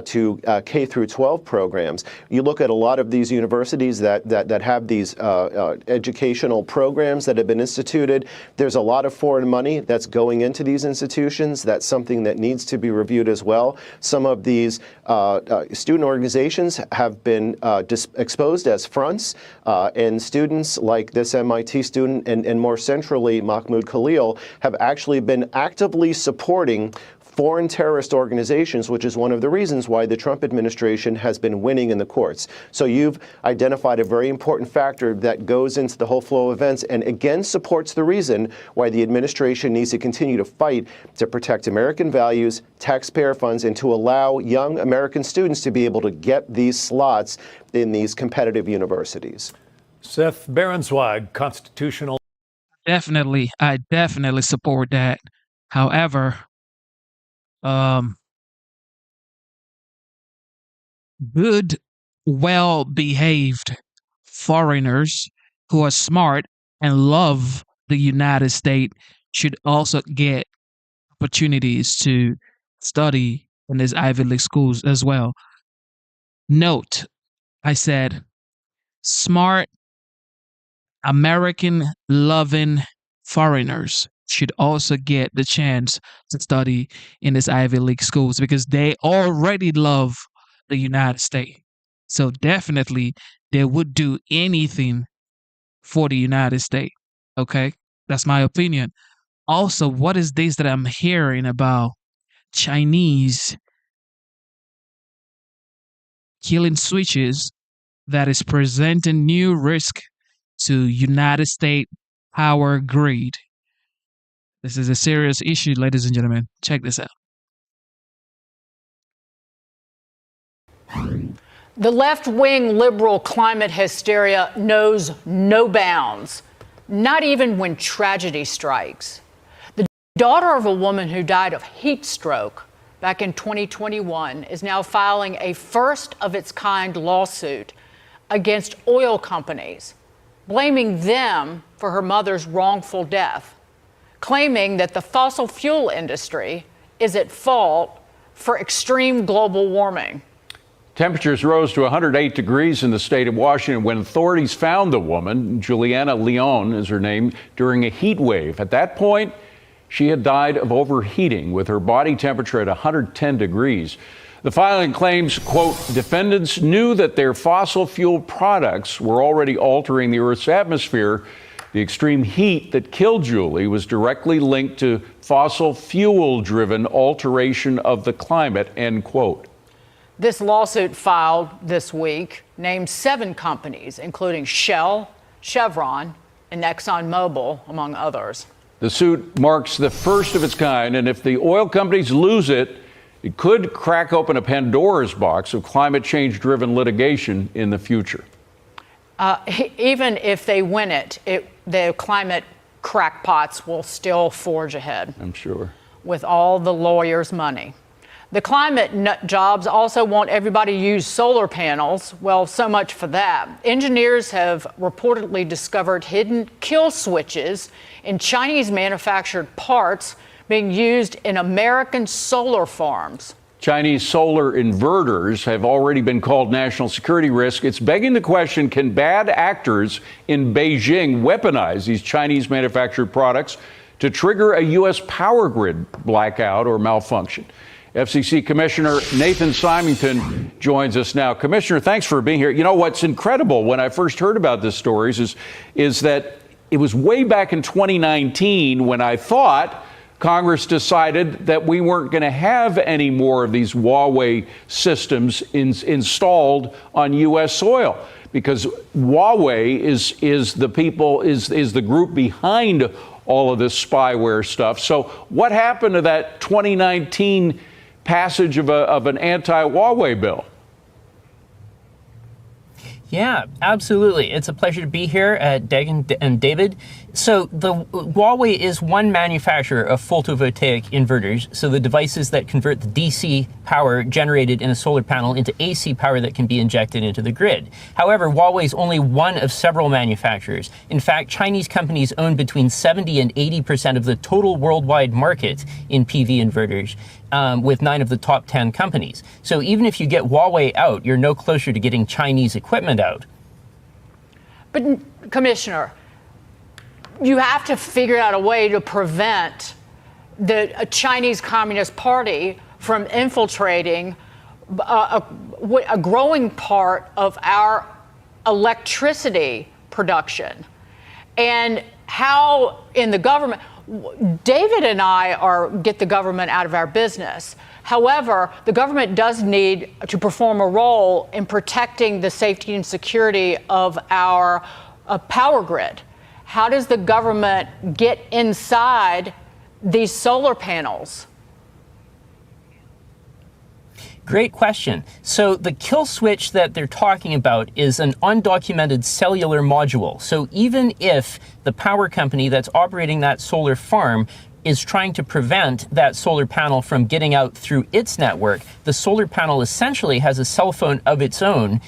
[SPEAKER 9] to K through 12 programs. You look at a lot of these universities that have these educational programs that have been instituted. There's a lot of foreign money that's going into these institutions. That's something that needs to be reviewed as well. Some of these student organizations have been exposed as fronts, and students like this MIT student and more centrally Mahmoud Khalil have actually been actively supporting foreign terrorist organizations, which is one of the reasons why the Trump administration has been winning in the courts. So you've identified a very important factor that goes into the whole flow of events and again supports the reason why the administration needs to continue to fight to protect American values, taxpayer funds, and to allow young American students to be able to get these slots in these competitive universities.
[SPEAKER 2] Seth Berenswag, constitutional.
[SPEAKER 1] I definitely support that. However, good, well-behaved foreigners who are smart and love the United States should also get opportunities to study in these Ivy League schools as well. Note, I said smart, American-loving foreigners should also get the chance to study in these Ivy League schools because they already love the United States. So definitely they would do anything for the United States. Okay? That's my opinion. Also, what is this that I'm hearing about Chinese killing switches that is presenting new risk to United States power grid? This is a serious issue, ladies and gentlemen. Check this out.
[SPEAKER 18] The left-wing liberal climate hysteria knows no bounds, not even when tragedy strikes. The daughter of a woman who died of heat stroke back in 2021 is now filing a first-of-its-kind lawsuit against oil companies, blaming them for her mother's wrongful death, claiming that the fossil fuel industry is at fault for extreme global warming.
[SPEAKER 8] Temperatures rose to 108 degrees in the state of Washington when authorities found the woman, Juliana Leon is her name, during a heat wave. At that point, she had died of overheating with her body temperature at 110 degrees. The filing claims, quote, defendants knew that their fossil fuel products were already altering the Earth's atmosphere. The extreme heat that killed Julie was directly linked to fossil fuel-driven alteration of the climate, end quote.
[SPEAKER 18] This lawsuit filed this week named 7 companies, including Shell, Chevron, and ExxonMobil, among others.
[SPEAKER 8] The suit marks the first of its kind, and if the oil companies lose it, it could crack open a Pandora's box of climate change-driven litigation in the future.
[SPEAKER 18] Even if they win it, the climate crackpots will still forge ahead.
[SPEAKER 8] I'm sure.
[SPEAKER 18] With all the lawyers' money. The climate nut jobs also want everybody to use solar panels. Well, so much for that. Engineers have reportedly discovered hidden kill switches in Chinese manufactured parts being used in American solar farms.
[SPEAKER 8] Chinese solar inverters have already been called national security risk. It's begging the question, can bad actors in Beijing weaponize these Chinese manufactured products to trigger a U.S. power grid blackout or malfunction? FCC Commissioner Nathan Symington joins us now. Commissioner, thanks for being here. You know, what's incredible when I first heard about this stories is that it was way back in 2019 when I thought Congress decided that we weren't going to have any more of these Huawei systems installed on U.S. soil, because Huawei is the group behind all of this spyware stuff. So what happened to that 2019 passage of an anti-Huawei bill?
[SPEAKER 10] Yeah, absolutely. It's a pleasure to be here, Dag and David. So the Huawei is one manufacturer of photovoltaic inverters, so the devices that convert the DC power generated in a solar panel into AC power that can be injected into the grid. However, Huawei is only one of several manufacturers. In fact, Chinese companies own between 70 and 80% of the total worldwide market in PV inverters, with 9 of the top 10 companies. So even if you get Huawei out, you're no closer to getting Chinese equipment out.
[SPEAKER 18] But, Commissioner, you have to figure out a way to prevent the Chinese Communist Party from infiltrating a growing part of our electricity production. And how in the government, David and I get the government out of our business. However, the government does need to perform a role in protecting the safety and security of our power grid. How does the government get inside these solar panels?
[SPEAKER 10] Great question. So the kill switch that they're talking about is an undocumented cellular module. So even if the power company that's operating that solar farm is trying to prevent that solar panel from getting out through its network, the solar panel essentially has a cell phone of its own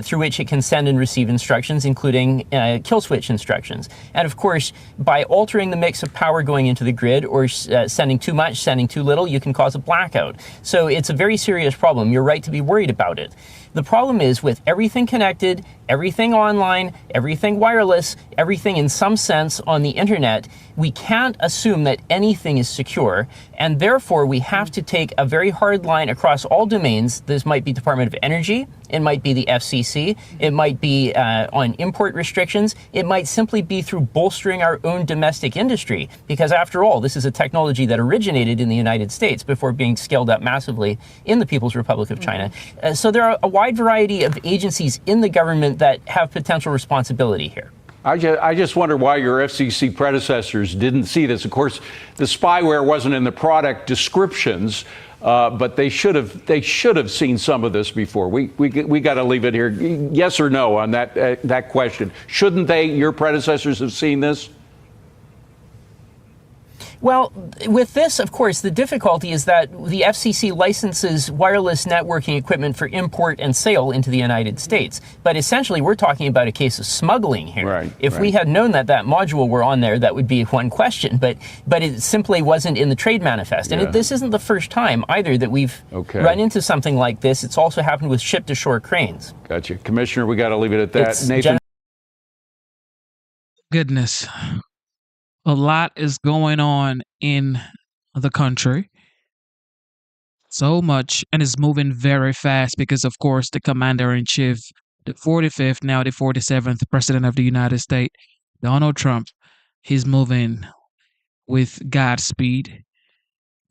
[SPEAKER 10] through which it can send and receive instructions, including kill switch instructions. And of course, by altering the mix of power going into the grid or sending too much, sending too little, you can cause a blackout. So it's a very serious problem. You're right to be worried about it. The problem is with everything connected, everything online, everything wireless, everything in some sense on the internet, we can't assume that anything is secure, and therefore we have to take a very hard line across all domains. This might be Department of Energy, it might be the FCC, it might be on import restrictions, it might simply be through bolstering our own domestic industry, because after all, this is a technology that originated in the United States before being scaled up massively in the People's Republic of China. So there are a wide variety of agencies in the government that have potential responsibility here.
[SPEAKER 8] I just wonder why your FCC predecessors didn't see this. Of course, the spyware wasn't in the product descriptions, but they should have seen some of this before. We got to leave it here. Yes or no on that question? Shouldn't your predecessors have seen this?
[SPEAKER 10] Well, with this, of course, the difficulty is that the FCC licenses wireless networking equipment for import and sale into the United States. But essentially, we're talking about a case of smuggling here.
[SPEAKER 8] Right,
[SPEAKER 10] if we had known that module were on there, that would be one question. But it simply wasn't in the trade manifest. And this isn't the first time either that we've run into something like this. It's also happened with ship-to-shore cranes.
[SPEAKER 8] Gotcha. Commissioner, we got to leave it at that. Nathan?
[SPEAKER 1] Goodness. A lot is going on in the country. So much, and it's moving very fast because, of course, the commander-in-chief, the 45th, now the 47th president of the United States, Donald Trump, he's moving with Godspeed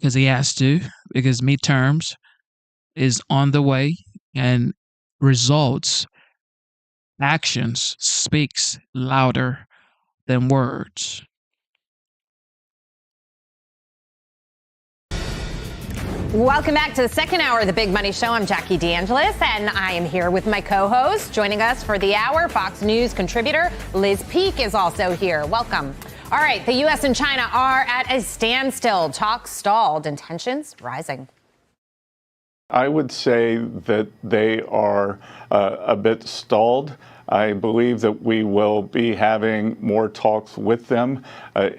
[SPEAKER 1] because he has to, because midterms is on the way, and results, actions speaks louder than words.
[SPEAKER 4] Welcome back to the second hour of the Big Money Show. I'm Jackie DeAngelis, and I am here with my co-host. Joining us for the hour, Fox News contributor Liz Peek is also here. Welcome. All right, the U.S. and China are at a standstill. Talks stalled and tensions rising.
[SPEAKER 11] I would say that they are a bit stalled. I believe that we will be having more talks with them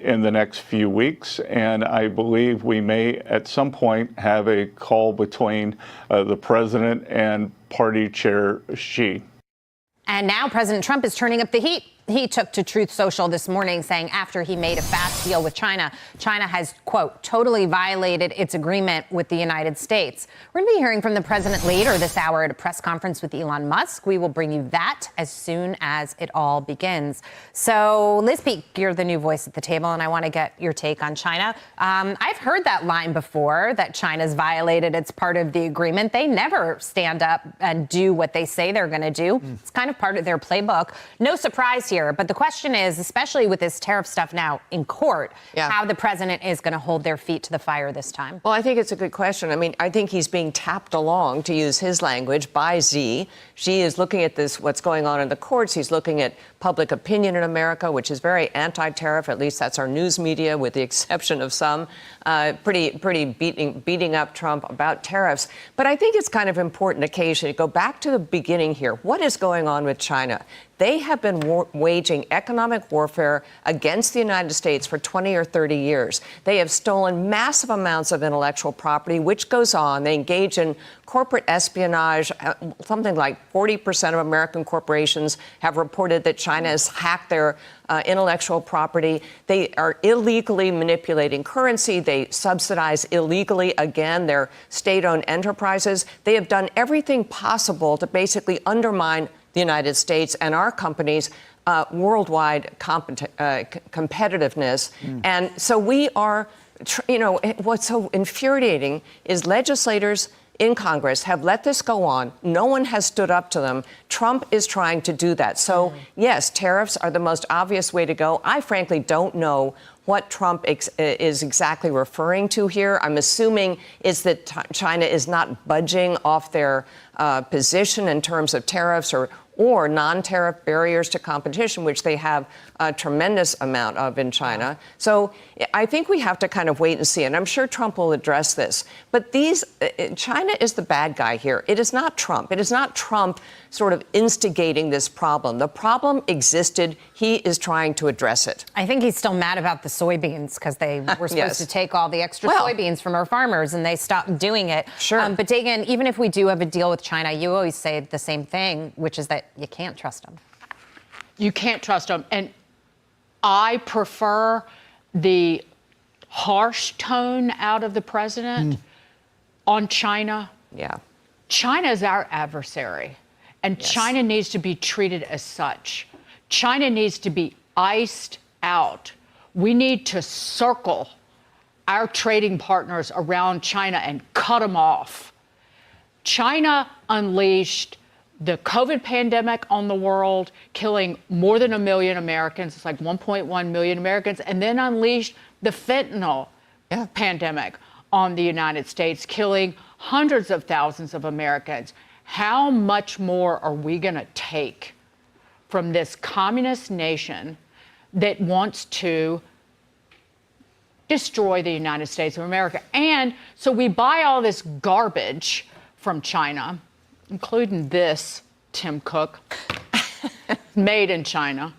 [SPEAKER 11] in the next few weeks, and I believe we may at some point have a call between the president and party chair Xi.
[SPEAKER 4] And now President Trump is turning up the heat. He took to Truth Social this morning saying after he made a fast deal with China, China has, quote, totally violated its agreement with the United States. We're going to be hearing from the president later this hour at a press conference with Elon Musk. We will bring you that as soon as it all begins. So, Liz Peek, you're the new voice at the table, and I want to get your take on China. I've heard that line before, that China's violated its part of the agreement. They never stand up and do what they say they're going to do. It's kind of part of their playbook. No surprise here. But the question is, especially with this tariff stuff now in court, how the president is going to hold their feet to the fire this time.
[SPEAKER 3] Well, I think it's a good question. I mean, I think he's being tapped along, to use his language, by Xi. Xi is looking at this, what's going on in the courts. He's looking at public opinion in America, which is very anti-tariff. At least that's our news media, with the exception of some pretty beating up Trump about tariffs. But I think it's kind of important occasionally to go back to the beginning here. What is going on with China? They have been waging economic warfare against the United States for 20 or 30 years. They have stolen massive amounts of intellectual property, which goes on. They engage in corporate espionage. Something like 40% of American corporations have reported that China has hacked their intellectual property. They are illegally manipulating currency. They subsidize illegally, again, their state-owned enterprises. They have done everything possible to basically undermine the United States and our companies worldwide competitiveness. And so we are, what's so infuriating is legislators in Congress have let this go on. No one has stood up to them. Trump is trying to do that. So, yes, tariffs are the most obvious way to go. I frankly don't know what Trump is exactly referring to here. I'm assuming is that China is not budging off their position in terms of tariffs or non-tariff barriers to competition, which they have a tremendous amount of in China. So I think we have to kind of wait and see, and I'm sure Trump will address this. But China is the bad guy here. It is not Trump. It is not Trump sort of instigating this problem. The problem existed. He is trying to address it.
[SPEAKER 4] I think he's still mad about the soybeans because they were supposed to take all the extra soybeans from our farmers and they stopped doing it.
[SPEAKER 3] Sure.
[SPEAKER 4] But Dagan, even if we do have a deal with China, you always say the same thing, which is that you can't trust them.
[SPEAKER 18] You can't trust them. And I prefer the harsh tone out of the president on China.
[SPEAKER 3] Yeah.
[SPEAKER 18] China is our adversary, and China needs to be treated as such. China needs to be iced out. We need to circle our trading partners around China and cut them off. China unleashed the COVID pandemic on the world, killing more than 1 million Americans. It's like 1.1 million Americans, and then unleashed the fentanyl pandemic on the United States, killing hundreds of thousands of Americans. How much more are we going to take from this communist nation that wants to destroy the United States of America? And so we buy all this garbage from China, including this, Tim Cook, made in China.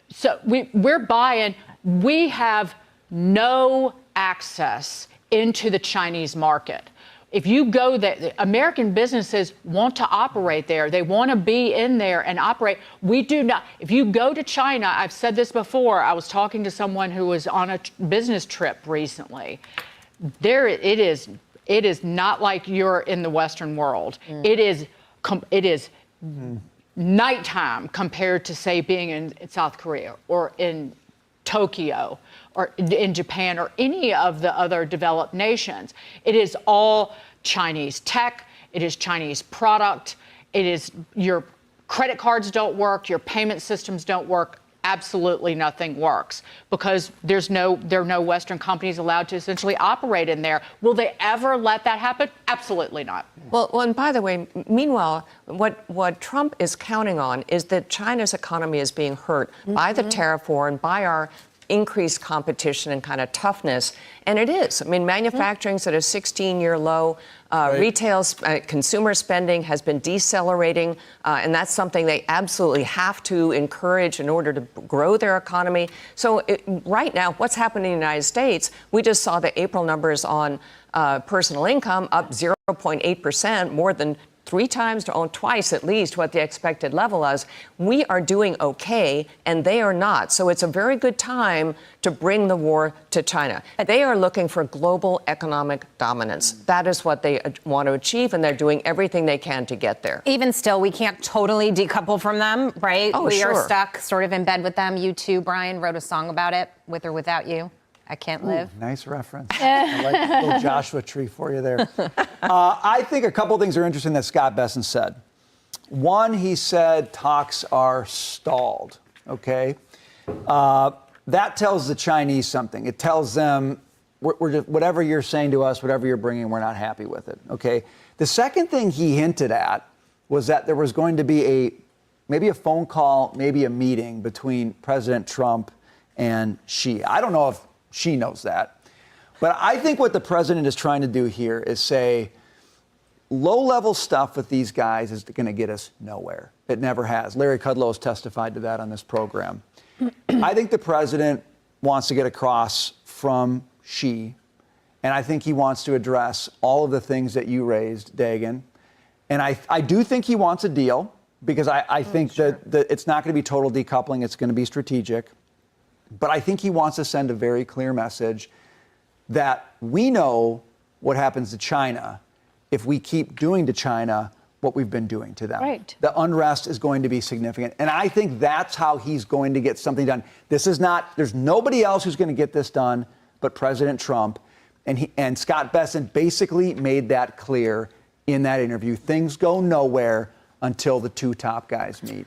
[SPEAKER 18] So we're buying, we have no access into the Chinese market. If you go there, American businesses want to operate there. They want to be in there and operate. We do not. If you go to China, I've said this before, I was talking to someone who was on a business trip recently. It is not like you're in the Western world. It is nighttime compared to, say, being in South Korea or in Tokyo or in Japan or any of the other developed nations. It is all Chinese tech. It is Chinese product. It is your credit cards don't work. Your payment systems don't work. Absolutely nothing works because there are no Western companies allowed to essentially operate in there. Will they ever let that happen? Absolutely not.
[SPEAKER 3] Well, and by the way, meanwhile, what Trump is counting on is that China's economy is being hurt by the tariff war and by our increased competition and kind of toughness. And it is. I mean, manufacturing's at a 16-year low. Retail consumer spending has been decelerating, and that's something they absolutely have to encourage in order to grow their economy. So right now, what's happening in the United States, we just saw the April numbers on personal income up 0.8%, more than twice at least what the expected level is. We are doing okay, and they are not. So it's a very good time to bring the war to China. They are looking for global economic dominance. That is what they want to achieve, and they're doing everything they can to get there.
[SPEAKER 4] Even still, we can't totally decouple from them, right?
[SPEAKER 3] Oh,
[SPEAKER 4] we
[SPEAKER 3] sure.
[SPEAKER 4] are stuck sort of in bed with them. You too, Brian, wrote a song about it, With or Without You. I Can't Live.
[SPEAKER 5] Nice reference. I like the little Joshua tree for you there. I think a couple things are interesting that Scott Besson said. One, he said talks are stalled, okay? That tells the Chinese something. It tells them, we're just, whatever you're saying to us, whatever you're bringing, we're not happy with it, okay? The second thing he hinted at was that there was going to be maybe a phone call, maybe a meeting between President Trump and Xi. I don't know if Xi knows that. But I think what the president is trying to do here is say, low-level stuff with these guys is going to get us nowhere. It never has. Larry Kudlow has testified to that on this program. I think the president wants to get across from Xi, and I think he wants to address all of the things that you raised, Dagan. And I do think he wants a deal, because I think that it's not going to be total decoupling. It's going to be strategic. But I think he wants to send a very clear message that we know what happens to China if we keep doing to China what we've been doing to them.
[SPEAKER 24] Right.
[SPEAKER 5] The unrest is going to be significant. And I think that's how he's going to get something done. There's nobody else who's going to get this done but President Trump. And Scott Bessent basically made that clear in that interview. Things go nowhere until the two top guys meet.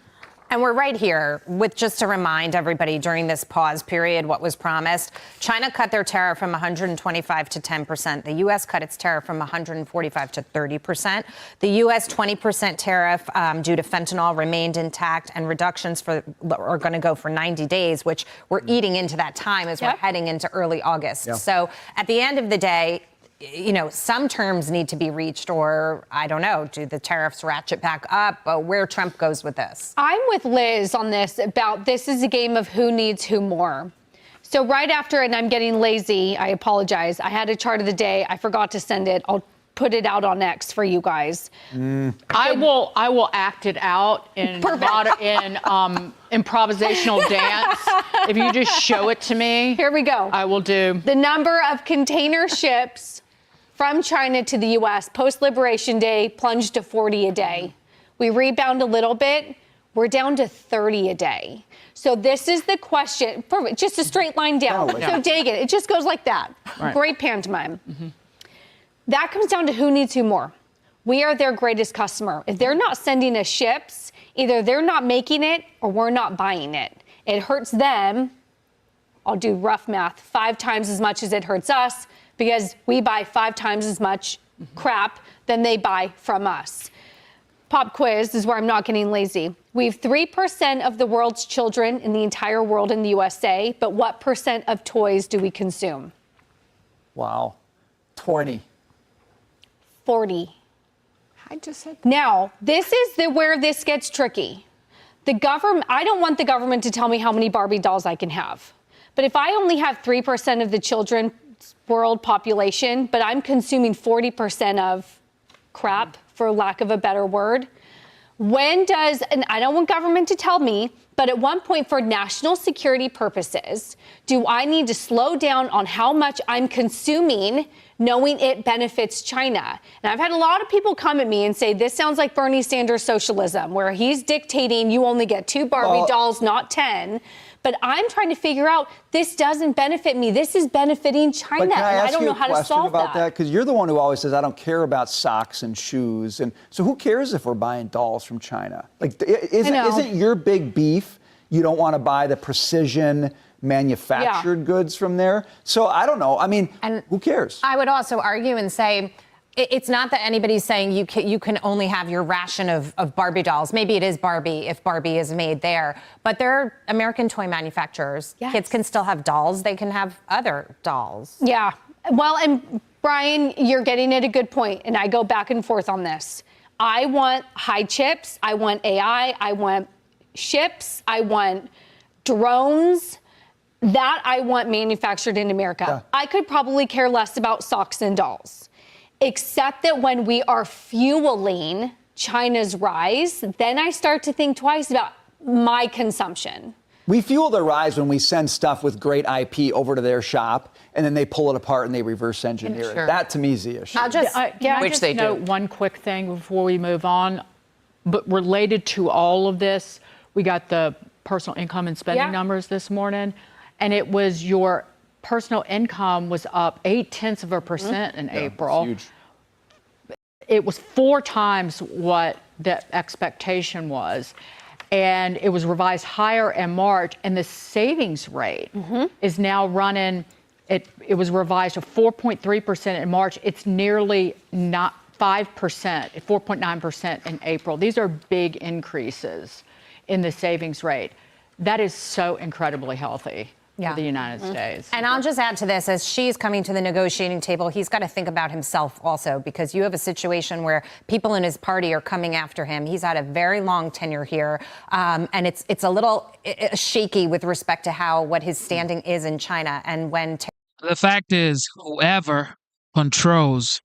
[SPEAKER 4] And we're right here with, just to remind everybody, during this pause period, what was promised. China cut their tariff from 125 to 10%. The U.S. cut its tariff from 145 to 30%. The U.S. 20% tariff due to fentanyl remained intact, and reductions are going to go for 90 days, which we're eating into that time as we're heading into early August.
[SPEAKER 5] Yeah.
[SPEAKER 4] So at the end of the day, you know, some terms need to be reached, or I don't know, do the tariffs ratchet back up? Where Trump goes with this?
[SPEAKER 6] I'm with Liz on this about this is a game of who needs who more. So right after, and I'm getting lazy, I apologize. I had a chart of the day. I forgot to send it. I'll put it out on X for you guys.
[SPEAKER 18] I will act it out in improvisational dance. If you just show it to me.
[SPEAKER 6] Here we go.
[SPEAKER 18] I will do.
[SPEAKER 6] The number of container ships from China to the U.S. post-Liberation Day plunged to 40 a day. We rebound a little bit. We're down to 30 a day. So this is the question. Perfect. Just a straight line down.
[SPEAKER 5] Oh,
[SPEAKER 6] So Dagan, it just goes like that.
[SPEAKER 18] Right.
[SPEAKER 6] Great pantomime. That comes down to who needs who more. We are their greatest customer. If they're not sending us ships, either they're not making it or we're not buying it. It hurts them. I'll do rough math, 5 times as much as it hurts us, because we buy 5 times as much crap than they buy from us. Pop quiz is where I'm not getting lazy. We have 3% of the world's children in the entire world in the USA, but what percent of toys do we consume?
[SPEAKER 5] Wow. 20.
[SPEAKER 6] 40.
[SPEAKER 3] I just said
[SPEAKER 6] Now, this is where this gets tricky. The government, I don't want the government to tell me how many Barbie dolls I can have. But if I only have 3% of the children's world population, but I'm consuming 40% of crap, for lack of a better word, and I don't want government to tell me, but at one point for national security purposes, do I need to slow down on how much I'm consuming, knowing it benefits China? And I've had a lot of people come at me and say, this sounds like Bernie Sanders socialism, where he's dictating you only get 2 Barbie dolls, not 10. But I'm trying to figure out, this doesn't benefit me. This is benefiting China.
[SPEAKER 5] But can I ask
[SPEAKER 6] don't
[SPEAKER 5] you
[SPEAKER 6] know
[SPEAKER 5] a
[SPEAKER 6] how to
[SPEAKER 5] question
[SPEAKER 6] solve
[SPEAKER 5] about that? Because you're the one who always says, I don't care about socks and shoes. And so who cares if we're buying dolls from China? Like, isn't your big beef, you don't want to buy the precision manufactured goods from there? So I don't know. I mean, who cares?
[SPEAKER 4] I would also argue and say, it's not that anybody's saying you can only have your ration of Barbie dolls. Maybe it is Barbie if Barbie is made there. But they're American toy manufacturers.
[SPEAKER 6] Yes.
[SPEAKER 4] Kids can still have dolls. They can have other dolls.
[SPEAKER 6] Yeah. Well, and Brian, you're getting at a good point, and I go back and forth on this. I want high chips. I want AI. I want ships. I want drones. That I want manufactured in America.
[SPEAKER 5] Yeah.
[SPEAKER 6] I could probably care less about socks and dolls. Except that when we are fueling China's rise, then I start to think twice about my consumption.
[SPEAKER 5] We fuel their rise when we send stuff with great IP over to their shop, and then they pull it apart and they reverse engineer it. That, to me, is the issue.
[SPEAKER 18] Can I just note one quick thing before we move on? But related to all of this, we got the personal income and spending numbers this morning, and it was your personal income was up 0.8% in April.
[SPEAKER 5] Huge.
[SPEAKER 18] It was 4 times what the expectation was. And it was revised higher in March. And the savings rate is now running, it was revised to 4.3% in March. It's nearly not 5%, 4.9% in April. These are big increases in the savings rate. That is so incredibly healthy. For the United States.
[SPEAKER 4] And I'll just add to this, as she's coming to the negotiating table, he's got to think about himself also, because you have a situation where people in his party are coming after him. He's had a very long tenure here, and it's a little shaky with respect to what his standing is in China. And when
[SPEAKER 1] the fact is, whoever controls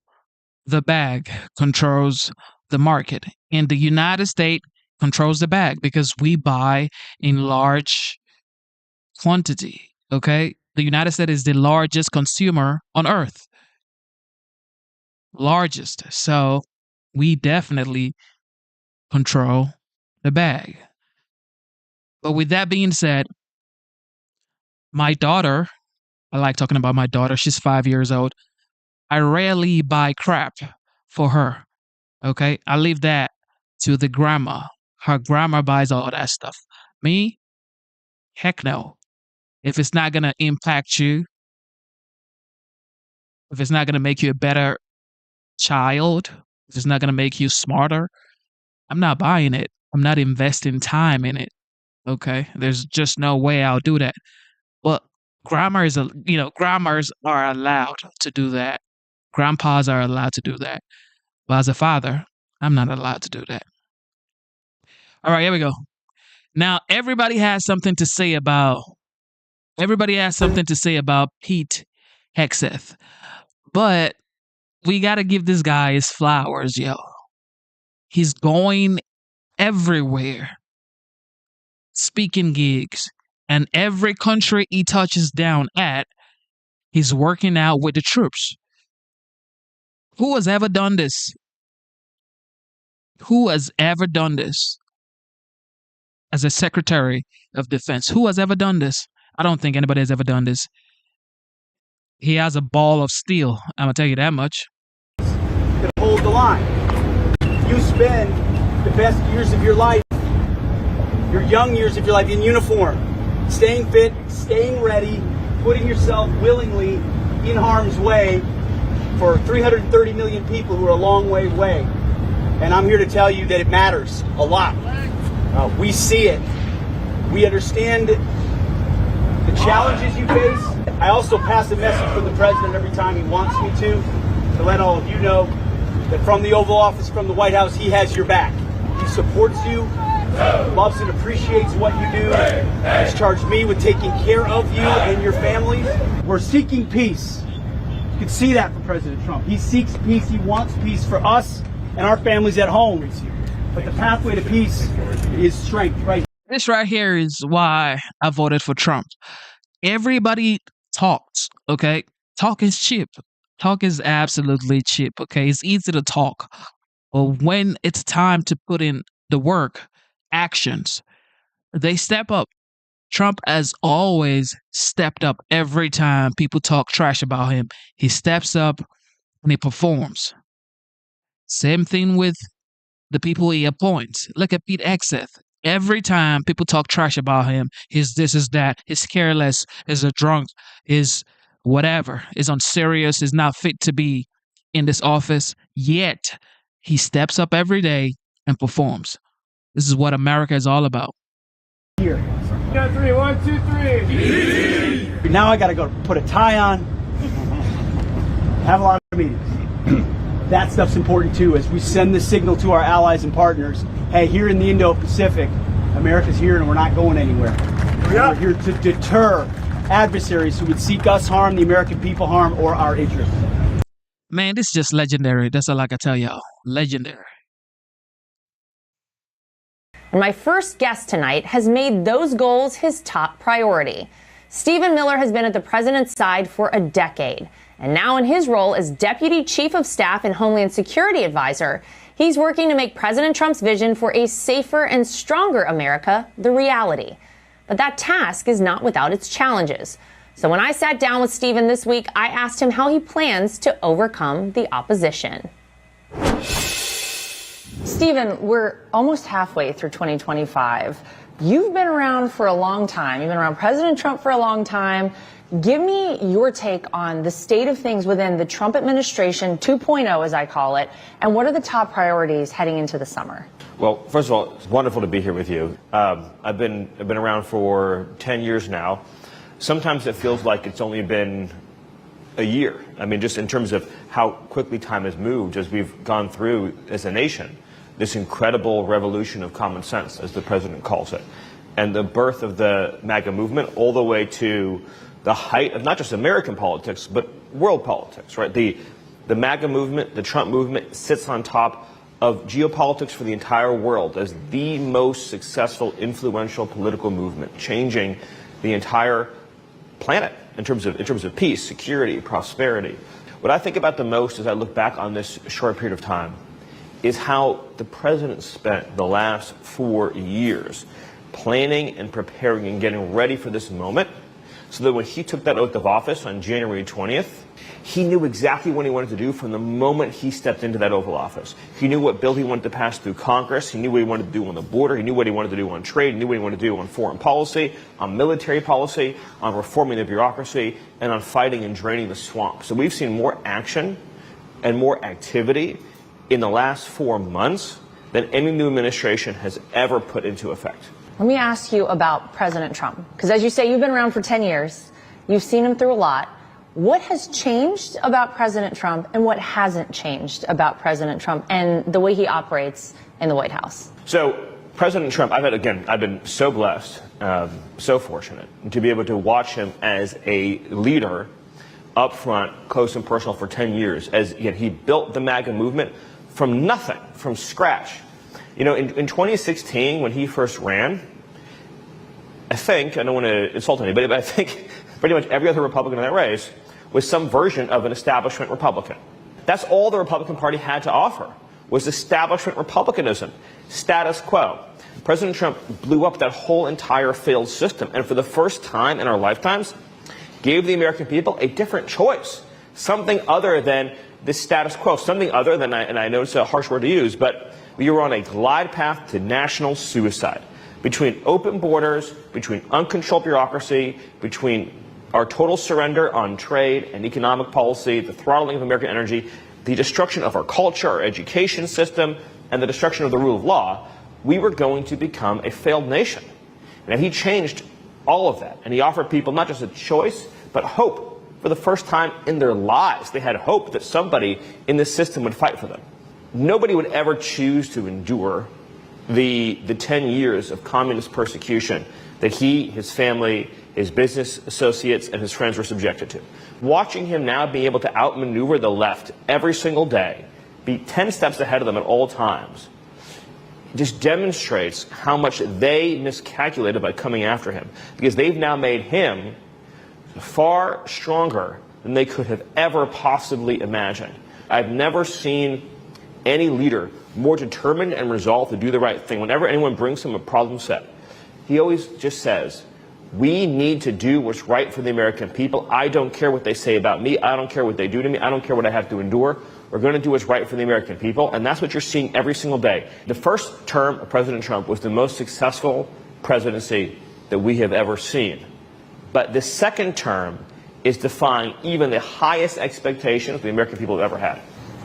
[SPEAKER 1] the bag controls the market, and the United States controls the bag because we buy in large quantity. Okay, the United States is the largest consumer on earth. Largest. So we definitely control the bag. But with that being said, my daughter, I like talking about my daughter. She's 5 years old. I rarely buy crap for her. Okay? I leave that to the grandma. Her grandma buys all that stuff. Me? Heck no. If it's not going to impact you, if it's not going to make you a better child, if it's not going to make you smarter, I'm not buying it. I'm not investing time in it. Okay? There's just no way I'll do that. But grandmas are allowed to do that. Grandpas are allowed to do that. But as a father, I'm not allowed to do that. All right, here we go. Now, everybody has something to say about Pete Hegseth. But we got to give this guy his flowers, yo. He's going everywhere, speaking gigs, and every country he touches down at, he's working out with the troops. Who has ever done this? Who has ever done this as a Secretary of Defense? Who has ever done this? I don't think anybody has ever done this. He has a ball of steel. I'm going to tell you that much.
[SPEAKER 23] To hold the line. You spend the best years of your life, your young years of your life in uniform, staying fit, staying ready, putting yourself willingly in harm's way for 330 million people who are a long way away. And I'm here to tell you that it matters a lot. We see it. We understand the challenges you face. I also pass a message from the president every time he wants me to let all of you know that from the Oval Office, from the White House, he has your back. He supports you, loves and appreciates what you do. He's charged me with taking care of you and your families. We're seeking peace. You can see that from President Trump. He seeks peace. He wants peace for us and our families at home. But the pathway to peace is strength, right?
[SPEAKER 1] This right here is why I voted for Trump. Everybody talks, okay? Talk is cheap. Talk is absolutely cheap, okay? It's easy to talk. But when it's time to put in the work, actions, they step up. Trump has always stepped up every time people talk trash about him. He steps up and he performs. Same thing with the people he appoints. Look at Pete Hegseth. Every time people talk trash about him, he's this, is that, he's careless, is a drunk, is whatever, is unserious, is not fit to be in this office, yet he steps up every day and performs. This is what America is all about.
[SPEAKER 23] Here. Got 3, 1, 2, 3. Now I got to go put a tie on, have a lot of meetings. That stuff's important too, as we send the signal to our allies and partners. Hey, here in the Indo-Pacific, America's here and we're not going anywhere. We're here to deter adversaries who would seek us harm, the American people harm, or our interests.
[SPEAKER 1] Man, this is just legendary. That's all I can tell y'all. Legendary.
[SPEAKER 4] And my first guest tonight has made those goals his top priority. Stephen Miller has been at the president's side for a decade. And now in his role as Deputy Chief of Staff and Homeland Security Advisor, he's working to make President Trump's vision for a safer and stronger America the reality. But that task is not without its challenges. So when I sat down with Stephen this week, I asked him how he plans to overcome the opposition. Stephen, we're almost halfway through 2025. You've been around for a long time. You've been around President Trump for a long time. Give me your take on the state of things within the Trump administration 2.0, as I call it, and what are the top priorities heading into the summer?
[SPEAKER 12] Well, first of all, it's wonderful to be here with you. I've been around for 10 years now. Sometimes it feels like it's only been a year. I mean, just in terms of how quickly time has moved as we've gone through as a nation, this incredible revolution of common sense, as the president calls it, and the birth of the MAGA movement all the way to the height of not just American politics, but world politics, right? The MAGA movement, the Trump movement, sits on top of geopolitics for the entire world as the most successful, influential political movement, changing the entire planet in terms of peace, security, prosperity. What I think about the most as I look back on this short period of time is how the president spent the last 4 years planning and preparing and getting ready for this moment, so that when he took that oath of office on January 20th, he knew exactly what he wanted to do from the moment he stepped into that Oval Office. He knew what bill he wanted to pass through Congress. He knew what he wanted to do on the border. He knew what he wanted to do on trade. He knew what he wanted to do on foreign policy, on military policy, on reforming the bureaucracy, and on fighting and draining the swamp. So we've seen more action and more activity in the last 4 months than any new administration has ever put into effect.
[SPEAKER 13] Let me ask you about President Trump, because as you say, you've been around for 10 years. You've seen him through a lot. What has changed about President Trump and what hasn't changed about President Trump and the way he operates in the White House?
[SPEAKER 12] So President Trump, I've been so blessed, so fortunate to be able to watch him as a leader up front, close and personal for 10 years. As again, he built the MAGA movement from nothing, from scratch. You know, in 2016, when he first ran, I think, I don't want to insult anybody, but I think pretty much every other Republican in that race was some version of an establishment Republican. That's all the Republican Party had to offer, was establishment Republicanism, status quo. President Trump blew up that whole entire failed system, and for the first time in our lifetimes, gave the American people a different choice, something other than the status quo, something other than, and I know it's a harsh word to use, but we were on a glide path to national suicide. Between open borders, between uncontrolled bureaucracy, between our total surrender on trade and economic policy, the throttling of American energy, the destruction of our culture, our education system, and the destruction of the rule of law, we were going to become a failed nation. And he changed all of that. And he offered people not just a choice, but hope. For the first time in their lives, they had hope that somebody in this system would fight for them. Nobody would ever choose to endure the 10 years of communist persecution that he, his family, his business associates, and his friends were subjected to. Watching him now be able to outmaneuver the left every single day, be 10 steps ahead of them at all times, just demonstrates how much they miscalculated by coming after him, because they've now made him far stronger than they could have ever possibly imagined. I've never seen any leader more determined and resolved to do the right thing. Whenever anyone brings him a problem set, he always just says, we need to do what's right for the American people. I don't care what they say about me. I don't care what they do to me. I don't care what I have to endure. We're going to do what's right for the American people. And that's what you're seeing every single day. The first term of President Trump was the most successful presidency that we have ever seen. But the second term is defying even the highest expectations the American people have ever had.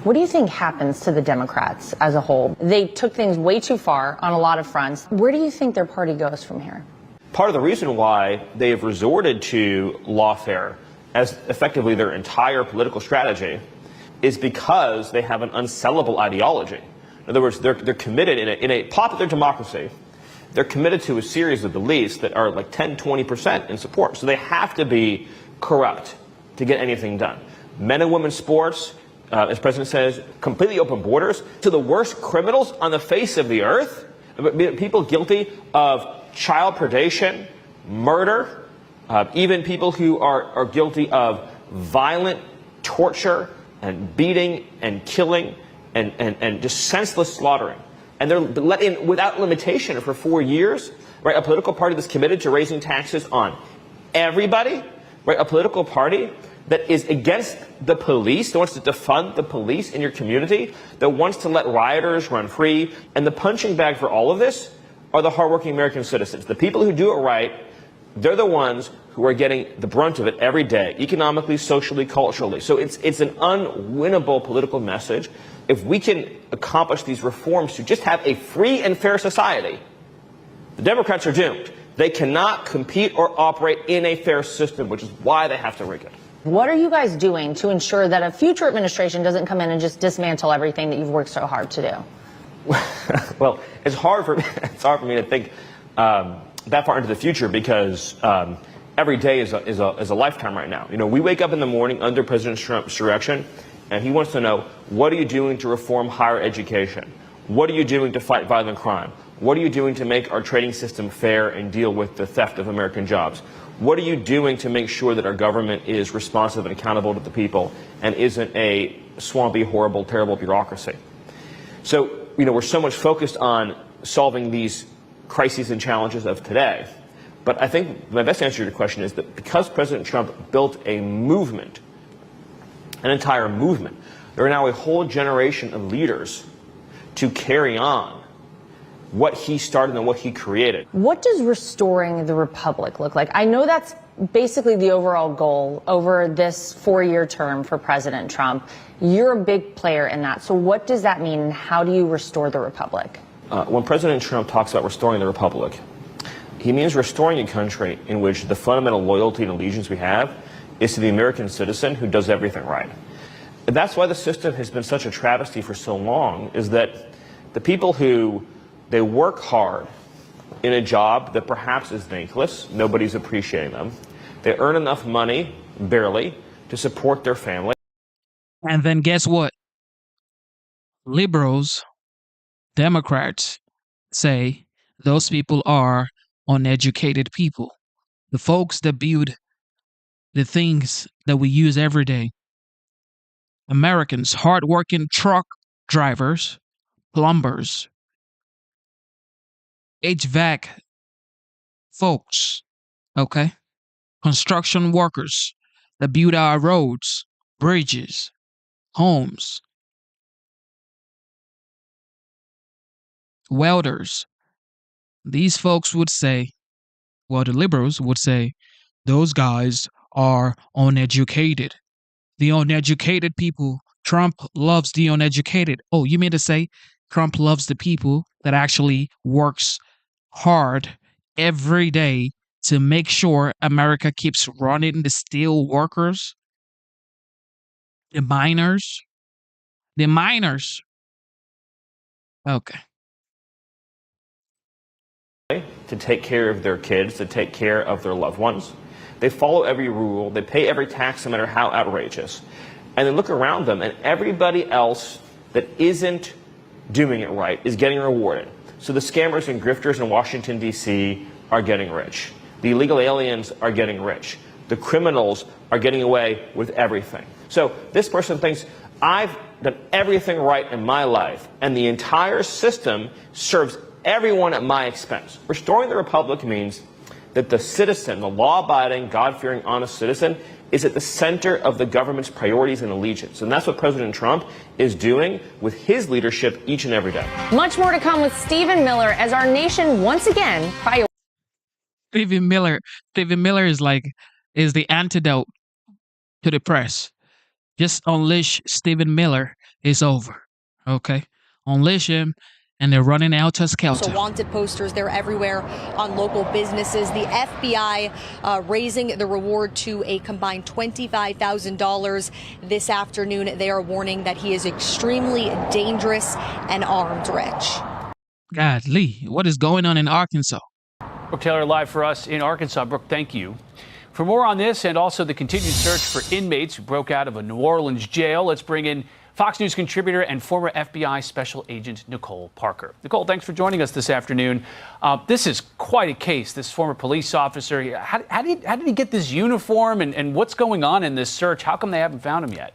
[SPEAKER 13] What do you think happens to the Democrats as a whole? They took things way too far on a lot of fronts. Where do you think their party goes from here?
[SPEAKER 12] Part of the reason why they have resorted to lawfare as effectively their entire political strategy is because they have an unsellable ideology. In other words, they're committed in a popular democracy. They're committed to a series of beliefs that are like 10, 20% in support. So they have to be corrupt to get anything done. Men and women's sports, as President says, completely open borders to the worst criminals on the face of the earth, people guilty of child predation, murder, even people who are guilty of violent torture and beating and killing and just senseless slaughtering. And they're let in without limitation for 4 years, right? A political party that's committed to raising taxes on everybody, right? A political party that is against the police, that wants to defund the police in your community, that wants to let rioters run free. And the punching bag for all of this are the hardworking American citizens. The people who do it right, they're the ones who are getting the brunt of it every day, economically, socially, culturally. So it's an unwinnable political message. If we can accomplish these reforms to just have a free and fair society, the Democrats are doomed. They cannot compete or operate in a fair system, which is why they have to rig it.
[SPEAKER 13] What are you guys doing to ensure that a future administration doesn't come in and just dismantle everything that you've worked so hard to do?
[SPEAKER 12] Well, it's hard for me to think that far into the future because every day is a lifetime right now. You know, we wake up in the morning under President Trump's direction, and he wants to know, what are you doing to reform higher education? What are you doing to fight violent crime? What are you doing to make our trading system fair and deal with the theft of American jobs? What are you doing to make sure that our government is responsive and accountable to the people and isn't a swampy, horrible, terrible bureaucracy? So, we're so much focused on solving these crises and challenges of today. But I think my best answer to your question is that because President Trump built a movement, an entire movement, there are now a whole generation of leaders to carry on what he started and what he created.
[SPEAKER 13] What does restoring the republic look like? I know that's basically the overall goal over this 4-year term for President Trump. You're a big player in that. So what does that mean, and how do you restore the republic?
[SPEAKER 12] When President Trump talks about restoring the republic, he means restoring a country in which the fundamental loyalty and allegiance we have is to the American citizen who does everything right. And that's why the system has been such a travesty for so long, is that the people who they work hard in a job that perhaps is thankless, nobody's appreciating them. They earn enough money, barely, to support their family.
[SPEAKER 1] And then guess what? Liberals, Democrats say those people are uneducated people. The folks that build the things that we use every day. Americans, hardworking truck drivers, plumbers, HVAC folks, okay? Construction workers that build our roads, bridges, homes, welders. These folks would say, well, the liberals would say, those guys are uneducated. The uneducated people, Trump loves the uneducated. Oh, you mean to say Trump loves the people that actually works hard every day to make sure America keeps running, the steel workers, the miners, Okay.
[SPEAKER 12] To take care of their kids, to take care of their loved ones. They follow every rule. They pay every tax, no matter how outrageous. And then look around them, and everybody else that isn't doing it right is getting rewarded. So the scammers and grifters in Washington, D.C. are getting rich. The illegal aliens are getting rich. The criminals are getting away with everything. So this person thinks, I've done everything right in my life, and the entire system serves everyone at my expense. Restoring the republic means that the citizen, the law-abiding, God-fearing, honest citizen, is at the center of the government's priorities and allegiance. And that's what President Trump is doing with his leadership each and every day.
[SPEAKER 13] Much more to come with Stephen Miller as our nation once again
[SPEAKER 1] Stephen Miller is the antidote to the press. Just unleash Stephen Miller, it's over. Okay? Unleash him, and they're running out to skelter.
[SPEAKER 7] So wanted posters, they're everywhere on local businesses. The FBI raising the reward to a combined $25,000 this afternoon. They are warning that he is extremely dangerous and armed, Rich.
[SPEAKER 1] Godly, what is going on in Arkansas?
[SPEAKER 14] Brooke Taylor live for us in Arkansas. Brooke, thank you. For more on this and also the continued search for inmates who broke out of a New Orleans jail, let's bring in Fox News contributor and former FBI Special Agent Nicole Parker. Nicole, thanks for joining us this afternoon. This is quite a case. This former police officer, how did he get this uniform, and what's going on in this search? How come they haven't found him yet?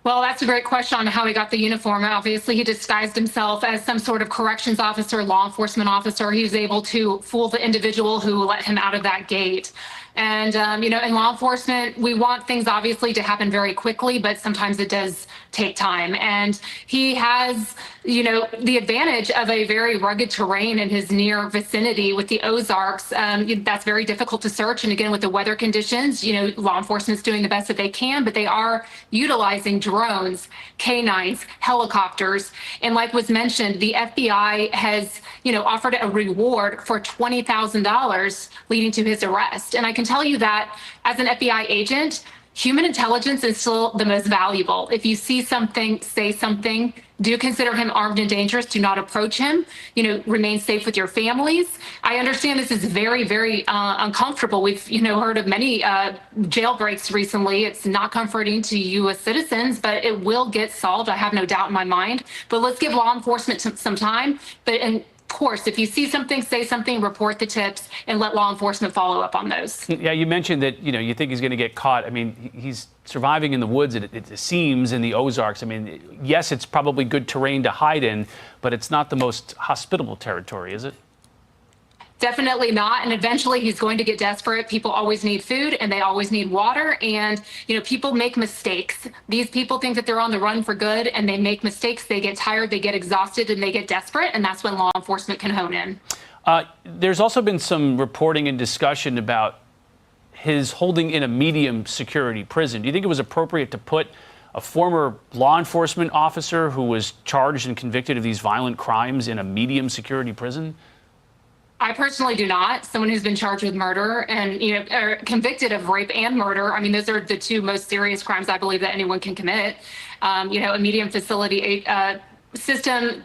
[SPEAKER 15] Well, that's a great question on how he got the uniform. Obviously, he disguised himself as some sort of corrections officer, law enforcement officer. He was able to fool the individual who let him out of that gate. And, in law enforcement, we want things obviously to happen very quickly, but sometimes it does take time. And he has, the advantage of a very rugged terrain in his near vicinity with the Ozarks. That's very difficult to search. And again, with the weather conditions, law enforcement's doing the best that they can, but they are utilizing drones, canines, helicopters. And like was mentioned, the FBI has, offered a reward for $20,000 leading to his arrest. And I can tell you that as an FBI agent, human intelligence is still the most valuable. If you see something, say something, do consider him armed and dangerous. Do not approach him. Remain safe with your families. I understand this is very, very uncomfortable. We've, heard of many jailbreaks recently. It's not comforting to U.S. citizens, but it will get solved. I have no doubt in my mind. But let's give law enforcement some time. But course, if you see something, say something, report the tips, and let law enforcement follow up on those.
[SPEAKER 14] Yeah, you mentioned that, you think he's going to get caught. I mean, he's surviving in the woods, it seems, in the Ozarks. I mean, yes, it's probably good terrain to hide in, but it's not the most hospitable territory, is it?
[SPEAKER 15] Definitely not. And eventually he's going to get desperate. People always need food and they always need water. And, people make mistakes. These people think that they're on the run for good and they make mistakes. They get tired, they get exhausted, and they get desperate. And that's when law enforcement can hone in.
[SPEAKER 14] There's also been some reporting and discussion about his holding in a medium security prison. Do you think it was appropriate to put a former law enforcement officer who was charged and convicted of these violent crimes in a medium security prison?
[SPEAKER 15] I personally do not. Someone who's been charged with murder and, or convicted of rape and murder. I mean, those are the two most serious crimes I believe that anyone can commit. A medium facility system.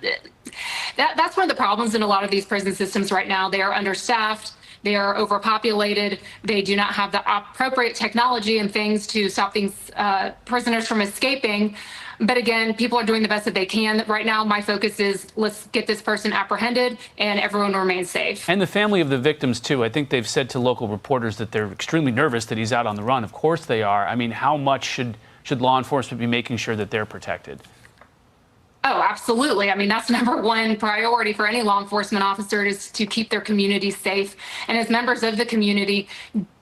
[SPEAKER 15] That's one of the problems in a lot of these prison systems right now. They are understaffed. They are overpopulated. They do not have the appropriate technology and things to stop these prisoners from escaping. But again, people are doing the best that they can. Right now, my focus is let's get this person apprehended and everyone remains safe.
[SPEAKER 14] And the family of the victims, too. I think they've said to local reporters that they're extremely nervous that he's out on the run. Of course they are. I mean, how much should law enforcement be making sure that they're protected?
[SPEAKER 15] Oh, absolutely. I mean, that's number one priority for any law enforcement officer is to keep their community safe. And as members of the community,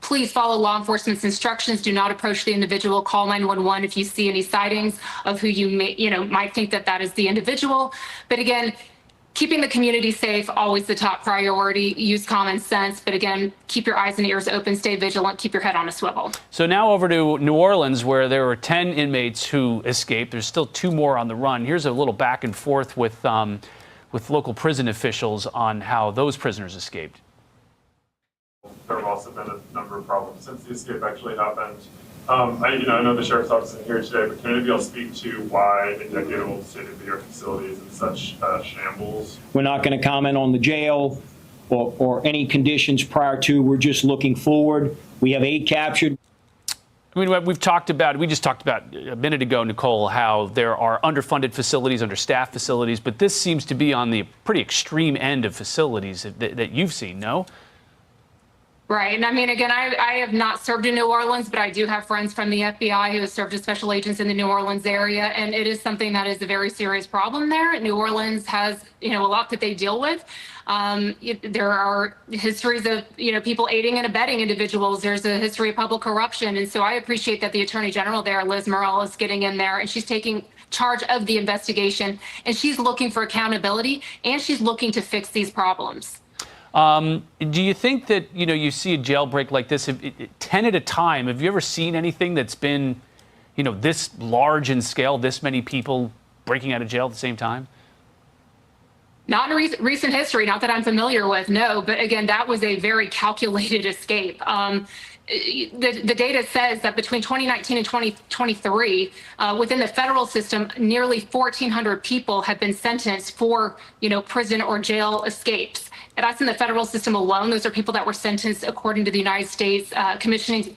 [SPEAKER 15] please follow law enforcement's instructions. Do not approach the individual. Call 911 if you see any sightings of who you might think that is the individual. But again, keeping the community safe, always the top priority. Use common sense. But again, keep your eyes and ears open, stay vigilant, keep your head on a swivel.
[SPEAKER 14] So now over to New Orleans, where there were 10 inmates who escaped. There's still 2 more on the run. Here's a little back and forth with local prison officials on how those prisoners escaped.
[SPEAKER 16] There have also been a number of problems since the escape actually happened. I know the sheriff's office isn't here today, but can any of y'all speak to why a decade-old state-of-the-art facility is in such shambles?
[SPEAKER 17] We're not going to comment on the jail or any conditions prior to. We're just looking forward. We have 8 captured.
[SPEAKER 14] I mean, we just talked about a minute ago, Nicole, how there are underfunded facilities, understaffed facilities, but this seems to be on the pretty extreme end of facilities that you've seen, no?
[SPEAKER 15] Right. And I mean, again, I have not served in New Orleans, but I do have friends from the FBI who have served as special agents in the New Orleans area. And it is something that is a very serious problem there. New Orleans has, a lot that they deal with. There are histories of, people aiding and abetting individuals. There's a history of public corruption. And so I appreciate that the Attorney General there, Liz Murrell, is getting in there and she's taking charge of the investigation and she's looking for accountability and she's looking to fix these problems.
[SPEAKER 14] Do you think that, you see a jailbreak like this, 10 at a time, have you ever seen anything that's been, this large in scale, this many people breaking out of jail at the same time?
[SPEAKER 15] Not in recent history, not that I'm familiar with, no. But again, that was a very calculated escape. The data says that between 2019 and 2023, within the federal system, nearly 1,400 people have been sentenced for, prison or jail escapes. And that's in the federal system alone. Those are people that were sentenced according to the United States Commissioning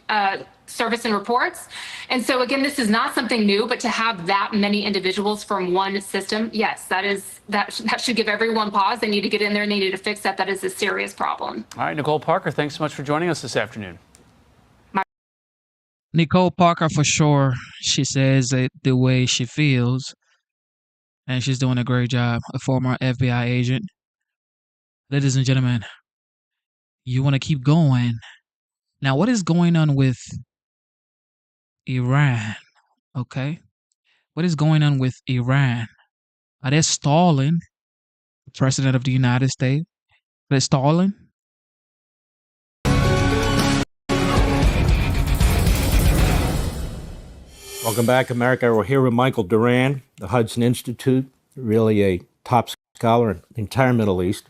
[SPEAKER 15] Service and Reports. And so, again, this is not something new, but to have that many individuals from one system, yes, that should give everyone pause. They need to get in there, needed to fix that. That is a serious problem.
[SPEAKER 14] All right, Nicole Parker, thanks so much for joining us this afternoon.
[SPEAKER 1] Nicole Parker, for sure, she says it the way she feels, and she's doing a great job, a former FBI agent. Ladies and gentlemen, you want to keep going. Now, what is going on with Iran? Okay? What is going on with Iran? Are they stalling the President of the United States? Are they stalling?
[SPEAKER 19] Welcome back, America. We're here with Michael Duran, the Hudson Institute, really a top scholar in the entire Middle East.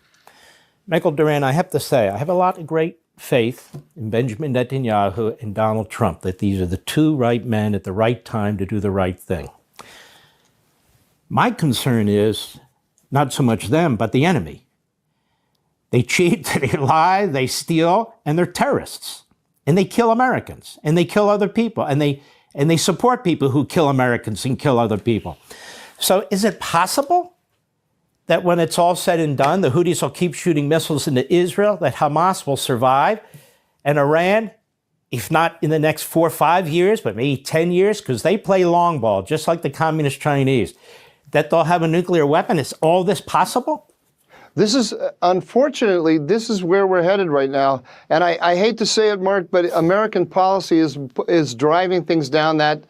[SPEAKER 19] Michael Duran, I have to say, I have a lot of great faith in Benjamin Netanyahu and Donald Trump, that these are the 2 right men at the right time to do the right thing. My concern is not so much them, but the enemy. They cheat, they lie, they steal, and they're terrorists. And they kill Americans, and they kill other people, and they support people who kill Americans and kill other people. So is it possible that when it's all said and done, the Houthis will keep shooting missiles into Israel, that Hamas will survive, and Iran, if not in the next 4 or 5 years, but maybe 10 years, because they play long ball, just like the communist Chinese, that they'll have a nuclear weapon? Is all this possible?
[SPEAKER 9] This is, unfortunately, this is where we're headed right now. And I hate to say it, Mark, but American policy is driving things down that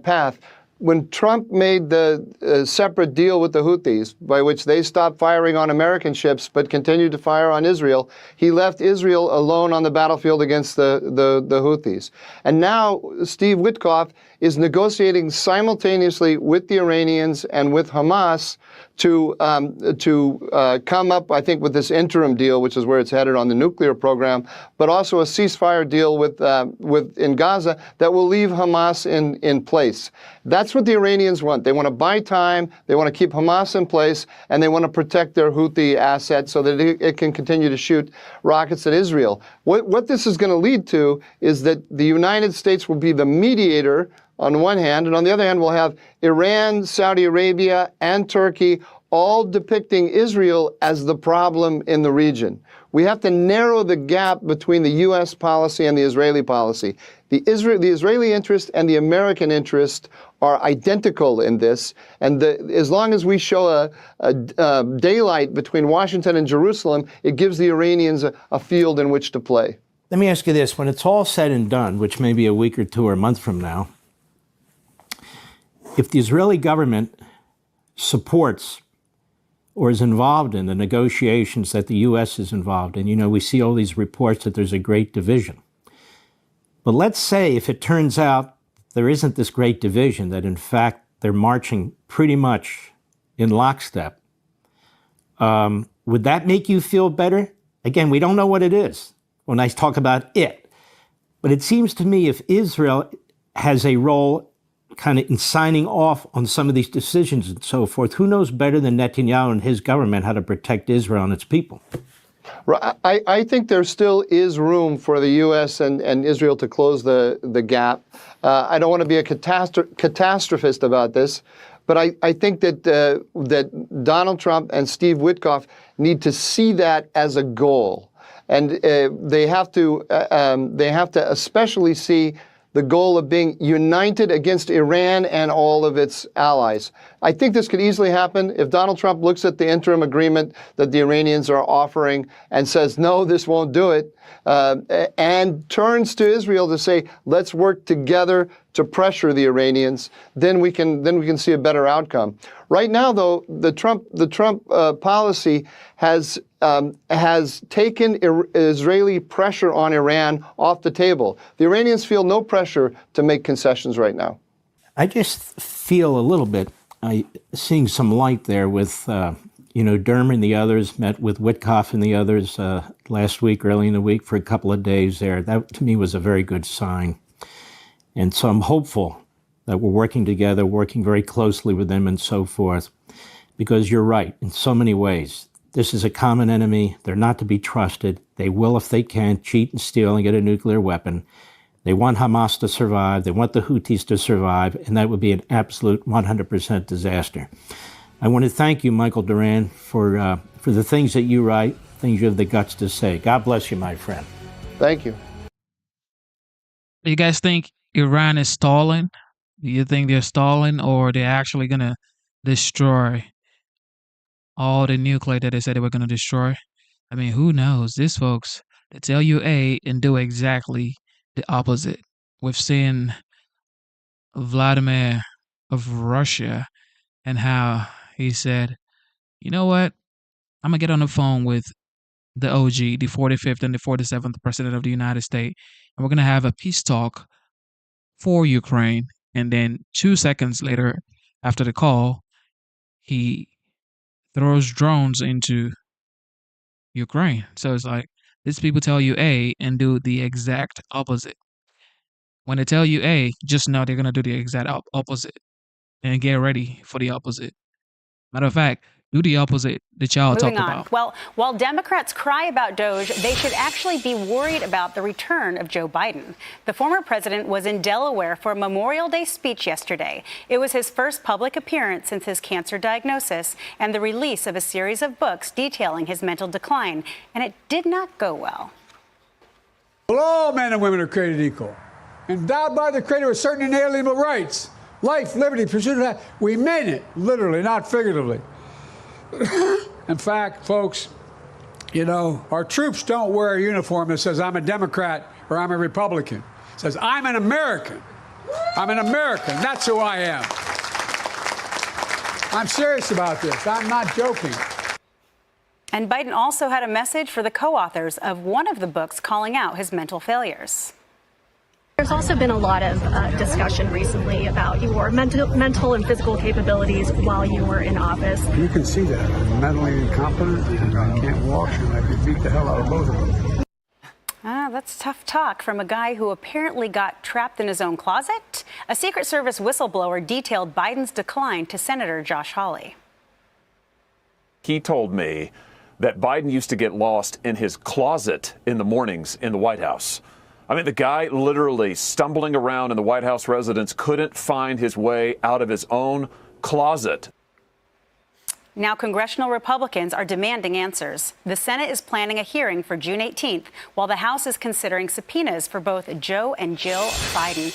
[SPEAKER 9] path. When Trump made the separate deal with the Houthis, by which they stopped firing on American ships but continued to fire on Israel, he left Israel alone on the battlefield against the Houthis. And now Steve Witkoff is negotiating simultaneously with the Iranians and with Hamas to come up, I think, with this interim deal, which is where it's headed on the nuclear program, but also a ceasefire deal with in Gaza that will leave Hamas in place. That's what the Iranians want. They want to buy time, they want to keep Hamas in place, and they want to protect their Houthi assets so that it can continue to shoot rockets at Israel. What this is going to lead to is that the United States will be the mediator on one hand, and on the other hand, we'll have Iran, Saudi Arabia, and Turkey all depicting Israel as the problem in the region. We have to narrow the gap between the U.S. policy and the Israeli policy. The Israeli interest and the American interest are identical in this, and as long as we show a daylight between Washington and Jerusalem, it gives the Iranians a field in which to play.
[SPEAKER 19] Let me ask you this. When it's all said and done, which may be a week or two or a month from now, if the Israeli government supports or is involved in the negotiations that the U.S. is involved in, we see all these reports that there's a great division. But let's say if it turns out there isn't this great division, that in fact they're marching pretty much in lockstep, would that make you feel better? Again, we don't know what it is when I talk about it. But it seems to me if Israel has a role kind of in signing off on some of these decisions and so forth, who knows better than Netanyahu and his government how to protect Israel and its people?
[SPEAKER 9] I think there still is room for the U.S. and Israel to close the gap. I don't want to be a catastrophist about this, but I think that Donald Trump and Steve Witkoff need to see that as a goal. And they have to especially see the goal of being united against Iran and all of its allies. I think this could easily happen if Donald Trump looks at the interim agreement that the Iranians are offering and says, no, this won't do it, and turns to Israel to say, let's work together to pressure the Iranians, then we can see a better outcome. Right now, though, the Trump policy has taken Israeli pressure on Iran off the table. The Iranians feel no pressure to make concessions right now.
[SPEAKER 19] I just feel a little bit seeing some light there with, Derm and the others met with Witkoff and the others last week, early in the week, for a couple of days there. That, to me, was a very good sign. And so I'm hopeful that we're working together, working very closely with them and so forth, because you're right, in so many ways. This is a common enemy. They're not to be trusted. They will, if they can, cheat and steal and get a nuclear weapon. They want Hamas to survive. They want the Houthis to survive, and that would be an absolute 100% disaster. I want to thank you, Michael Doran, for the things that you write, things you have the guts to say. God bless you, my friend.
[SPEAKER 9] Thank you.
[SPEAKER 1] Do you guys think Iran is stalling? Do you think they're stalling, or they're actually going to destroy all the nuclear that they said they were going to destroy? I mean, who knows? These folks, they tell you A and do exactly the opposite. We've seen Vladimir of Russia and how he said, you know what? I'm going to get on the phone with the OG, the 45th and the 47th President of the United States, and we're going to have a peace talk for Ukraine. And then 2 seconds later, after the call, he throws drones into Ukraine. So it's like, these people tell you A and do the exact opposite. When they tell you A, just know they're going to do the exact opposite and get ready for the opposite. Matter of fact, do the opposite that y'all
[SPEAKER 2] Moving
[SPEAKER 1] talked
[SPEAKER 2] on.
[SPEAKER 1] about.
[SPEAKER 2] Well, while Democrats cry about DOGE, they should actually be worried about the return of Joe Biden. The former president was in Delaware for a Memorial Day speech yesterday. It was his first public appearance since his cancer diagnosis and the release of a series of books detailing his mental decline, and it did not go well.
[SPEAKER 20] Well, all men and women are created equal, endowed by the Creator with certain inalienable rights, life, liberty, pursuit of that. We mean it, literally, not figuratively. In fact, folks, you know, our troops don't wear a uniform that says I'm a Democrat or I'm a Republican. It says I'm an American. I'm an American. That's who I am. I'm serious about this. I'm not joking.
[SPEAKER 2] And Biden also had a message for the co-authors of one of the books calling out his mental failures.
[SPEAKER 21] There's also been a lot of discussion recently about your mental and physical capabilities while you were in office.
[SPEAKER 20] You can see that. I'm mentally incompetent and I can't walk and I could beat the hell out of both of them.
[SPEAKER 2] That's tough talk from a guy who apparently got trapped in his own closet. A Secret Service whistleblower detailed Biden's decline to Senator Josh Hawley.
[SPEAKER 22] He told me that Biden used to get lost in his closet in the mornings in the White House. I mean, the guy literally stumbling around in the White House residence couldn't find his way out of his own closet.
[SPEAKER 2] Now, congressional Republicans are demanding answers. The Senate is planning a hearing for June 18th, while the House is considering subpoenas for both Joe and Jill Biden.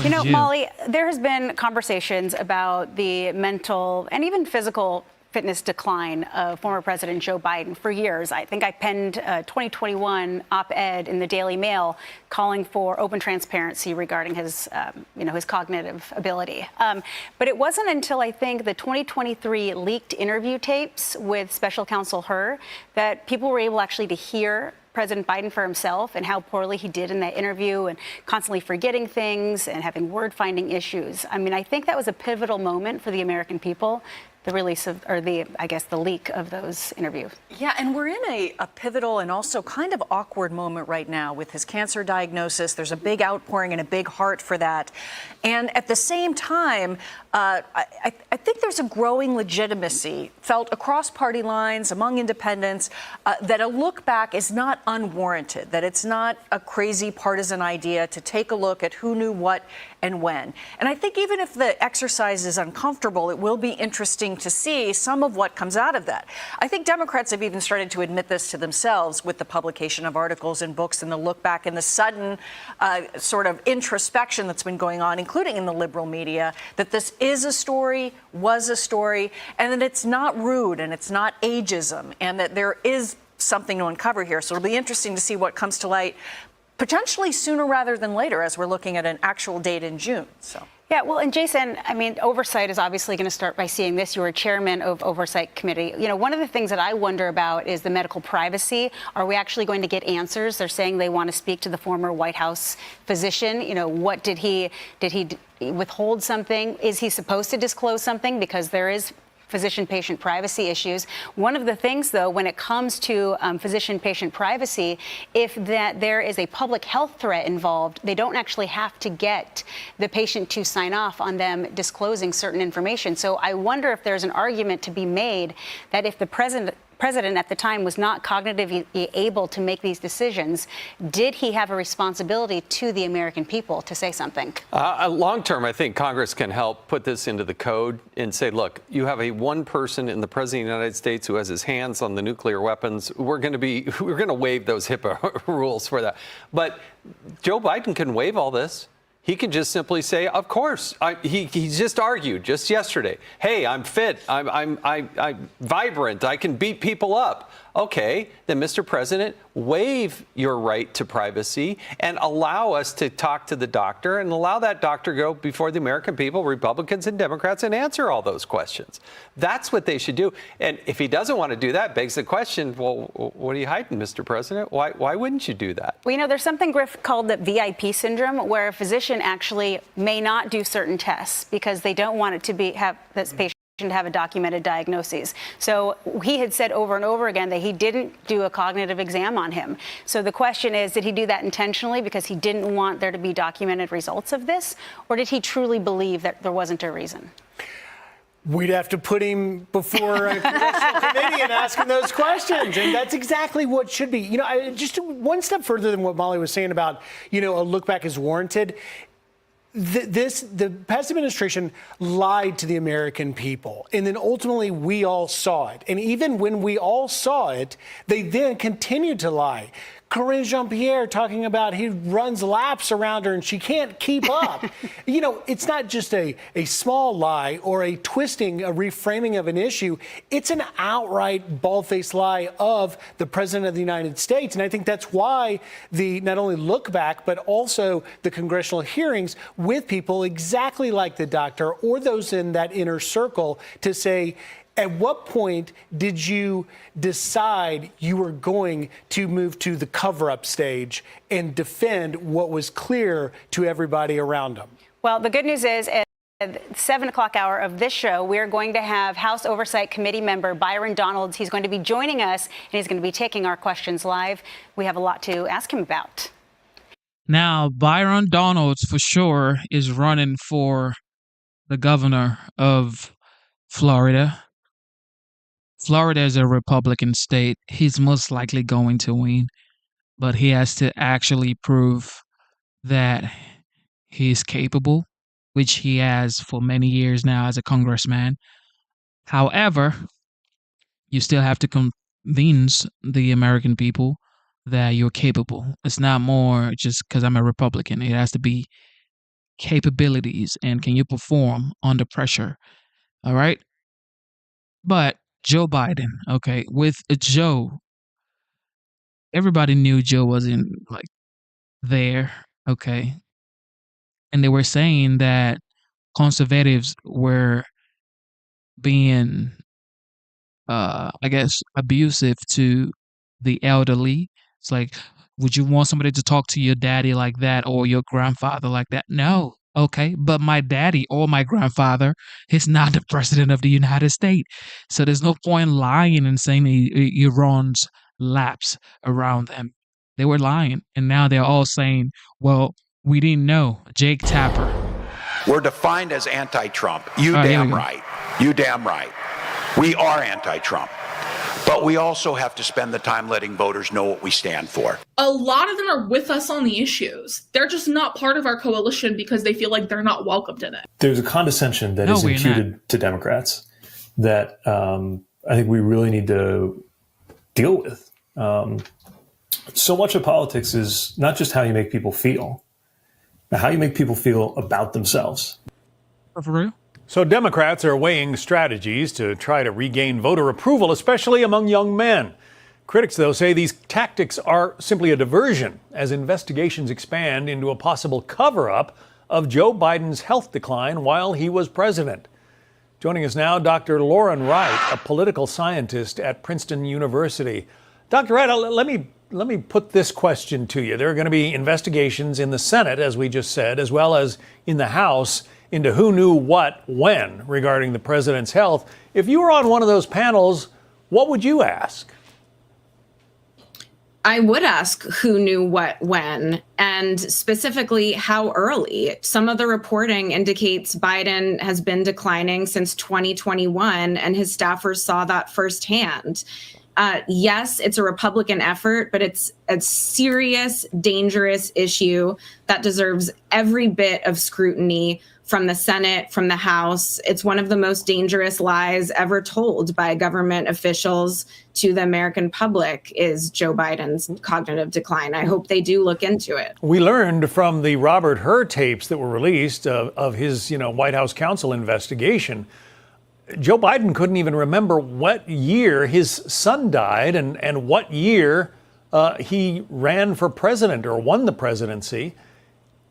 [SPEAKER 2] You know, Molly, there has been conversations about the mental and even physical fitness decline of former President Joe Biden for years. I think I penned a 2021 op-ed in the Daily Mail calling for open transparency regarding his, his cognitive ability. But it wasn't until I think the 2023 leaked interview tapes with Special Counsel Hur that people were able actually to hear President Biden for himself and how poorly he did in that interview and constantly forgetting things and having word-finding issues. I mean, I think that was a pivotal moment for the American people, the release of, or the leak of those interviews.
[SPEAKER 25] Yeah, and we're in a pivotal and also kind of awkward moment right now with his cancer diagnosis. There's a big outpouring and a big heart for that. And at the same time, I think there's a growing legitimacy felt across party lines, among independents, that a look back is not unwarranted, that it's not a crazy partisan idea to take a look at who knew what and when. And I think even if the exercise is uncomfortable, it will be interesting to see some of what comes out of that. I think Democrats have even started to admit this to themselves with the publication of articles and books and the look back and the sudden sort of introspection that's been going on, including in the liberal media, that this is a story, was a story, and that it's not rude and it's not ageism, and that there is something to uncover here. So it'll be interesting to see what comes to light potentially sooner rather than later as we're looking at an actual date in June. So.
[SPEAKER 2] Yeah, well, and Jason, I mean, oversight is obviously going to start by seeing this. You were chairman of Oversight Committee. You know, one of the things that I wonder about is the medical privacy. Are we actually going to get answers? They're saying they want to speak to the former White House physician. You know, what did he withhold something? Is he supposed to disclose something? Because there is physician-patient privacy issues. One of the things, though, when it comes to physician-patient privacy, if there is a public health threat involved, they don't actually have to get the patient to sign off on them disclosing certain information. So I wonder if there's an argument to be made that if the president at the time was not cognitively able to make these decisions, did he have a responsibility to the American people to say something?
[SPEAKER 26] Long term, I think Congress can help put this into the code and say, look, you have one person in the President of the United States who has his hands on the nuclear weapons. We're going to waive those HIPAA rules for that. But Joe Biden can waive all this. He can just simply say, of course. He just argued just yesterday. Hey, I'm fit. I'm vibrant. I can beat people up. Okay, then, Mr. President, waive your right to privacy and allow us to talk to the doctor and allow that doctor to go before the American people, Republicans and Democrats, and answer all those questions. That's what they should do. And if he doesn't want to do that, begs the question, well, what are you hiding, Mr. President? Why wouldn't you do that?
[SPEAKER 2] Well, you know, there's something, Griff, called the VIP syndrome, where a physician actually may not do certain tests because they don't want it to have this patient to have a documented diagnosis. So he had said over and over again that he didn't do a cognitive exam on him. So the question is, did he do that intentionally because he didn't want there to be documented results of this? Or did he truly believe that there wasn't a reason?
[SPEAKER 3] we'd have to put him before a congressional committee and ask him those questions. And that's exactly what should be. You know, just one step further than what Molly was saying about, you know, a look back is warranted. The past administration lied to the American people, and then ultimately we all saw it. And even when we all saw it, they then continued to lie. Corinne Jean-Pierre talking about he runs laps around her and she can't keep up. You know, it's not just a small lie or a twisting, a reframing of an issue. It's an outright bald-faced lie of the President of the United States. And I think that's why the not only look back, but also the congressional hearings with people exactly like the doctor or those in that inner circle to say, at what point did you decide you were going to move to the cover-up stage and defend what was clear to everybody around them?
[SPEAKER 2] Well, the good news is at the 7 o'clock hour of this show, we are going to have House Oversight Committee member Byron Donalds. He's going to be joining us, and he's going to be taking our questions live. We have a lot to ask him about.
[SPEAKER 1] Now, Byron Donalds for sure is running for the governor of Florida. Florida is a Republican state. He's most likely going to win, but he has to actually prove that he's capable, which he has for many years now as a congressman. However, you still have to convince the American people that you're capable. It's not more just because I'm a Republican. It has to be capabilities and can you perform under pressure? All right? But Joe Biden, okay, with Joe, everybody knew Joe wasn't like there, okay, and they were saying that conservatives were being, I guess, abusive to the elderly. It's like, would you want somebody to talk to your daddy like that or your grandfather like that? No. Okay, but my daddy or my grandfather is not the president of the United States. So there's no point lying and saying he runs laps around them. They were lying, and now they're all saying, well, we didn't know. Jake Tapper.
[SPEAKER 6] We're defined as anti-Trump. You damn right. You damn right. We are anti-Trump. But we also have to spend the time letting voters know what we stand for.
[SPEAKER 8] A lot of them are with us on the issues. They're just not part of our coalition because they feel like they're not welcomed in it.
[SPEAKER 10] There's a condescension that is imputed to Democrats that I think we really need to deal with. So much of politics is not just how you make people feel, but how you make people feel about themselves.
[SPEAKER 1] For real?
[SPEAKER 11] So Democrats are weighing strategies to try to regain voter approval, especially among young men. Critics, though, say these tactics are simply a diversion as investigations expand into a possible cover-up of Joe Biden's health decline while he was president. Joining us now, Dr. Lauren Wright, a political scientist at Princeton University. Dr. Wright, let me put this question to you. There are going to be investigations in the Senate, as we just said, as well as in the House, into who knew what when regarding the president's health. If you were on one of those panels, what would you ask?
[SPEAKER 24] I would ask who knew what when, and specifically how early. Some of the reporting indicates Biden has been declining since 2021, and his staffers saw that firsthand. Yes, it's a Republican effort, but it's a serious, dangerous issue that deserves every bit of scrutiny from the Senate, from the House. It's one of the most dangerous lies ever told by government officials to the American public is Joe Biden's cognitive decline. I hope they do look into it.
[SPEAKER 11] We learned from the Robert Hur tapes that were released of his, White House counsel investigation. Joe Biden couldn't even remember what year his son died and what year he ran for president or won the presidency.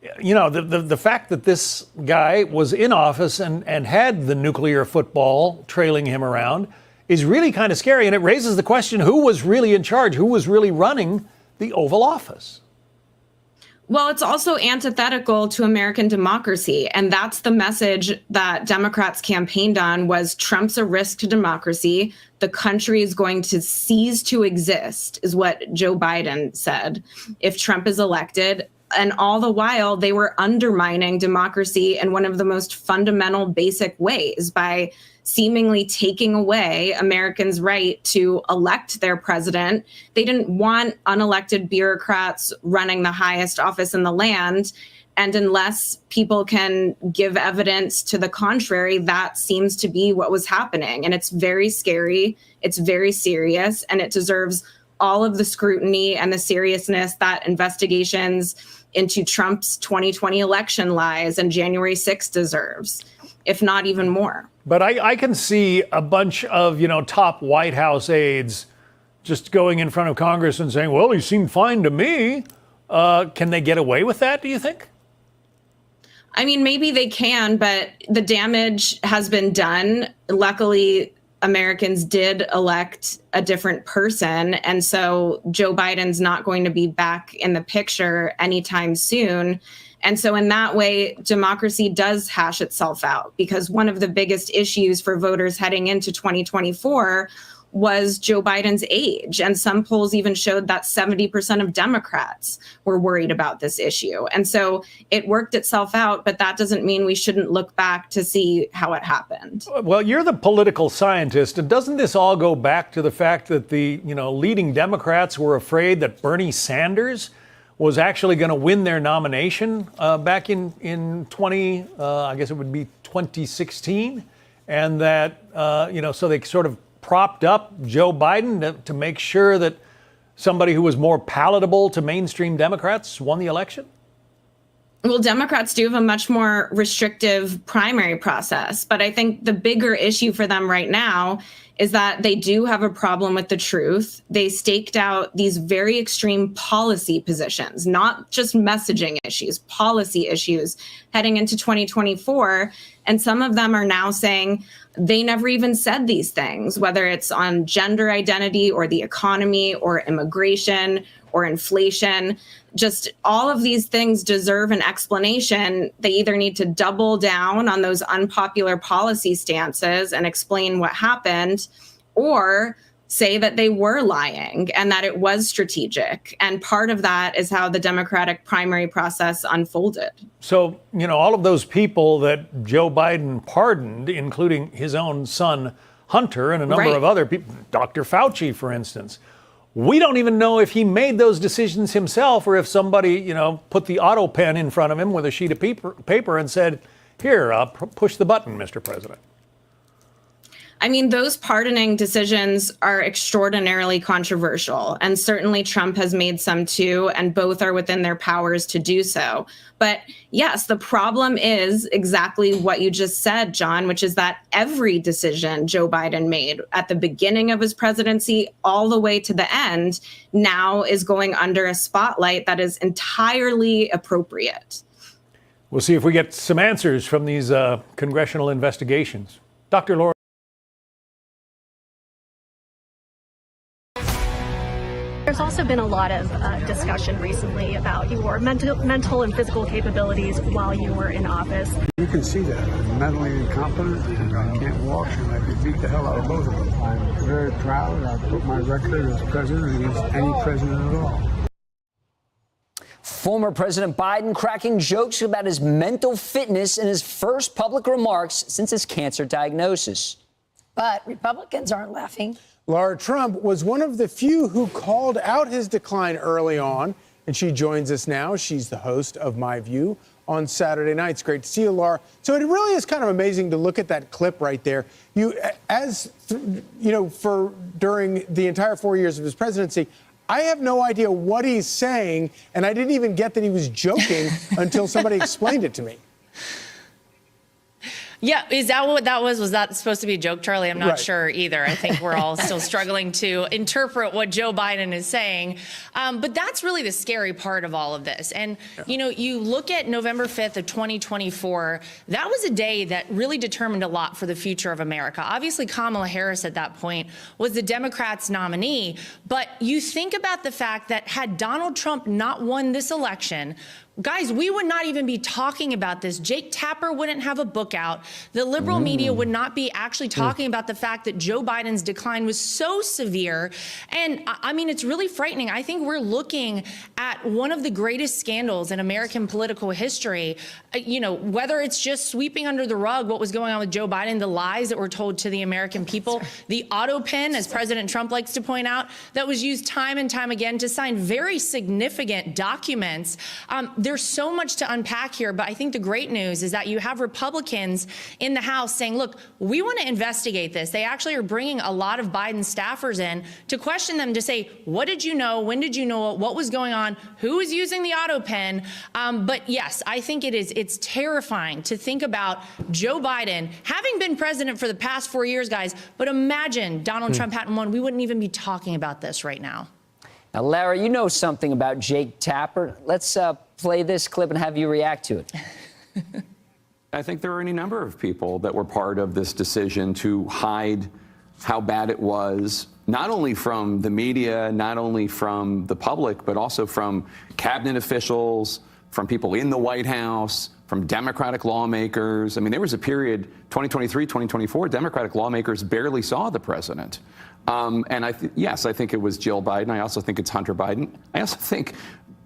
[SPEAKER 11] The fact that this guy was in office and had the nuclear football trailing him around is really kind of scary. And it raises the question, who was really in charge? Who was really running the Oval Office?
[SPEAKER 24] Well, it's also antithetical to American democracy. And that's the message that Democrats campaigned on was Trump's a risk to democracy. The country is going to cease to exist, is what Joe Biden said if Trump is elected. And all the while, they were undermining democracy in one of the most fundamental, basic ways by seemingly taking away Americans' right to elect their president. They didn't want unelected bureaucrats running the highest office in the land. And unless people can give evidence to the contrary, that seems to be what was happening. And it's very scary. It's very serious, and it deserves all of the scrutiny and the seriousness that investigations into Trump's 2020 election lies and January 6th deserves, if not even more.
[SPEAKER 11] But I can see a bunch of, top White House aides just going in front of Congress and saying, well, he seemed fine to me. Can they get away with that, do you think?
[SPEAKER 24] I mean, maybe they can, but the damage has been done. Luckily, Americans did elect a different person. And so Joe Biden's not going to be back in the picture anytime soon. And so in that way, democracy does hash itself out, because one of the biggest issues for voters heading into 2024 was Joe Biden's age. And some polls even showed that 70% of Democrats were worried about this issue. And so it worked itself out, but that doesn't mean we shouldn't look back to see how it happened.
[SPEAKER 11] Well, you're the political scientist, and doesn't this all go back to the fact that the, leading Democrats were afraid that Bernie Sanders was actually going to win their nomination back in 2016, and that, so they sort of propped up Joe Biden to make sure that somebody who was more palatable to mainstream Democrats won the election?
[SPEAKER 24] Well, Democrats do have a much more restrictive primary process, but I think the bigger issue for them right now is that they do have a problem with the truth. They staked out these very extreme policy positions, not just messaging issues, policy issues heading into 2024. And some of them are now saying they never even said these things, whether it's on gender identity or the economy or immigration or inflation. Just all of these things deserve an explanation. They either need to double down on those unpopular policy stances and explain what happened, or say that they were lying and that it was strategic. And part of that is how the Democratic primary process unfolded.
[SPEAKER 11] So, all of those people that Joe Biden pardoned, including his own son, Hunter, and a number of other people, Dr. Fauci, for instance, we don't even know if he made those decisions himself or if somebody, put the auto pen in front of him with a sheet of paper and said, here, push the button, Mr. President.
[SPEAKER 24] I mean, those pardoning decisions are extraordinarily controversial, and certainly Trump has made some too, and both are within their powers to do so. But yes, the problem is exactly what you just said, John, which is that every decision Joe Biden made at the beginning of his presidency all the way to the end now is going under a spotlight that is entirely appropriate.
[SPEAKER 11] We'll see if we get some answers from these congressional investigations. Dr. Laura.
[SPEAKER 21] There's also been a lot of discussion recently about your mental and physical capabilities while you were in office.
[SPEAKER 20] You can see that. I'm mentally incompetent and I can't walk and I could beat the hell out of both of them. I'm very proud. I put my record as president against any president at all.
[SPEAKER 4] Former President Biden cracking jokes about his mental fitness in his first public remarks since his cancer diagnosis.
[SPEAKER 5] But Republicans aren't laughing.
[SPEAKER 3] Laura Trump was one of the few who called out his decline early on, and she joins us now. She's the host of My View on Saturday nights. Great to see you, Laura. So it really is kind of amazing to look at that clip right there. For during the entire 4 years of his presidency, I have no idea what he's saying, and I didn't even get that he was joking until somebody explained it to me.
[SPEAKER 12] Yeah, is that what that was? Was that supposed to be a joke, Charlie? I'm not sure either. I think we're all still struggling to interpret what Joe Biden is saying. But that's really the scary part of all of this. And, you look at November 5th of 2024, that was a day that really determined a lot for the future of America. Obviously, Kamala Harris at that point was the Democrats' nominee. But you think about the fact that had Donald Trump not won this election, guys, we would not even be talking about this. Jake Tapper wouldn't have a book out. The liberal media would not be actually talking about the fact that Joe Biden's decline was so severe. And I mean, it's really frightening. I think we're looking at one of the greatest scandals in American political history. Whether it's just sweeping under the rug what was going on with Joe Biden, the lies that were told to the American people, the auto pen, as President Trump likes to point out, that was used time and time again to sign very significant documents. There's so much to unpack here, but I think the great news is that you have Republicans in the House saying, look, we want to investigate this. They actually are bringing a lot of Biden staffers in to question them, to say, what did you know? When did you know? What was going on? Who was using the auto pen? But yes, I think it's terrifying to think about Joe Biden having been president for the past 4 years, guys. But imagine Donald Trump hadn't won. We wouldn't even be talking about this right now.
[SPEAKER 4] Now, Lara, you know something about Jake Tapper. Let's play this clip and have you react to it.
[SPEAKER 7] I think there are any number of people that were part of this decision to hide how bad it was, not only from the media, not only from the public, but also from cabinet officials, from people in the White House, from Democratic lawmakers. I mean, there was a period, 2023, 2024, Democratic lawmakers barely saw the president. And yes, I think it was Jill Biden. I also think it's Hunter Biden. I also think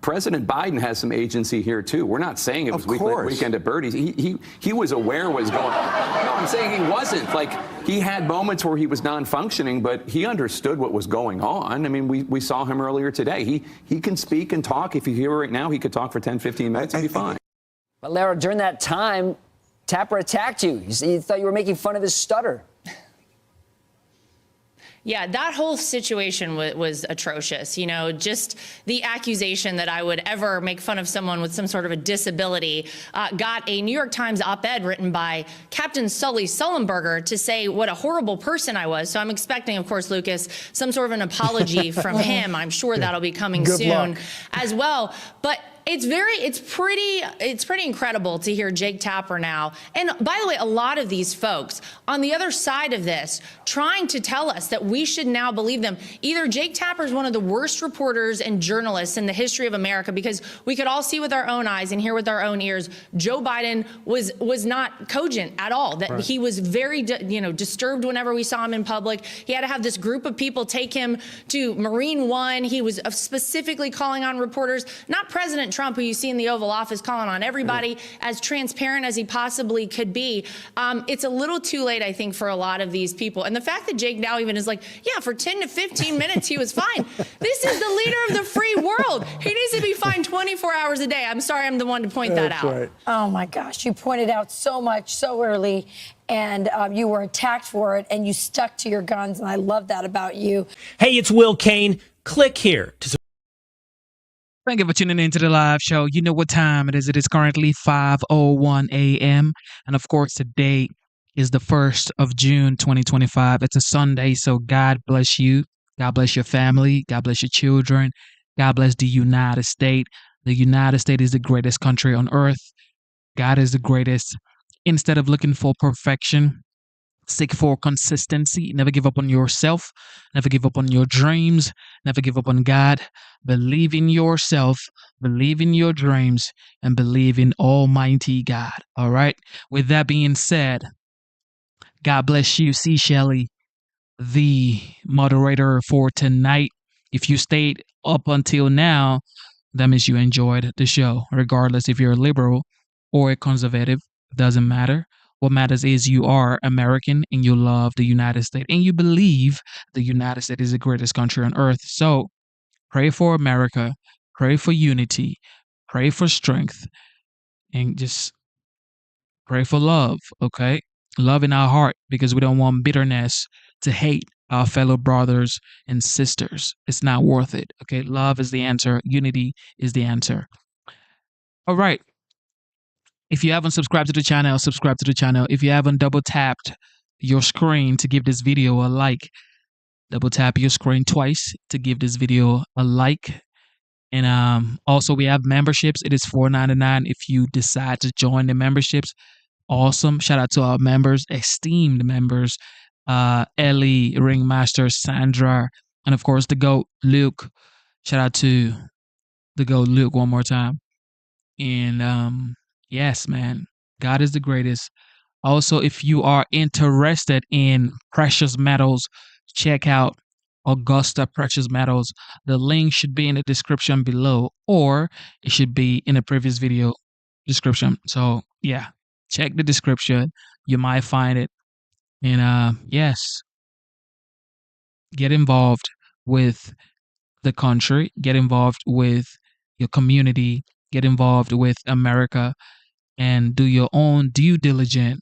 [SPEAKER 7] President Biden has some agency here, too. We're not saying it was weekend at Birdie's. He was aware what was going on. No, I'm saying he wasn't. Like, he had moments where he was non-functioning, but he understood what was going on. I mean, we saw him earlier today. He can speak and talk. If you hear right now, he could talk for 10, 15 minutes and be fine.
[SPEAKER 4] But, Lara, during that time, Tapper attacked you. He thought you were making fun of his stutter.
[SPEAKER 12] Yeah, that whole situation was atrocious. Just the accusation that I would ever make fun of someone with some sort of a disability got a New York Times op-ed written by Captain Sully Sullenberger to say what a horrible person I was. So I'm expecting, of course, Lucas, some sort of an apology from him. I'm sure that'll be coming soon as well. But it's pretty incredible to hear Jake Tapper now. And by the way, a lot of these folks on the other side of this trying to tell us that we should now believe them. Either Jake Tapper is one of the worst reporters and journalists in the history of America, because we could all see with our own eyes and hear with our own ears, Joe Biden was not cogent at all. That he was very, disturbed whenever we saw him in public. He had to have this group of people take him to Marine One. He was specifically calling on reporters, not President Trump, who you see in the Oval Office, calling on everybody, as transparent as he possibly could be. It's a little too late, I think, for a lot of these people. And the fact that Jake now even is like, yeah, for 10 to 15 minutes, he was fine. This is the leader of the free world. He needs to be fined 24 hours a day. I'm sorry I'm the one to point that out.
[SPEAKER 5] Right. Oh, my gosh. You pointed out so much so early, and you were attacked for it, and you stuck to your guns, and I love that about you.
[SPEAKER 13] Hey, it's Will Kane. Click here to
[SPEAKER 1] Thank you for tuning in to the live show. You know what time it is. It is currently 5:01 a.m. And of course, today is the 1st of June, 2025. It's a Sunday, so God bless you. God bless your family. God bless your children. God bless the United States. The United States is the greatest country on earth. God is the greatest. Instead of looking for perfection, seek for consistency. Never give up on yourself. Never give up on your dreams. Never give up on God. Believe in yourself. Believe in your dreams. And believe in Almighty God. All right? With that being said, God bless you. C. Shelley, the moderator for tonight. If you stayed up until now, that means you enjoyed the show. Regardless if you're a liberal or a conservative, doesn't matter. What matters is you are American and you love the United States and you believe the United States is the greatest country on earth. So pray for America, pray for unity, pray for strength, and just pray for love, okay? Love in our heart, because we don't want bitterness to hate our fellow brothers and sisters. It's not worth it, okay? Love is the answer. Unity is the answer. All right. If you haven't subscribed to the channel, subscribe to the channel. If you haven't double tapped your screen to give this video a like, double tap your screen twice to give this video a like. And also we have memberships. It is $4.99 if you decide to join the memberships. Awesome. Shout out to our members, esteemed members, Ellie, Ringmaster, Sandra, and of course the GOAT, Luke. Shout out to the GOAT, Luke, one more time. And yes, man, God is the greatest. Also, if you are interested in precious metals, check out Augusta Precious Metals. The link should be in the description below, or it should be in the previous video description. So yeah, check the description. You might find it. And yes, get involved with the country, get involved with your community, get involved with America, and do your own due diligence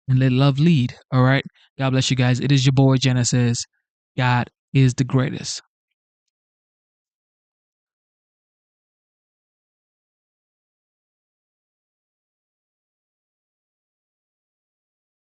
[SPEAKER 1] and let love lead. All right. God bless you guys. It is your boy Genesis. God is the greatest.